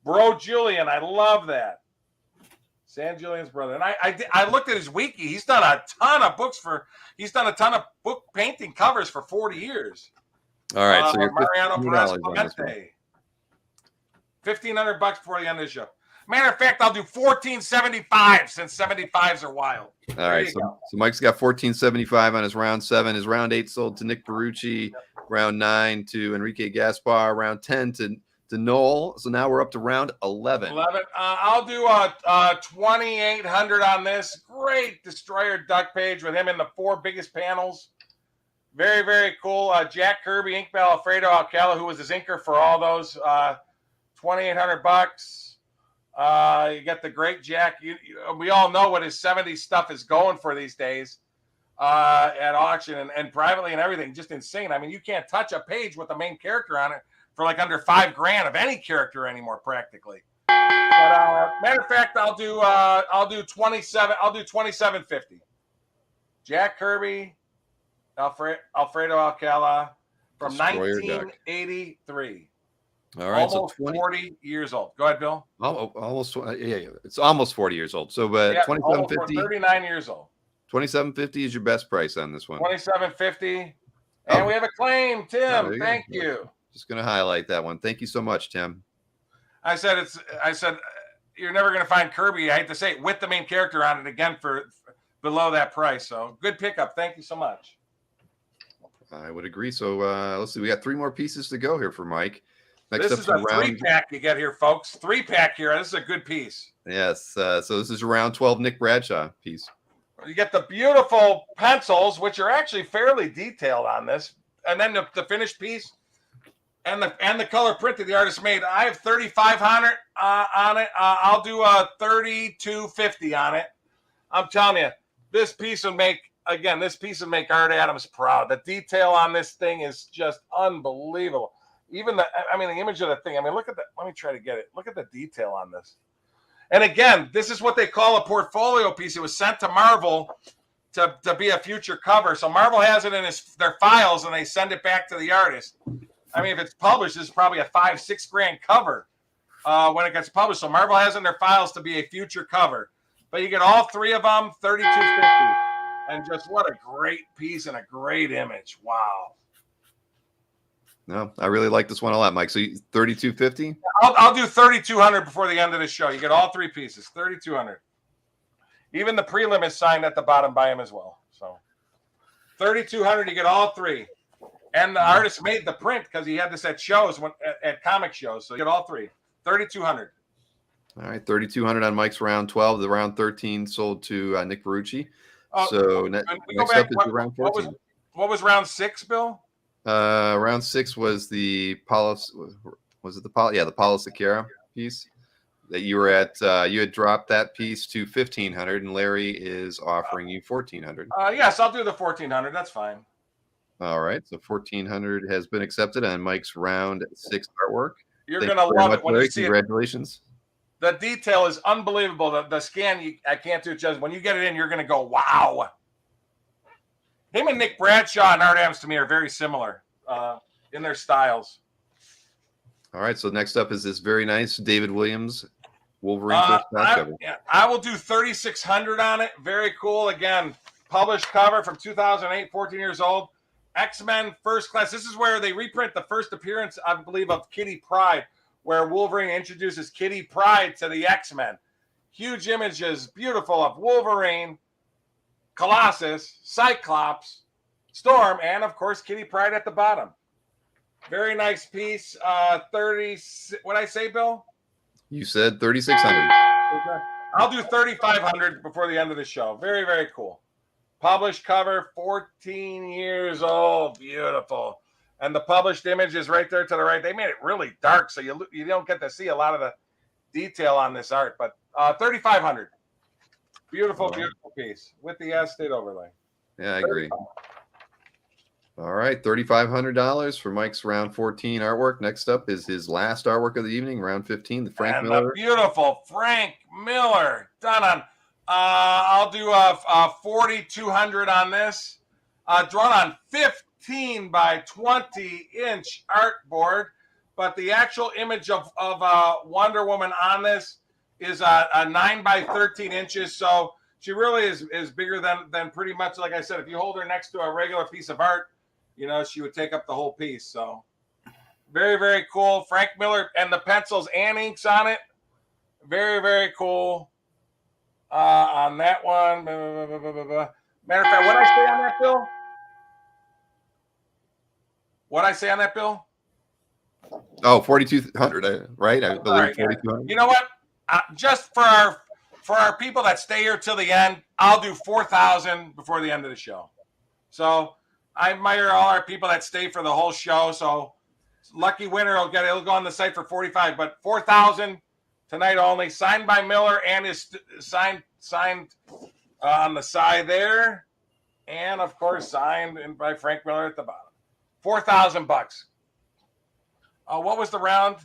Bro Julian, I love that. San Julian's brother. And I looked at his wiki. He's done a ton of book painting covers for 40 years. All right. So you're Mariano Perez Clemente. $1,500 before the end of the show. Matter of fact, I'll do $1,475 since 75s are wild. All right. So Mike's got $1,475 on his round 7. His round 8 sold to Nick Perucci. Round 9 to Enrique Gaspar. Round 10 to Noel. So now we're up to round 11. I'll do $2,800 on this. Great Destroyer duck page with him in the 4 biggest panels. Very, very cool. Jack Kirby, inked by Alfredo Alcala, who was his inker for all those. $2,800. You got the great Jack. We all know what his 70s stuff is going for these days at auction and privately and everything. Just insane. I mean, you can't touch a page with the main character on it for like under $5,000 of any character anymore, practically. But matter of fact, I'll do $2,750. Jack Kirby, Alfredo Alcala from Destroyer 1983. All right, almost 40 years old. Go ahead, Bill. Almost, yeah, it's almost 40 years old. So, $2,750. 39 years old. $2,750 is your best price on this one. $2,750, and we have a claim, Tim. Thank you. Just going to highlight that one. Thank you so much, Tim. I said you're never going to find Kirby. I hate to say it, with the main character on it again for below that price. So good pickup. Thank you so much. I would agree. So let's see. We got 3 more pieces to go here for Mike. This is a 3-pack you get here, folks. 3-pack here. This is a good piece. Yes. So this is your round 12 Nick Bradshaw piece. You get the beautiful pencils, which are actually fairly detailed on this, and then the finished piece and the color print that the artist made. I have $3,500 on it. I'll do a $3,250 on it. I'm telling you, this piece would make Art Adams proud. The detail on this thing is just unbelievable. Even the image of the thing. I mean, look at that. Let me try to get it. Look at the detail on this. And again, this is what they call a portfolio piece. It was sent to Marvel to be a future cover. So Marvel has it in their files, and they send it back to the artist. I mean, if it's published, this is probably a $5-6 grand cover when it gets published. So Marvel has in their files to be a future cover. But you get all three of them, $32.50, and just what a great piece and a great image. Wow. No, I really like this one a lot, Mike. So $32.50? I'll do $3,200 before the end of the show. You get all three pieces, $3,200. Even the prelim is signed at the bottom by him as well. So $3,200, you get all three. And the artist made the print because he had this at shows, at comic shows. So you get all three, $3,200. All right, $3,200 on Mike's round 12. The round 13 sold to Nick Verrucci. So next up is round 14. What was round 6, Bill? Round 6 was the Paulus. Was it the Paul? Yeah, the Paulus Akira piece that you were at. You had dropped that piece to $1,500, and Larry is offering you $1,400. Yes, I'll do the $1,400. That's fine. All right, so $1,400 has been accepted on Mike's round 6 artwork. You're gonna love it when you see it. Congratulations. The detail is unbelievable. The scan, I can't do it justice. When you get it in, you're gonna go, wow. Him and Nick Bradshaw and Art Adams to me are very similar in their styles. All right, so next up is this very nice David Williams Wolverine first class cover. I will do $3,600 on it. Very cool. Again, published cover from 2008, 14 years old. X-Men First Class. This is where they reprint the first appearance, I believe, of Kitty Pryde, where Wolverine introduces Kitty Pryde to the X-Men. Huge images, beautiful, of Wolverine, Colossus, Cyclops, Storm, and, of course, Kitty Pryde at the bottom. Very nice piece. 30. What'd I say, Bill? You said $3,600. I'll do $3,500 before the end of the show. Very, very cool. Published cover, 14 years old. Beautiful. And the published image is right there to the right. They made it really dark, so you don't get to see a lot of the detail on this art. But $3,500. Beautiful, beautiful piece with the state overlay. Yeah, I agree. All right, $3,500 for Mike's round 14 artwork. Next up is his last artwork of the evening, round 15, the Frank Miller. The beautiful Frank Miller done on. I'll do a 4,200 on this. Drawn on 15 by 20-inch artboard, but the actual image of Wonder Woman on this is a 9 by 13 inches. So she really is bigger than pretty much, like I said, if you hold her next to a regular piece of art, she would take up the whole piece. So very, very cool. Frank Miller and the pencils and inks on it. Very, very cool. On that one. Matter of fact, what I say on that, Bill? What I say on that, Bill? Oh, 4,200, right? I believe right, 4,200. You know what? Just for our people that stay here till the end, I'll do 4,000 before the end of the show. So I admire all our people that stay for the whole show. So lucky winner it'll go on the site for 45, but 4,000 tonight only. Signed by Miller and is signed on the side there, and of course signed by Frank Miller at the bottom. $4,000. What was the round?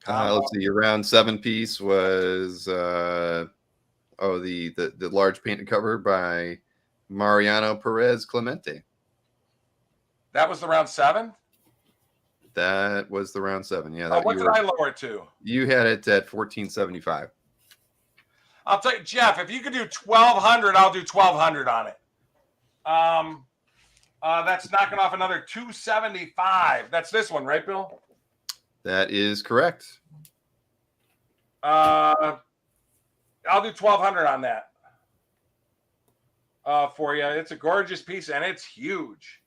Let's see. Your round 7 piece was the large painted cover by Mariano Perez Clemente. That was the round 7. That was the round 7. Yeah. What did I lower it to? You had it at $1,475. I'll tell you, Jeff, if you could do 1,200, I'll do 1,200 on it. That's knocking off another $275. That's this one, right, Bill? That is correct. I'll do 1,200 on that for you. It's a gorgeous piece, and it's huge.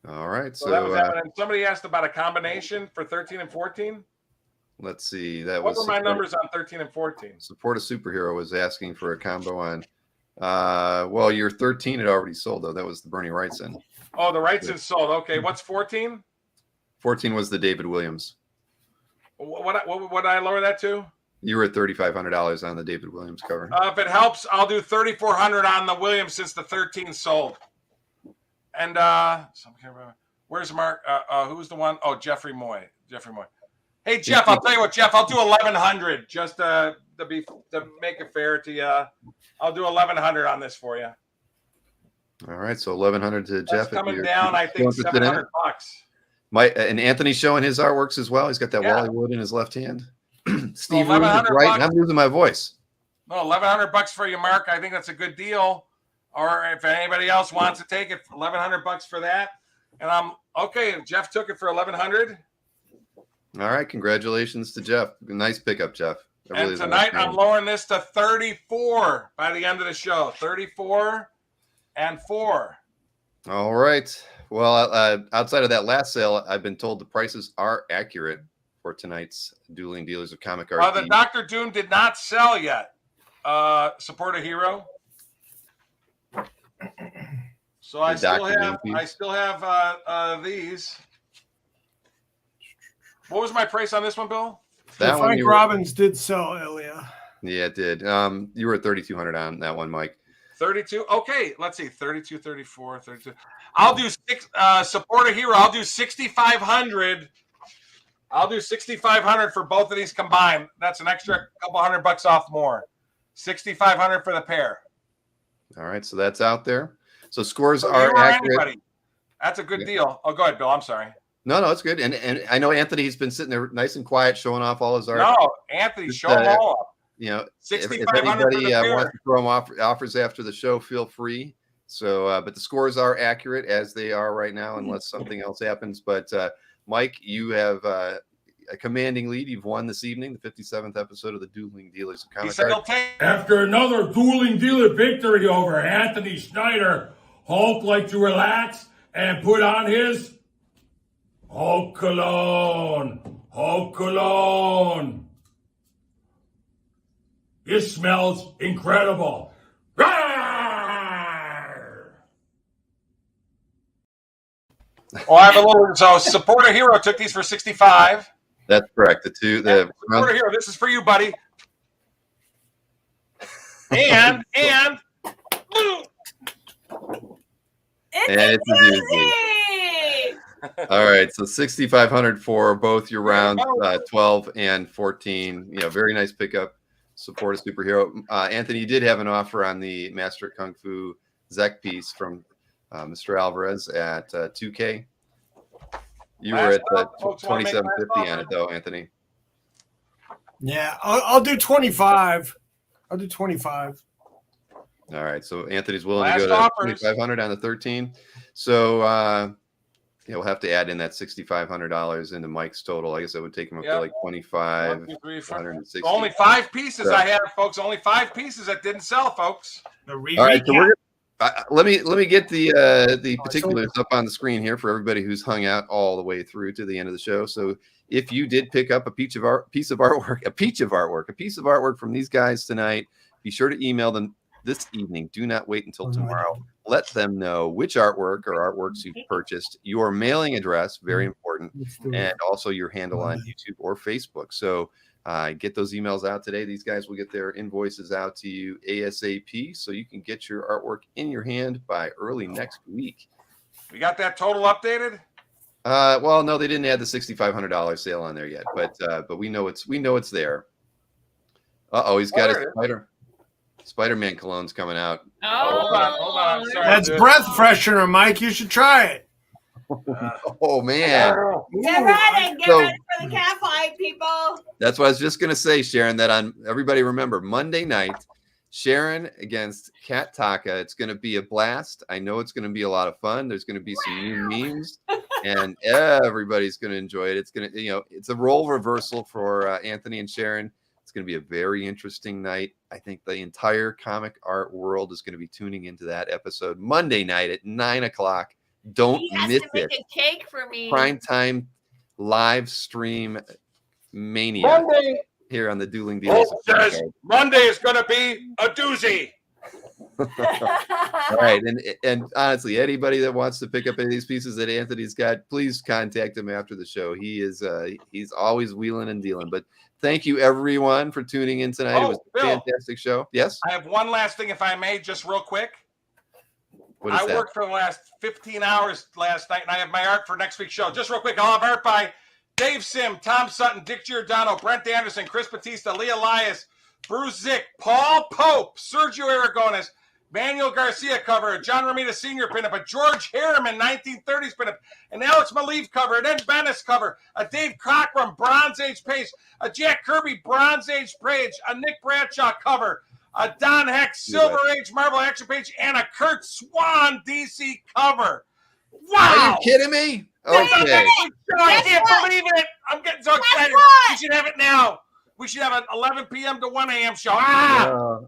All right. So that was happening. Somebody asked about a combination for 13 and 14. Let's see. What were my numbers on 13 and 14? Support a Superhero was asking for a combo on. Well, your 13 had already sold, though. That was the Bernie Wrightson. Oh, the Wrightson sold. Okay. What's 14? 14 was the David Williams. What did I lower that to? You were at $3,500 on the David Williams cover. If it helps, I'll do 3,400 on the Williams since the 13 sold. And where's Mark? Who's the one? Oh, Jeffrey Moy. Hey Jeff, I'll tell you what, Jeff, I'll do 1,100 just to make it fair to you. I'll do 1,100 on this for you. All right, so 1,100 to Jeff. That's coming down, I think, $700. And Anthony's showing his artworks as well. He's got that Wally Wood in his left hand. Steve Room is right, and I'm losing my voice. No, $1,100 for you, Mark. I think that's a good deal. Or if anybody else wants to take it, $1,100 for that. And I'm okay. Jeff took it for 1,100. All right, congratulations to Jeff. Nice pickup, Jeff. And tonight I'm lowering this to 34 by the end of the show. 34 and 4. All right. Well, outside of that last sale, I've been told the prices are accurate for tonight's Dueling Dealers of Comic Art. The Dr. Doom did not sell yet. Support a hero. So I still have these. What was my price on this one, Bill? That Frank Robbins did sell earlier. Yeah, it did. You were at 3,200 on that one, Mike. 32. Okay, let's see. 32, 34, 32. I'll do support a hero. I'll do 6,500. I'll do 6,500 for both of these combined. That's an extra couple $100 off more. 6,500 for the pair. All right, so that's out there. So scores are accurate. Anybody. That's a good deal. Oh, go ahead, Bill. I'm sorry. No, it's good. And I know Anthony's been sitting there nice and quiet, showing off all his art. No, Anthony, show them all up. You know, if 6,500 anybody wants to throw them offers after the show, feel free. So, but the scores are accurate as they are right now, unless something else happens. But Mike, you have a commanding lead. You've won this evening, the 57th episode of the Dueling Dealers of Comic Art. After another Dueling Dealer victory over Anthony Schneider, Hulk like to relax and put on his Hulk cologne. Hulk cologne. This smells incredible. Rawr! Oh, I have a little. So, Support a Hero took these for 65. That's correct. The Support a Hero. This is for you, buddy. And it's a doozy. All right, so 6,500 for both your rounds, 12 and 14. You know, very nice pickup. Support a superhero. Anthony, you did have an offer on the Master Kung Fu Zek piece from Mr. Alvarez at 2K. You were at 2750 on it, though, Anthony. Yeah, I'll do 25. I'll do 25. All right, so Anthony's willing to go to 2,500 on the 13. So we'll have to add in that $6,500 into Mike's total. I guess that would take him up to like 25. 1, 2, 3, 4. Only 5 pieces I have, folks. Only 5 pieces that didn't sell, folks. All right, so let me get the particulars up on the screen here for everybody who's hung out all the way through to the end of the show. So if you did pick up a piece of artwork from these guys tonight, be sure to email them this evening. Do not wait until tomorrow. Let them know which artwork or artworks you've purchased, your mailing address, very important, and also your handle on YouTube or Facebook. So get those emails out today. These guys will get their invoices out to you ASAP so you can get your artwork in your hand by early next week. We got that total updated? Well, no, they didn't add the $6,500 sale on there yet, but we know it's there. He's got his Spider-Man cologne's coming out. Hold on. Sorry, that's breath freshener, Mike. You should try it. Oh man! Get ready for the cat fight, people. That's what I was just gonna say, Sharon. That on everybody remember Monday night, Sharon against Kat Taka. It's gonna be a blast. I know it's gonna be a lot of fun. There's gonna be some new memes, and everybody's gonna enjoy it. It's gonna, it's a role reversal for Anthony and Sharon. It's going to be a very interesting night. I think the entire comic art world is going to be tuning into that episode Monday night at 9:00. Don't miss it. Make a cake for me. Primetime live stream mania here on the Dueling Dealers. Monday is going to be a doozy. All right, and honestly, anybody that wants to pick up any of these pieces that Anthony's got, please contact him after the show. He's always wheeling and dealing. But thank you everyone for tuning in tonight. It was a fantastic show. Yes, I have one last thing, if I may, just real quick. I worked for the last 15 hours last night, and I have my art for next week's show. Just real quick, I'll have art by Dave Sim, Tom Sutton, Dick Giordano, Brent Anderson, Chris Batista, Lee Elias, Bruce Zick, Paul Pope, Sergio Aragones, Manuel Garcia cover, a John Romita Sr. pinup, a George Harriman 1930s pinup, an Alex Maleev cover, an Ed Bennis cover, a Dave Cockrum Bronze Age page, a Jack Kirby Bronze Age page, a Nick Bradshaw cover, a Don Heck Silver Age Marvel action page, and a Kurt Swan DC cover. Wow! Are you kidding me? Okay. I can't believe it. I'm getting so excited. We should have it now. We should have an 11 p.m. to 1 a.m. show.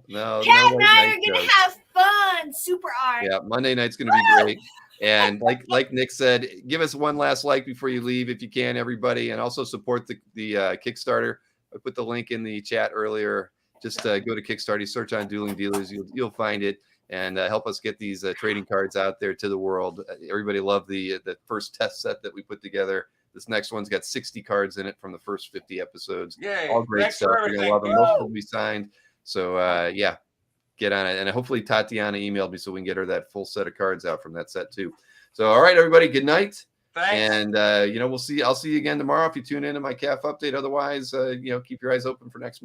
No. Cat and I are going to have fun. Super art. Yeah, Monday night's going to be great. And like Nick said, give us one last like before you leave if you can, everybody. And also support the Kickstarter. I put the link in the chat earlier. Just go to Kickstarter, search on Dueling Dealers. You'll find it. And help us get these trading cards out there to the world. Everybody loved the first test set that we put together. This next one's got 60 cards in it from the first 50 episodes. Yay. All great stuff. You're going to love them. Most will be signed. So, yeah, get on it. And hopefully Tatiana emailed me so we can get her that full set of cards out from that set too. So, all right, everybody, good night. Thanks. And, we'll see. I'll see you again tomorrow if you tune into my CAF update. Otherwise, keep your eyes open for next month.